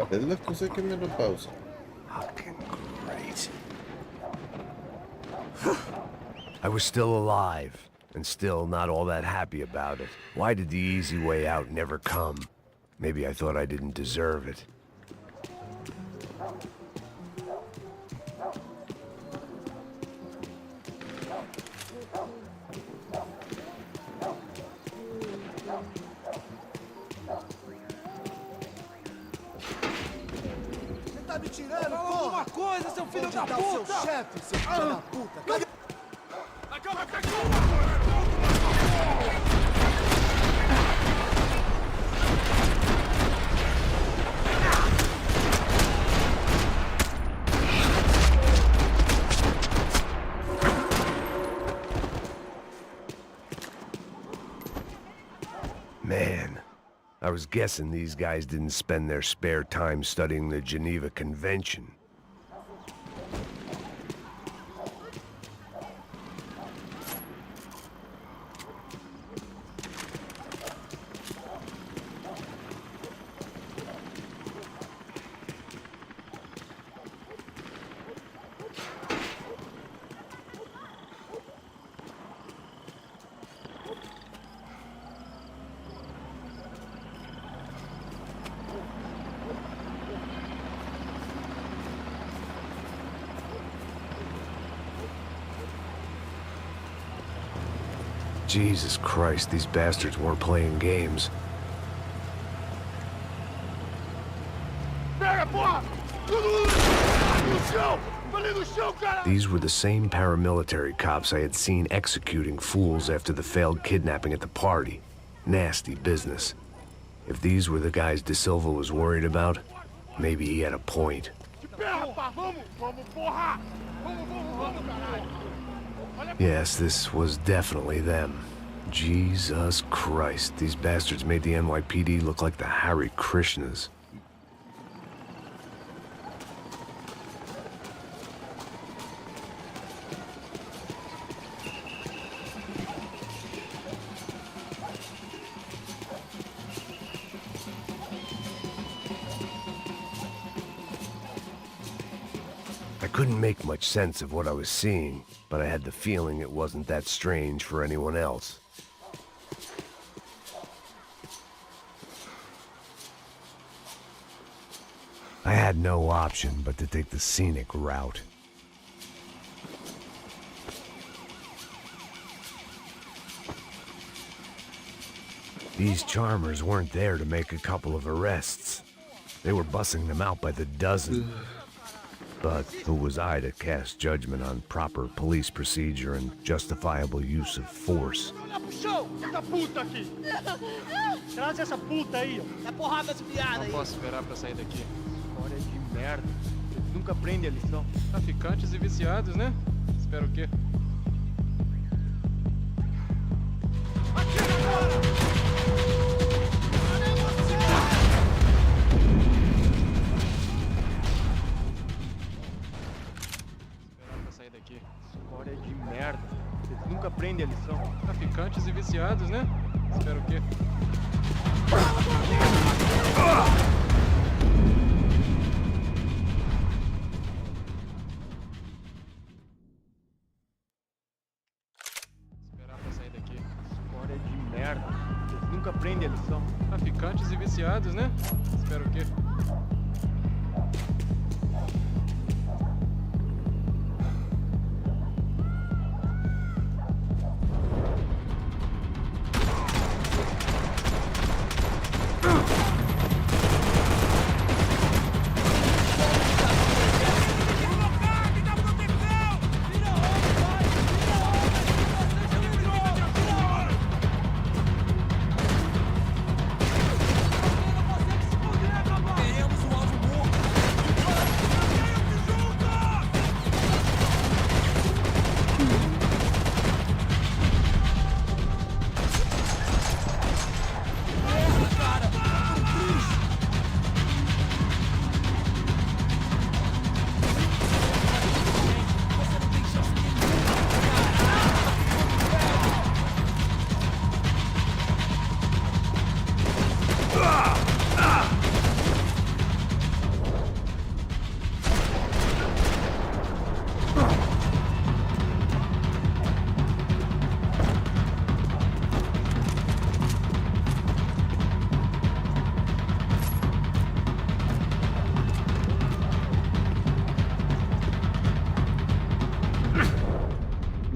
Es la cosa que me lo pausa. Fucking great. I was still alive, and still not all that happy about it. Why did the easy way out never come? Maybe I thought I didn't deserve it. Me tirando, alguma coisa, seu filho da puta! Seu chefe, seu filho da puta! Cadê? Man, I was guessing these guys didn't spend their spare time studying the Geneva Convention. Jesus Christ, these bastards weren't playing games. These were the same paramilitary cops I had seen executing fools after the failed kidnapping at the party. Nasty business. If these were the guys De Silva was worried about, maybe he had a point. Yes, this was definitely them. Jesus Christ, these bastards made the NYPD look like the Hare Krishnas. I couldn't make much sense of what I was seeing, but I had the feeling it wasn't that strange for anyone else. I had no option but to take the scenic route. These charmers weren't there to make a couple of arrests. They were bussing them out by the dozen. But who was I to cast judgment on proper police procedure and justifiable use of force? Traz essa puta aí, ó. É porrada das piadas aí. Não posso esperar pra sair daqui. História de merda. Eles nunca aprendem a lição. Traficantes e viciados, né? Espero o quê? História de merda. Eles nunca aprendem a lição. Traficantes e viciados, né? Espero o quê? Esperar pra sair daqui. História de merda. Eles nunca aprendem a lição. Traficantes e viciados, né? Espero o quê?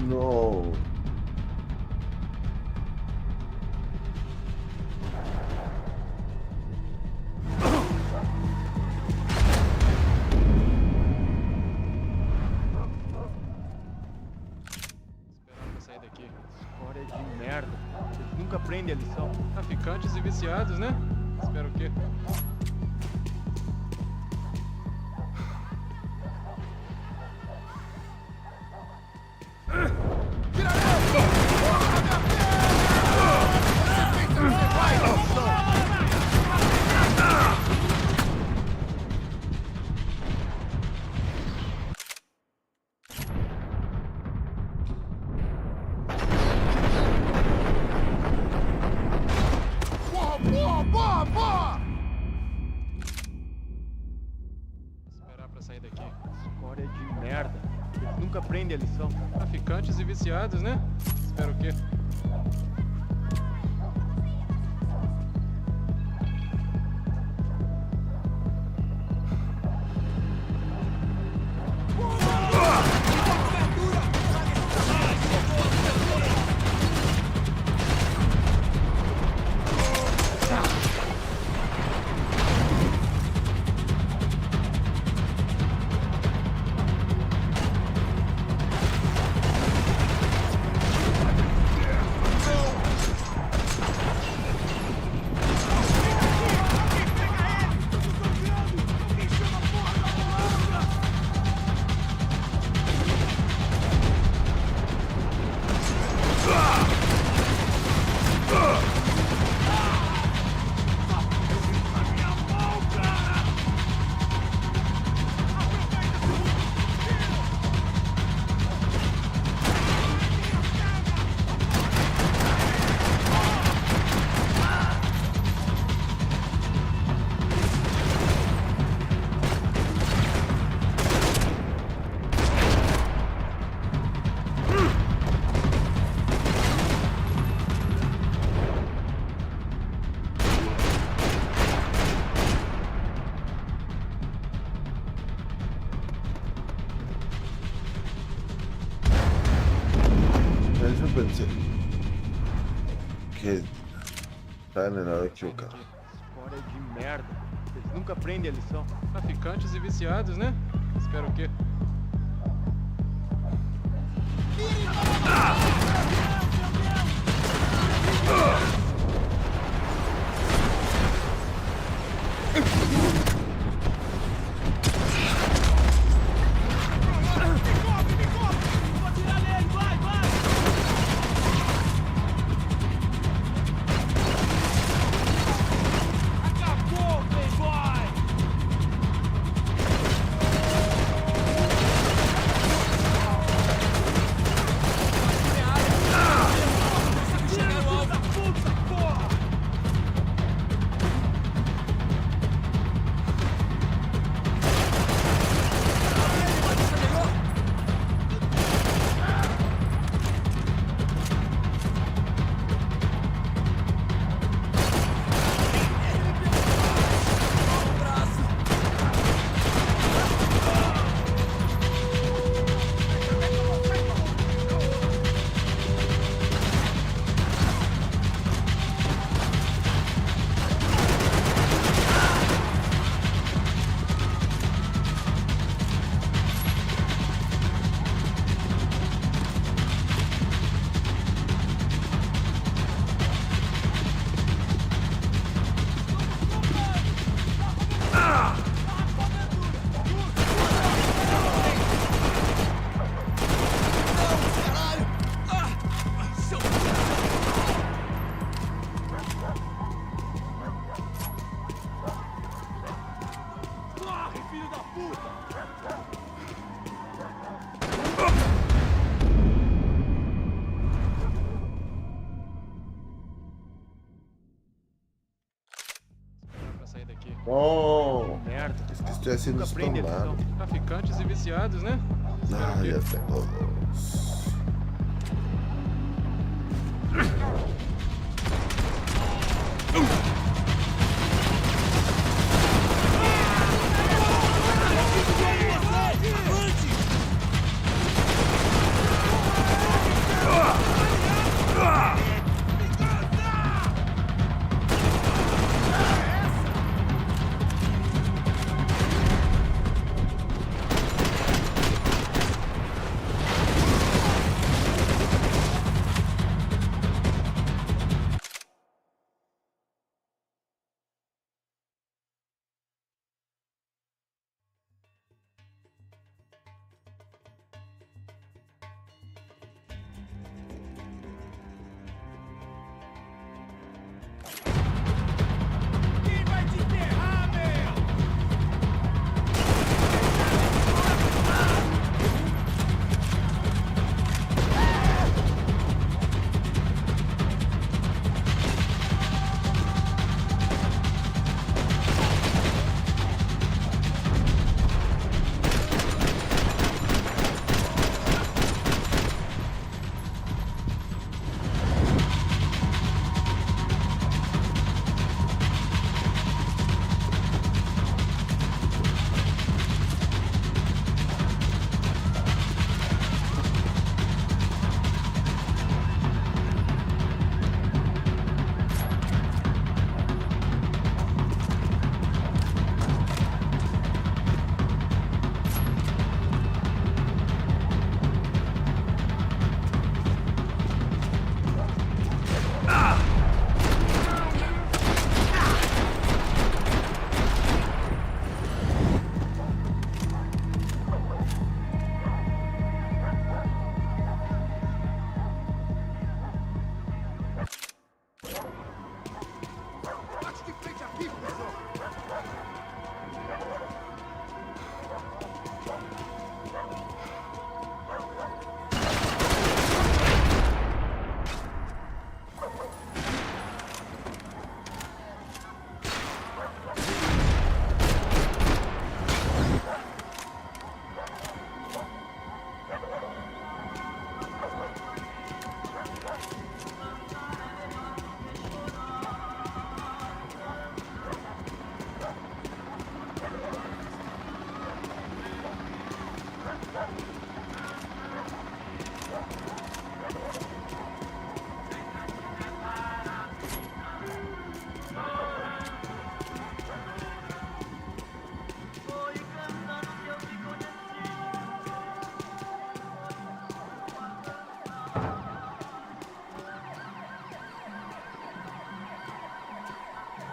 No. Esperar pra sair daqui. História de merda. Eles nunca aprendem a lição. Traficantes e viciados, né? Espero o quê? Esperar pra sair daqui. História de merda. Eles nunca aprendem a lição. Traficantes e viciados, né? Espero o quê? Yo pensé que estaba en el lado equivocado. História de merda. Eles nunca aprendem a lição. Traficantes e viciados, né? Espera o quê? Oh, Merda. esqueci de sendo Nunca aprende a estombado. lição. Traficantes e viciados, né? Ai, até todos.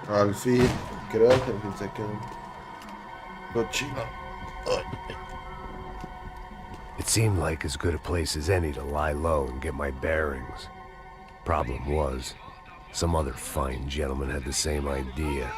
Al fin, creo que al fin se quedan. Cochino. It seemed like as good a place as any to lie low and get my bearings. Problem was, some other fine gentleman had the same idea.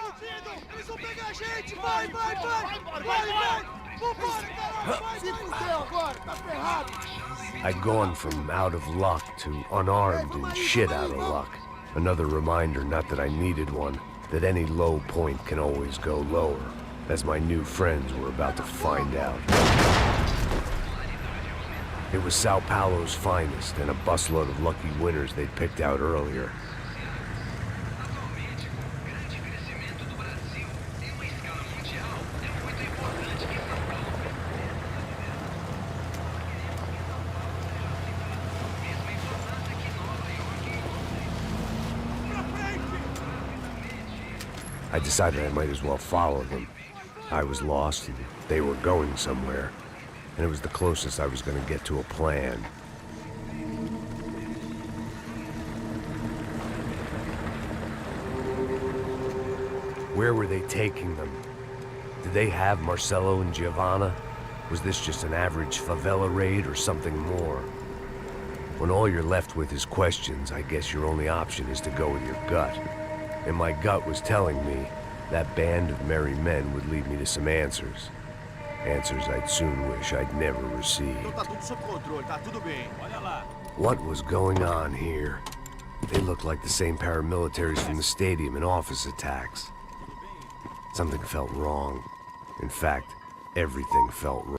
I'd gone from out of luck to unarmed and shit out of luck. Another reminder, not that I needed one, that any low point can always go lower, as my new friends were about to find out. It was Sao Paulo's finest and a busload of lucky winners they'd picked out earlier. I decided I might as well follow them. I was lost and they were going somewhere, and it was the closest I was going to get to a plan. Where were they taking them? Did they have Marcelo and Giovanna? Was this just an average favela raid or something more? When all you're left with is questions, I guess your only option is to go with your gut. And my gut was telling me that band of merry men would lead me to some answers. Answers I'd soon wish I'd never received. What was going on here? They looked like the same paramilitaries from the stadium in office attacks. Something felt wrong. In fact, everything felt wrong.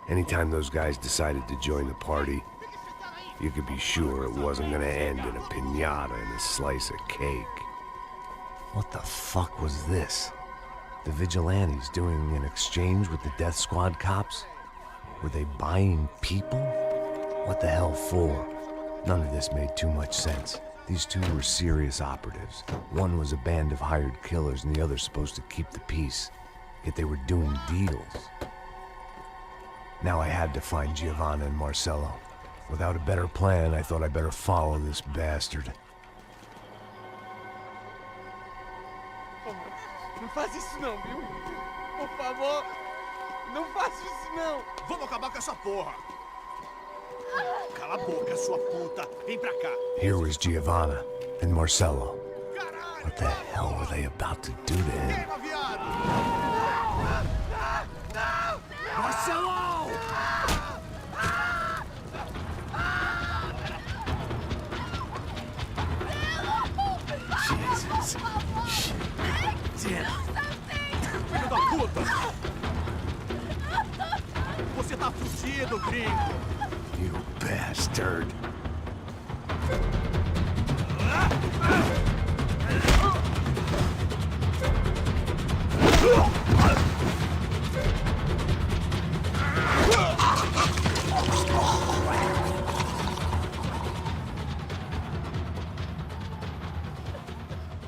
Anytime those guys decided to join the party, you could be sure it wasn't gonna end in a piñata and a slice of cake. What the fuck was this? The vigilantes doing an exchange with the death squad cops? Were they buying people? What the hell for? None of this made too much sense. These two were serious operatives. One was a band of hired killers and the other supposed to keep the peace. Yet they were doing deals. Now I had to find Giovanna and Marcelo. Without a better plan, I thought I'd better follow this bastard. Não faz isso não, viu? Por favor, não faça isso não. Vamos acabar com essa porra. Cala a boca, sua puta. Vem pra cá. Here was Giovanna and Marcelo. What the hell were they about to do to him? Marcelo! Jesus. Shit. Damn. Filho da puta! Você tá fugido, gringo! You bastard.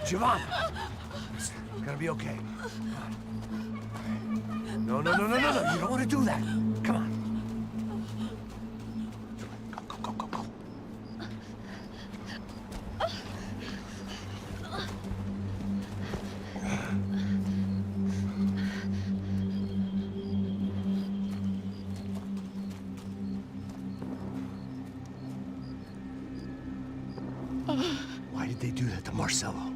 Giovanna! It's gonna be okay. No, no, no, no, no, no. You don't want to do that. Come on. Go, go, go, go. Why did they do that to Marcelo?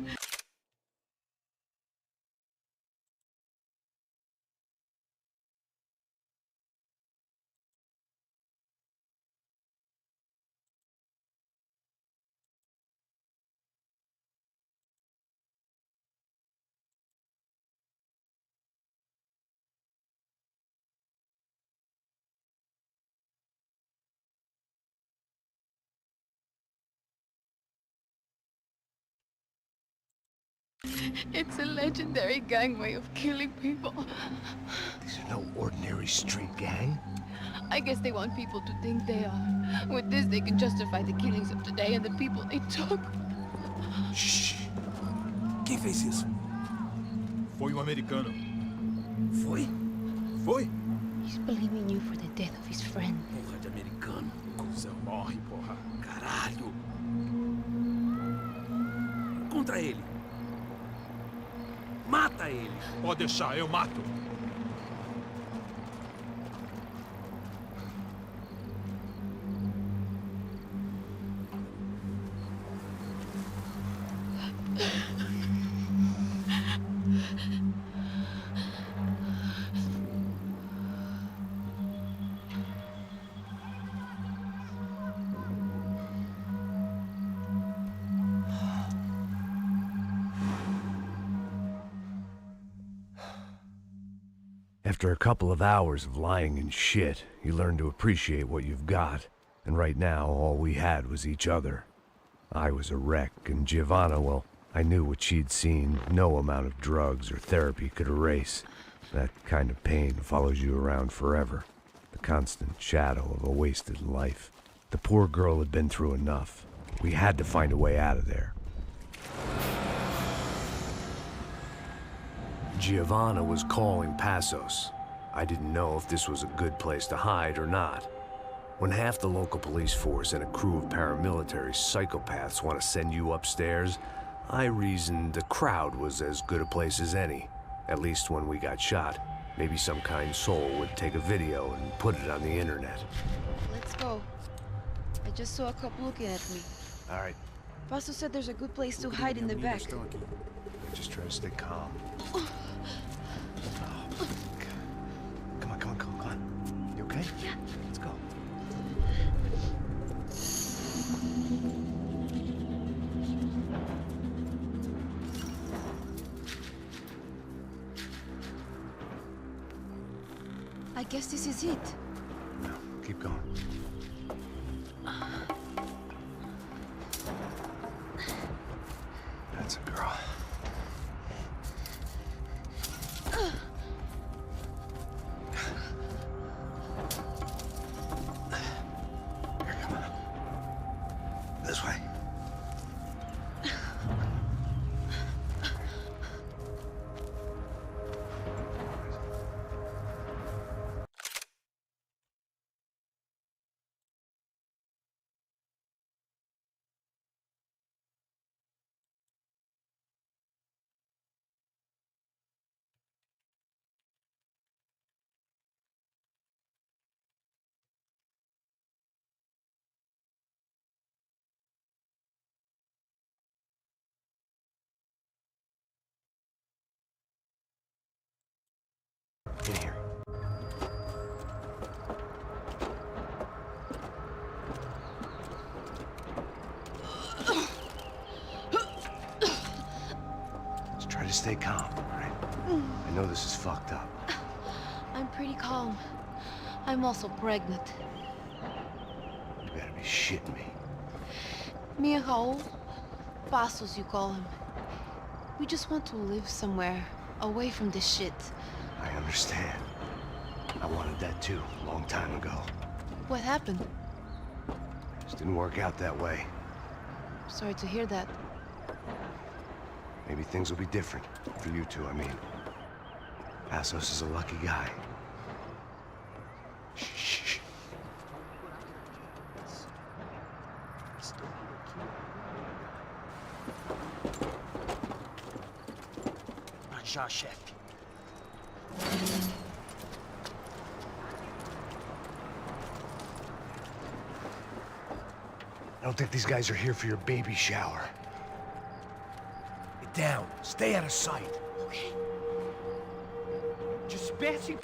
It's a legendary gang way of killing people. These are no ordinary street gang. I guess they want people to think they are. With this, they can justify the killings of today and the people they took. Shh. Quem fez isso? Foi um americano. Foi? Foi? He's blaming you for the death of his friend. Porra de americano. Cusão morre, porra. Caralho. Contra ele. Mata ele. Pode deixar, eu mato. After a couple of hours of lying and shit, you learn to appreciate what you've got. And right now, all we had was each other. I was a wreck, and Giovanna, well, I knew what she'd seen no amount of drugs or therapy could erase. That kind of pain follows you around forever. The constant shadow of a wasted life. The poor girl had been through enough. We had to find a way out of there. Giovanna was calling Passos. I didn't know if this was a good place to hide or not. When half the local police force and a crew of paramilitary psychopaths want to send you upstairs, I reasoned the crowd was as good a place as any. At least when we got shot. Maybe some kind soul would take a video and put it on the internet. Let's go. I just saw a cop looking at me. All right, Paso said there's a good place to hide in the back. just try to stay calm. Come on. You okay? Yeah. Let's go. I guess this is it. No, keep going. That's a girl. Here, come on. This way. In here. Just try to stay calm, all right? I know this is fucked up. I'm pretty calm. I'm also pregnant. You better be shitting me. Me and Raul, Passos you call him. We just want to live somewhere, away from this shit. I understand. I wanted that too, a long time ago. What happened? Just didn't work out that way. Sorry to hear that. Maybe things will be different. For you two, I mean. Passos is a lucky guy. Shh. Já, chefe. I don't think these guys are here for your baby shower. Get down. Stay out of sight. Okay. Just Bessie.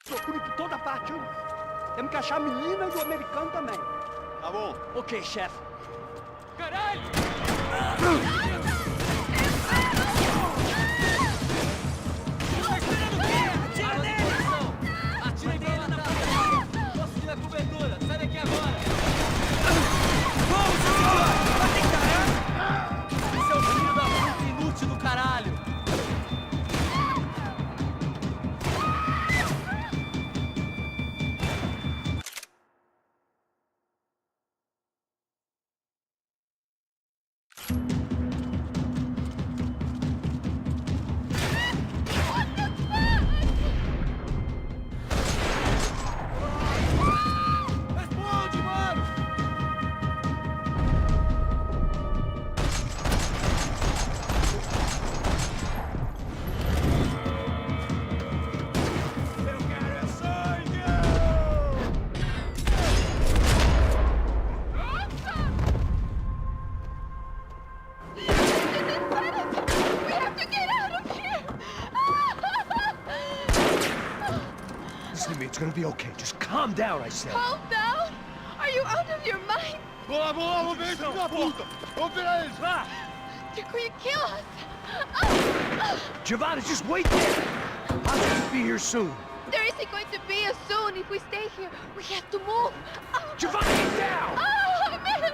Procure por toda parte, hein? Temos que achar a menina e o americano também. Tá bom. Ok, chefe. Caralho! Atira nele! Atira nele na frente! Tô seguindo a cobertura! Sai daqui agora! Vamos, seu idiota! Vai tentar! Seu filho da puta inútil do caralho! Listen to me, it's gonna be okay. Just calm down, I said. Calm down? Are you out of your mind? Vamos ver esse filho da puta! Vamos virar eles, vá! They're going to kill us! Giovanna, just wait there. I'll just be here soon. There isn't going to be a soon if we stay here. We have to move. Giovanna, get down! Oh, man, no!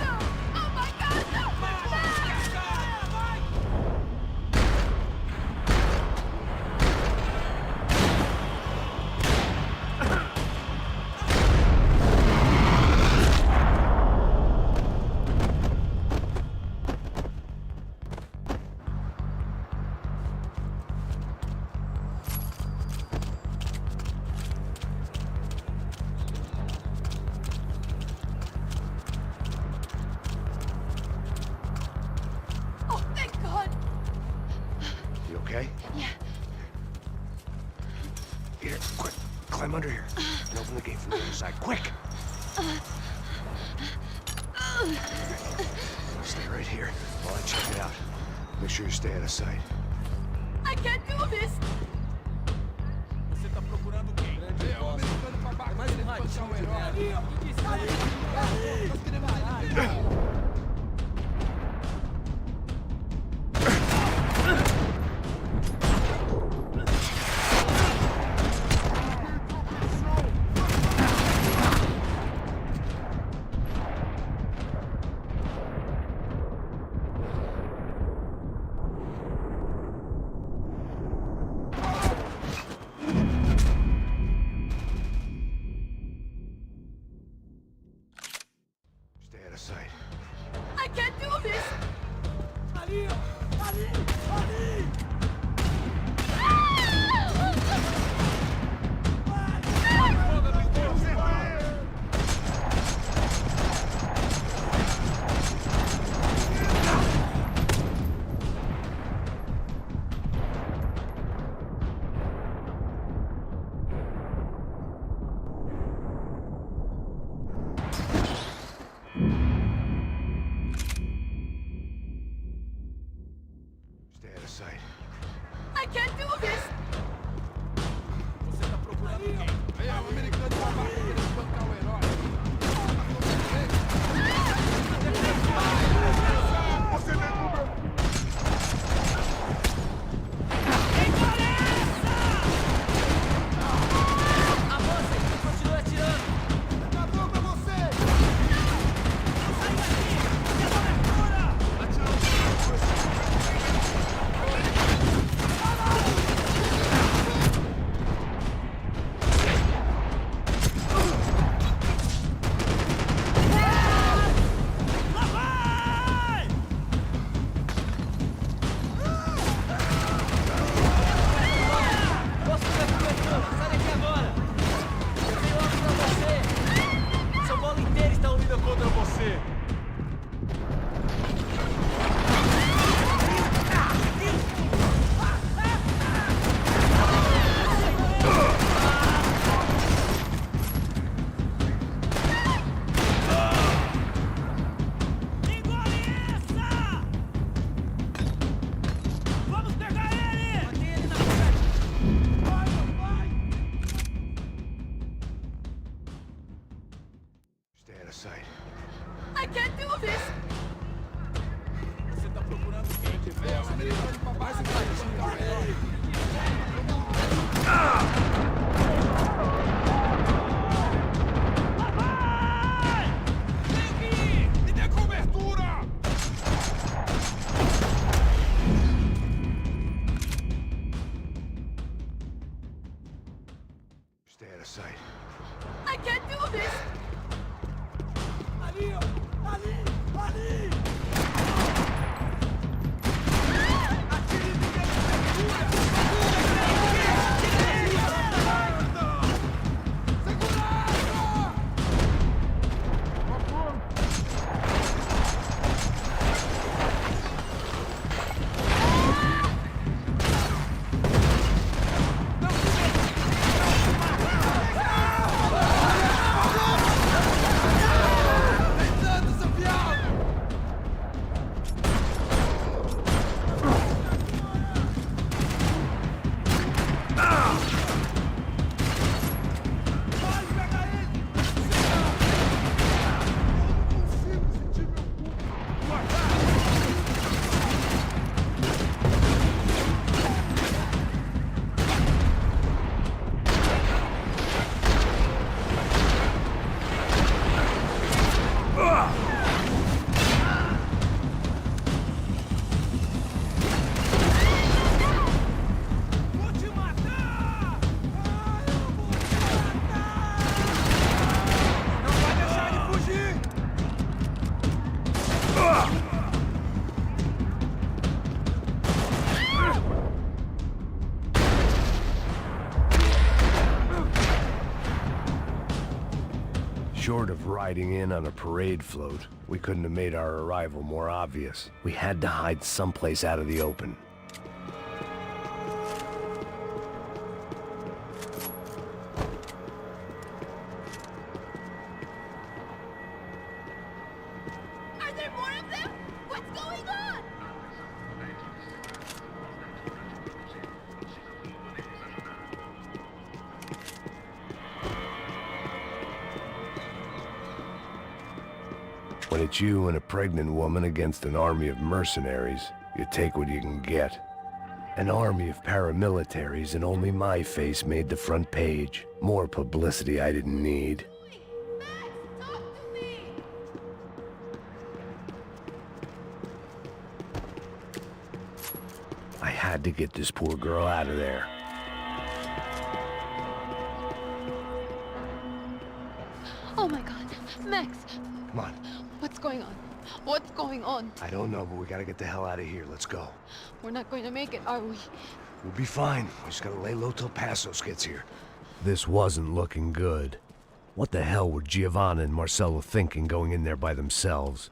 No! Oh, my God, no! Oh, thank God! You okay? Yeah. Here, quick. Climb under here. And open the gate from the other side. Quick! Stay right here while I check it out. Make sure you stay out of sight. I can't do this! Você tá procurando quem? É o americano babaca. É mais um ratinho de merda. O que isso é? Nós queremos ele. Stay out of sight. I can't do this! Ali! Ali! Ali! Stay out of sight. I can't do this! Você tá procurando quem? É o americano babaca querendo espancar o herói. Você derruba! Avancem, continue atirando. Acabou pra você! Stay Stay out of sight. I can't do this! Ali, ó! Ali! Ali! Short of riding in on a parade float, we couldn't have made our arrival more obvious. We had to hide someplace out of the open. Are there more of them? What's going on? When it's you and a pregnant woman against an army of mercenaries, you take what you can get. An army of paramilitaries and only my face made the front page. More publicity I didn't need. I had to get this poor girl out of there. Oh my God, Max, Come on. what's going on? What's going on? I don't know, but we gotta get the hell out of here. Let's go. We're not going to make it, are we? We'll be fine. We just gotta lay low till Passos gets here. This wasn't looking good. What the hell were Giovanna and Marcello thinking going in there by themselves?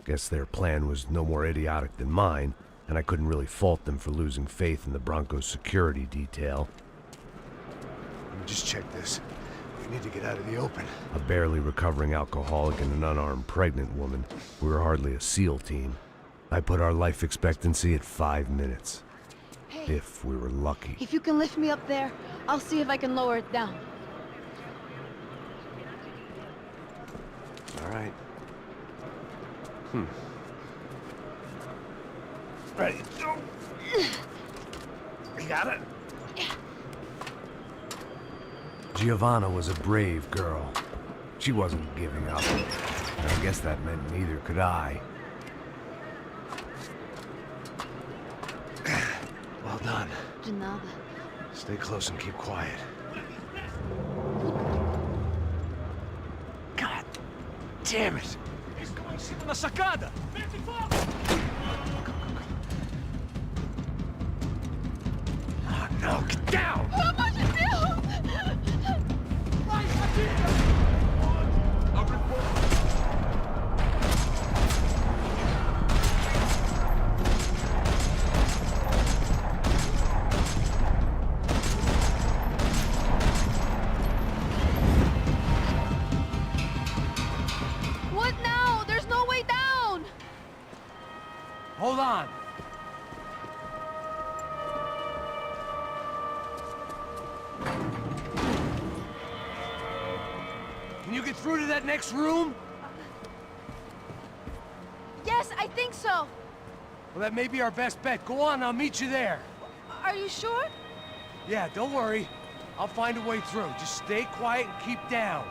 Guess their plan was no more idiotic than mine, and I couldn't really fault them for losing faith in the Broncos' security detail. Let me just check this. We need to get out of the open. A barely recovering alcoholic and an unarmed pregnant woman. We were hardly a SEAL team. I put our life expectancy at 5 minutes. Hey, If we were lucky. if you can lift me up there, I'll see if I can lower it down. All right. Ready? Go. You got it? Giovanna was a brave girl. She wasn't giving up. And I guess that meant neither could I. Well done. De nada. Stay close and keep quiet. God damn it! Na sacada! Oh no, get down! Pelo amor de Deus! What now? There's no way down! Hold on. Can you get through to that next room? Yes, I think so. Well, that may be our best bet. Go on, I'll meet you there. Are you sure? Yeah, don't worry. I'll find a way through. Just stay quiet and keep down.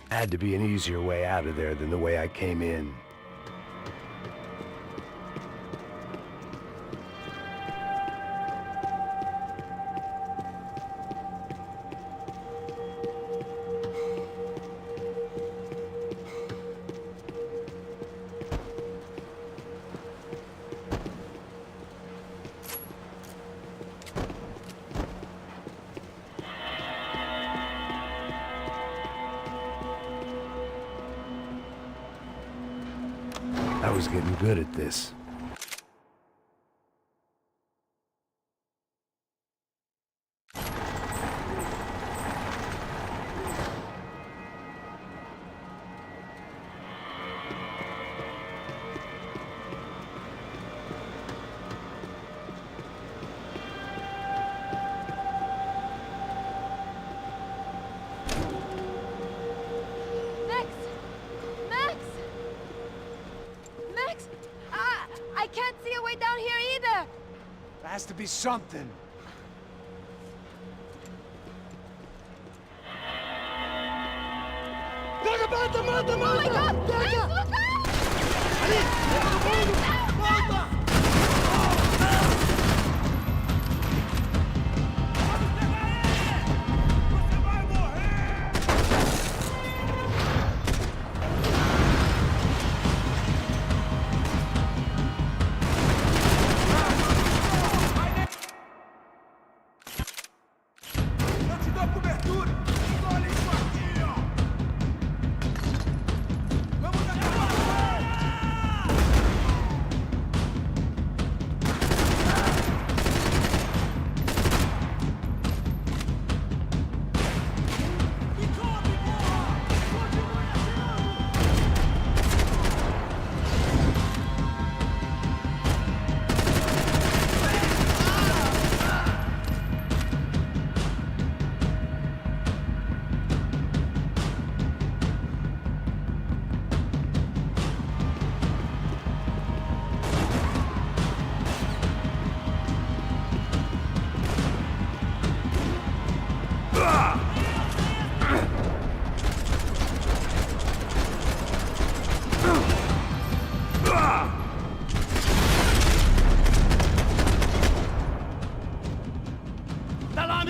Had to be an easier way out of there than the way I came in. I was getting good at this. I can't see a way down here either! There has to be something. Oh my God! Please look out!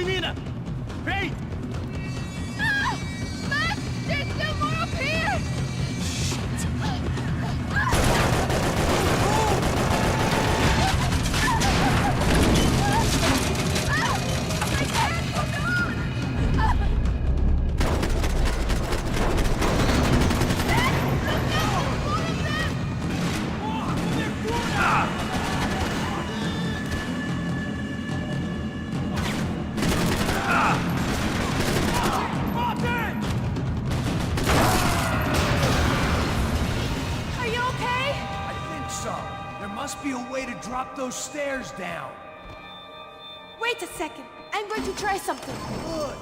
menina! Vem! Ah! Max! There's still more up here! Drop those stairs down. Wait a second. I'm going to try something. Good.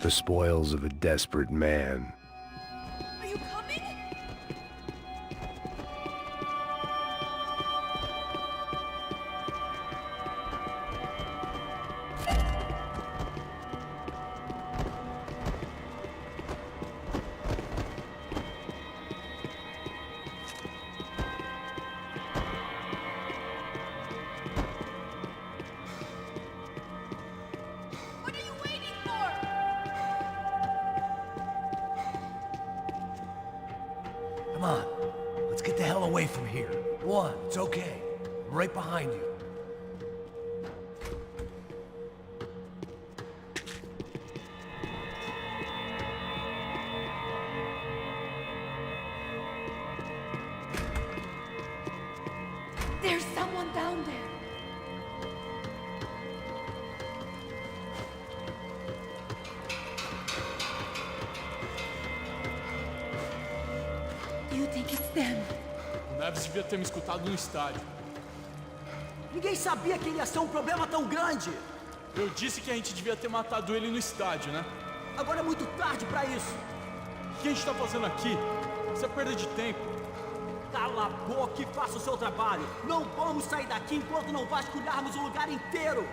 The spoils of a desperate man. Are you coming? Come on. Let's get the hell away from here. Go on, it's okay. I'm right behind you. There's someone down there. You think it's them? O Neves devia ter me escutado no estádio. Ninguém sabia que ele ia ser um problema tão grande. Eu disse que a gente devia ter matado ele no estádio, né? Agora é muito tarde pra isso. O que a gente tá fazendo aqui? Isso é perda de tempo. Cala a boca e faça o seu trabalho. Não vamos sair daqui enquanto não vasculharmos o lugar inteiro.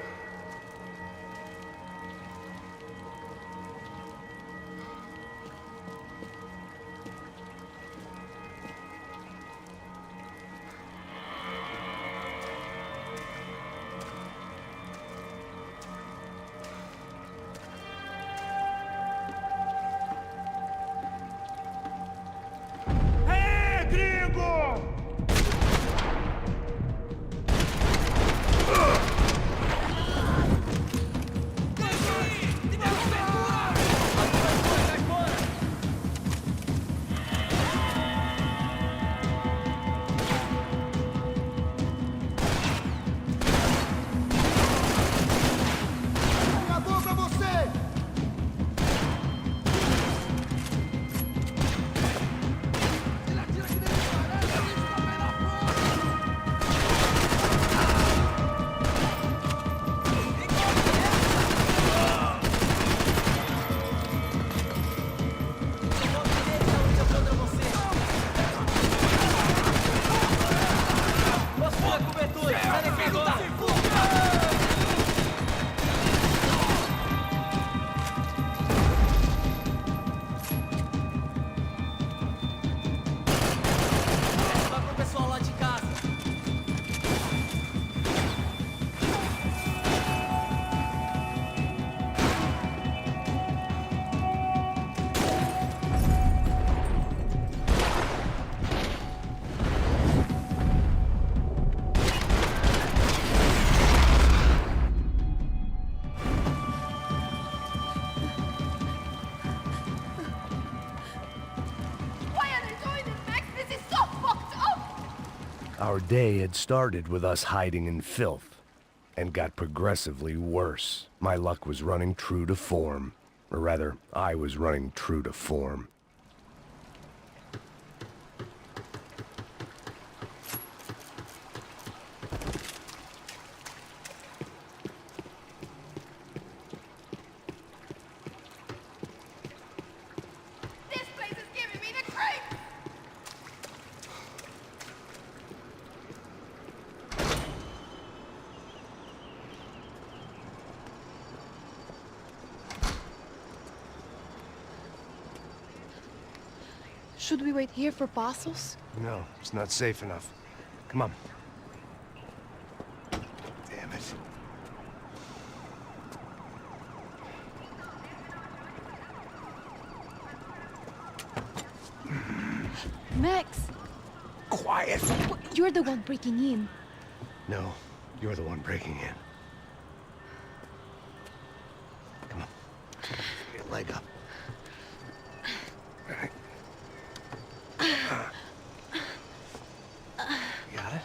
Our day had started with us hiding in filth, and got progressively worse. My luck was running true to form. Or rather, I was running true to form. Should we wait here for Passos? No, it's not safe enough. Come on. Damn it. Max! Quiet! You're the one breaking in. No, you're the one breaking in. Come on. Get your leg up. All right. You got it?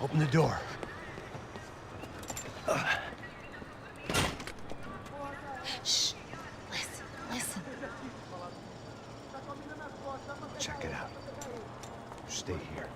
Open the door. Shh. Listen, listen. Check it out. Stay here.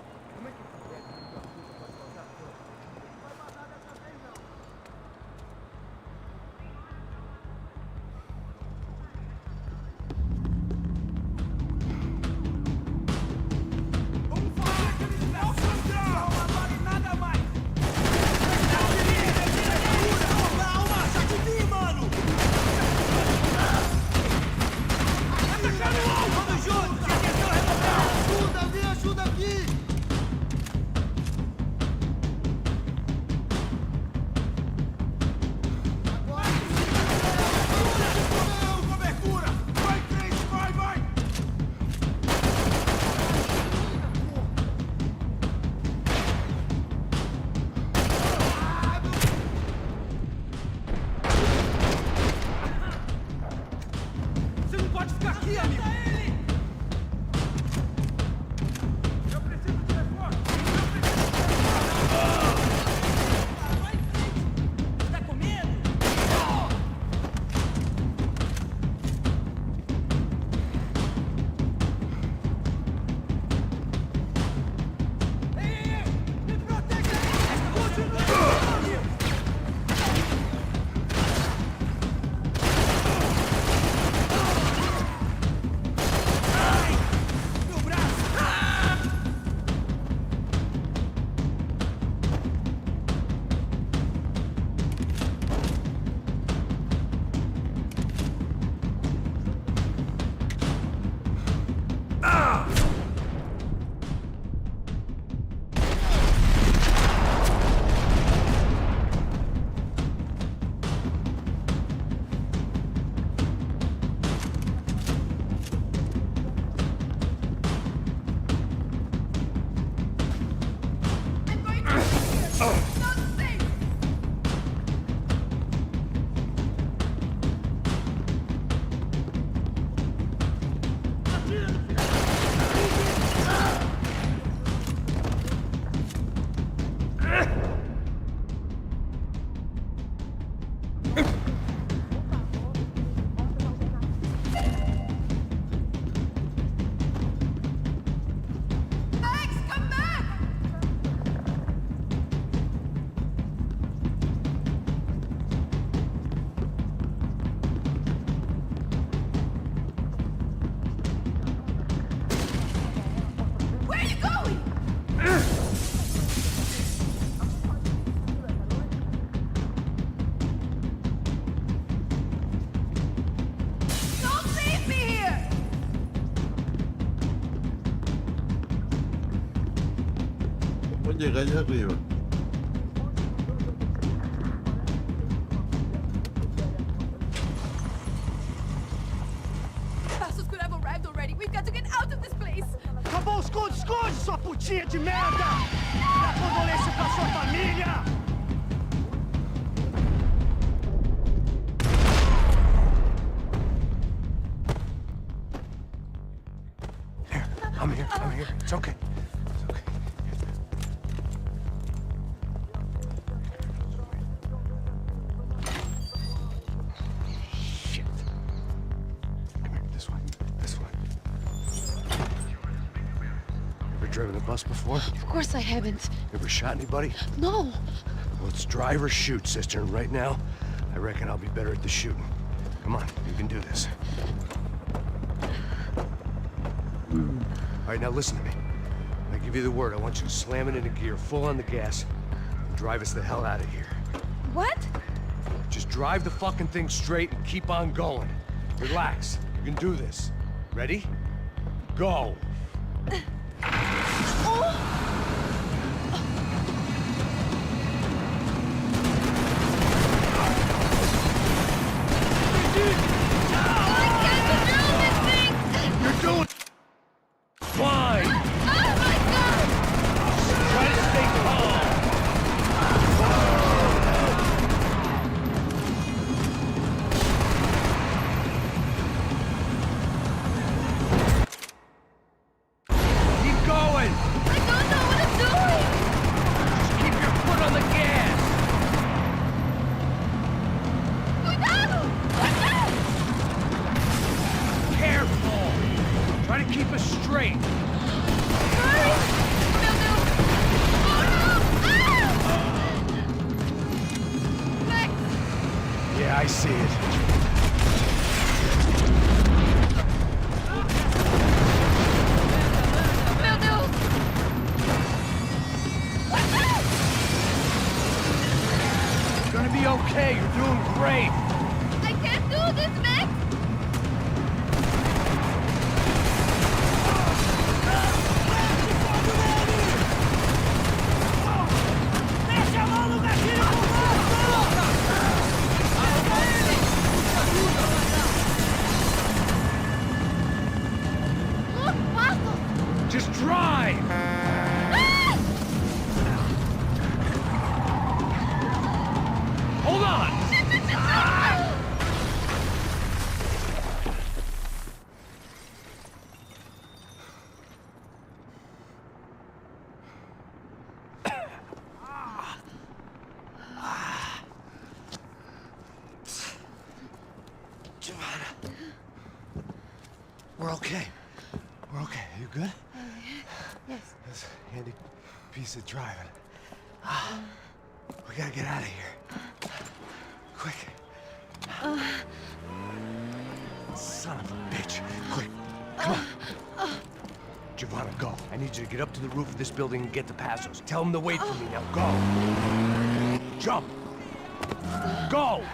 Llegar allá arriba. Passos could have arrived already. We've got to get out of this place. Acabou, esconde, sua putinha de merda! Dá condolência pra sua família! I'm here. It's okay. Driven a bus before? Of course I haven't. Ever shot anybody? No. Well, it's drive or shoot, sister, and right now, I reckon I'll be better at the shooting. Come on, you can do this. All right, now listen to me. I give you the word. I want you to slam it into gear, full on the gas, and drive us the hell out of here. What? Just drive the fucking thing straight and keep on going. Relax. You can do this. Ready? Go! I see it. Meu Deus! It's gonna be okay. You're doing great. I can't do this, Max! Just drive! Hold on! We're okay. We're okay. You good? Yes. That's a handy piece of driving. We gotta get out of here. Quick. Son of a bitch. Quick. Come on. Giovanna, go. I need you to get up to the roof of this building and get the Passos. Tell them to wait for me. Now go. Jump. Go.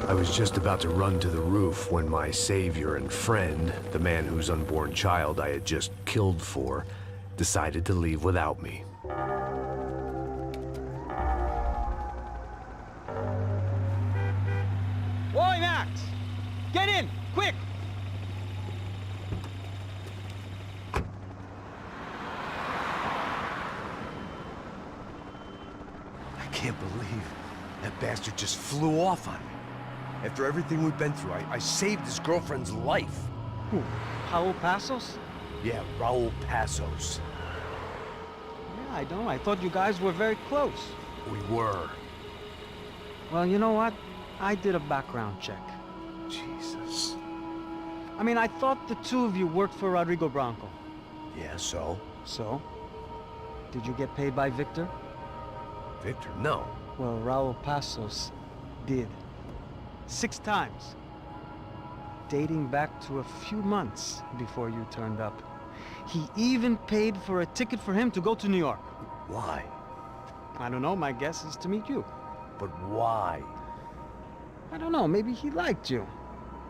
I was just about to run to the roof when my savior and friend, the man whose unborn child I had just killed for, decided to leave without me. Boy, Max! Get in! Quick! I can't believe that bastard just flew off on me. After everything we've been through, I saved his girlfriend's life. Who? Raul Passos? Yeah, Raul Passos. Yeah, I know. I thought you guys were very close. We were. Well, you know what? I did a background check. Jesus. I mean, I thought the two of you worked for Rodrigo Branco. Yeah, so? So? Did you get paid by Victor? Victor, no. Well, Raul Passos did. 6 times. Dating back to a few months before you turned up. He even paid for a ticket for him to go to New York. Why? I don't know, my guess is to meet you. But why? I don't know, maybe he liked you.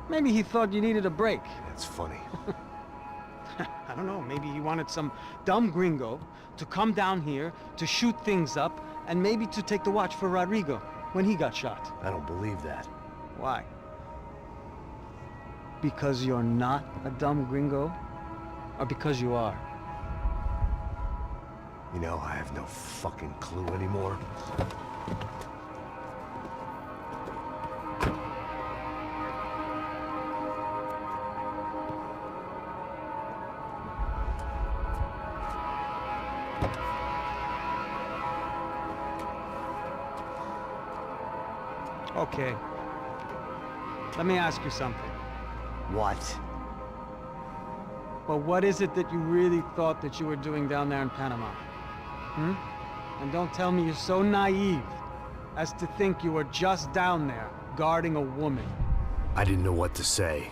Maybe he thought you needed a break. That's funny. I don't know, maybe he wanted some dumb gringo to come down here to shoot things up and maybe to take the watch for Rodrigo when he got shot. I don't believe that. Why? Because you're not a dumb gringo? Or because you are? You know, I have no fucking clue anymore. Okay. Let me ask you something. What? Well, what is it that you really thought that you were doing down there in Panama? Hmm? And don't tell me you're so naive as to think you were just down there guarding a woman. I didn't know what to say.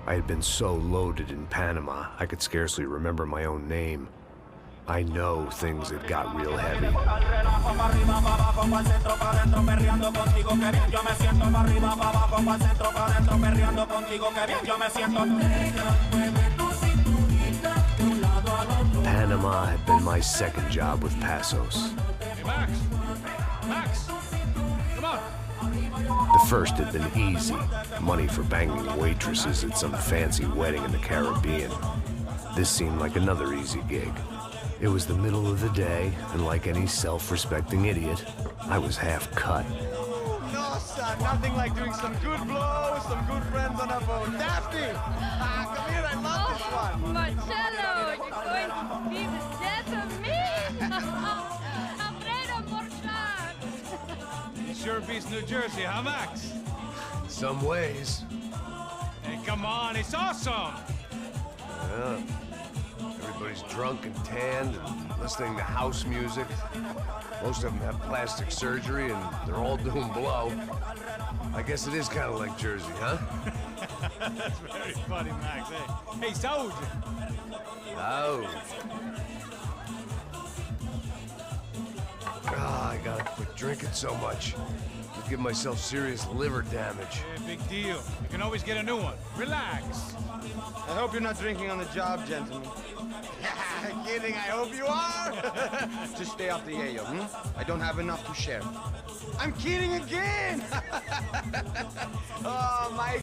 I had been so loaded in Panama, I could scarcely remember my own name. I know things had got real heavy. Panama had been my second job with Passos. Hey, Max! Max! Come on! The first had been easy. Money for banging waitresses at some fancy wedding in the Caribbean. This seemed like another easy gig. It was the middle of the day, and like any self-respecting idiot, I was half cut. No, son, nothing like doing some good blow with some good friends on a boat. Daphne! Come here, I love this one. Marcello, you're going to be the death of me? Alfredo Borchardt. It sure beats New Jersey, huh, Max? Some ways. Hey, come on, it's awesome! Yeah. Everybody's drunk and tanned and listening to house music. Most of them have plastic surgery and they're all doing blow. I guess it is kind of like Jersey, huh? That's very funny, Max. Hey, Saúde! Oh. Ah, I gotta quit drinking so much. I'll give myself serious liver damage. Yeah, big deal. You can always get a new one. Relax. I hope you're not drinking on the job, gentlemen. Kidding, I hope you are. Just stay off the yayo, I don't have enough to share. I'm kidding again. Oh, my...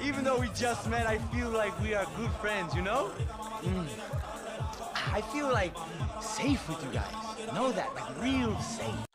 Even though we just met, I feel like we are good friends, you know? I feel like safe with you guys. Know that, like real safe.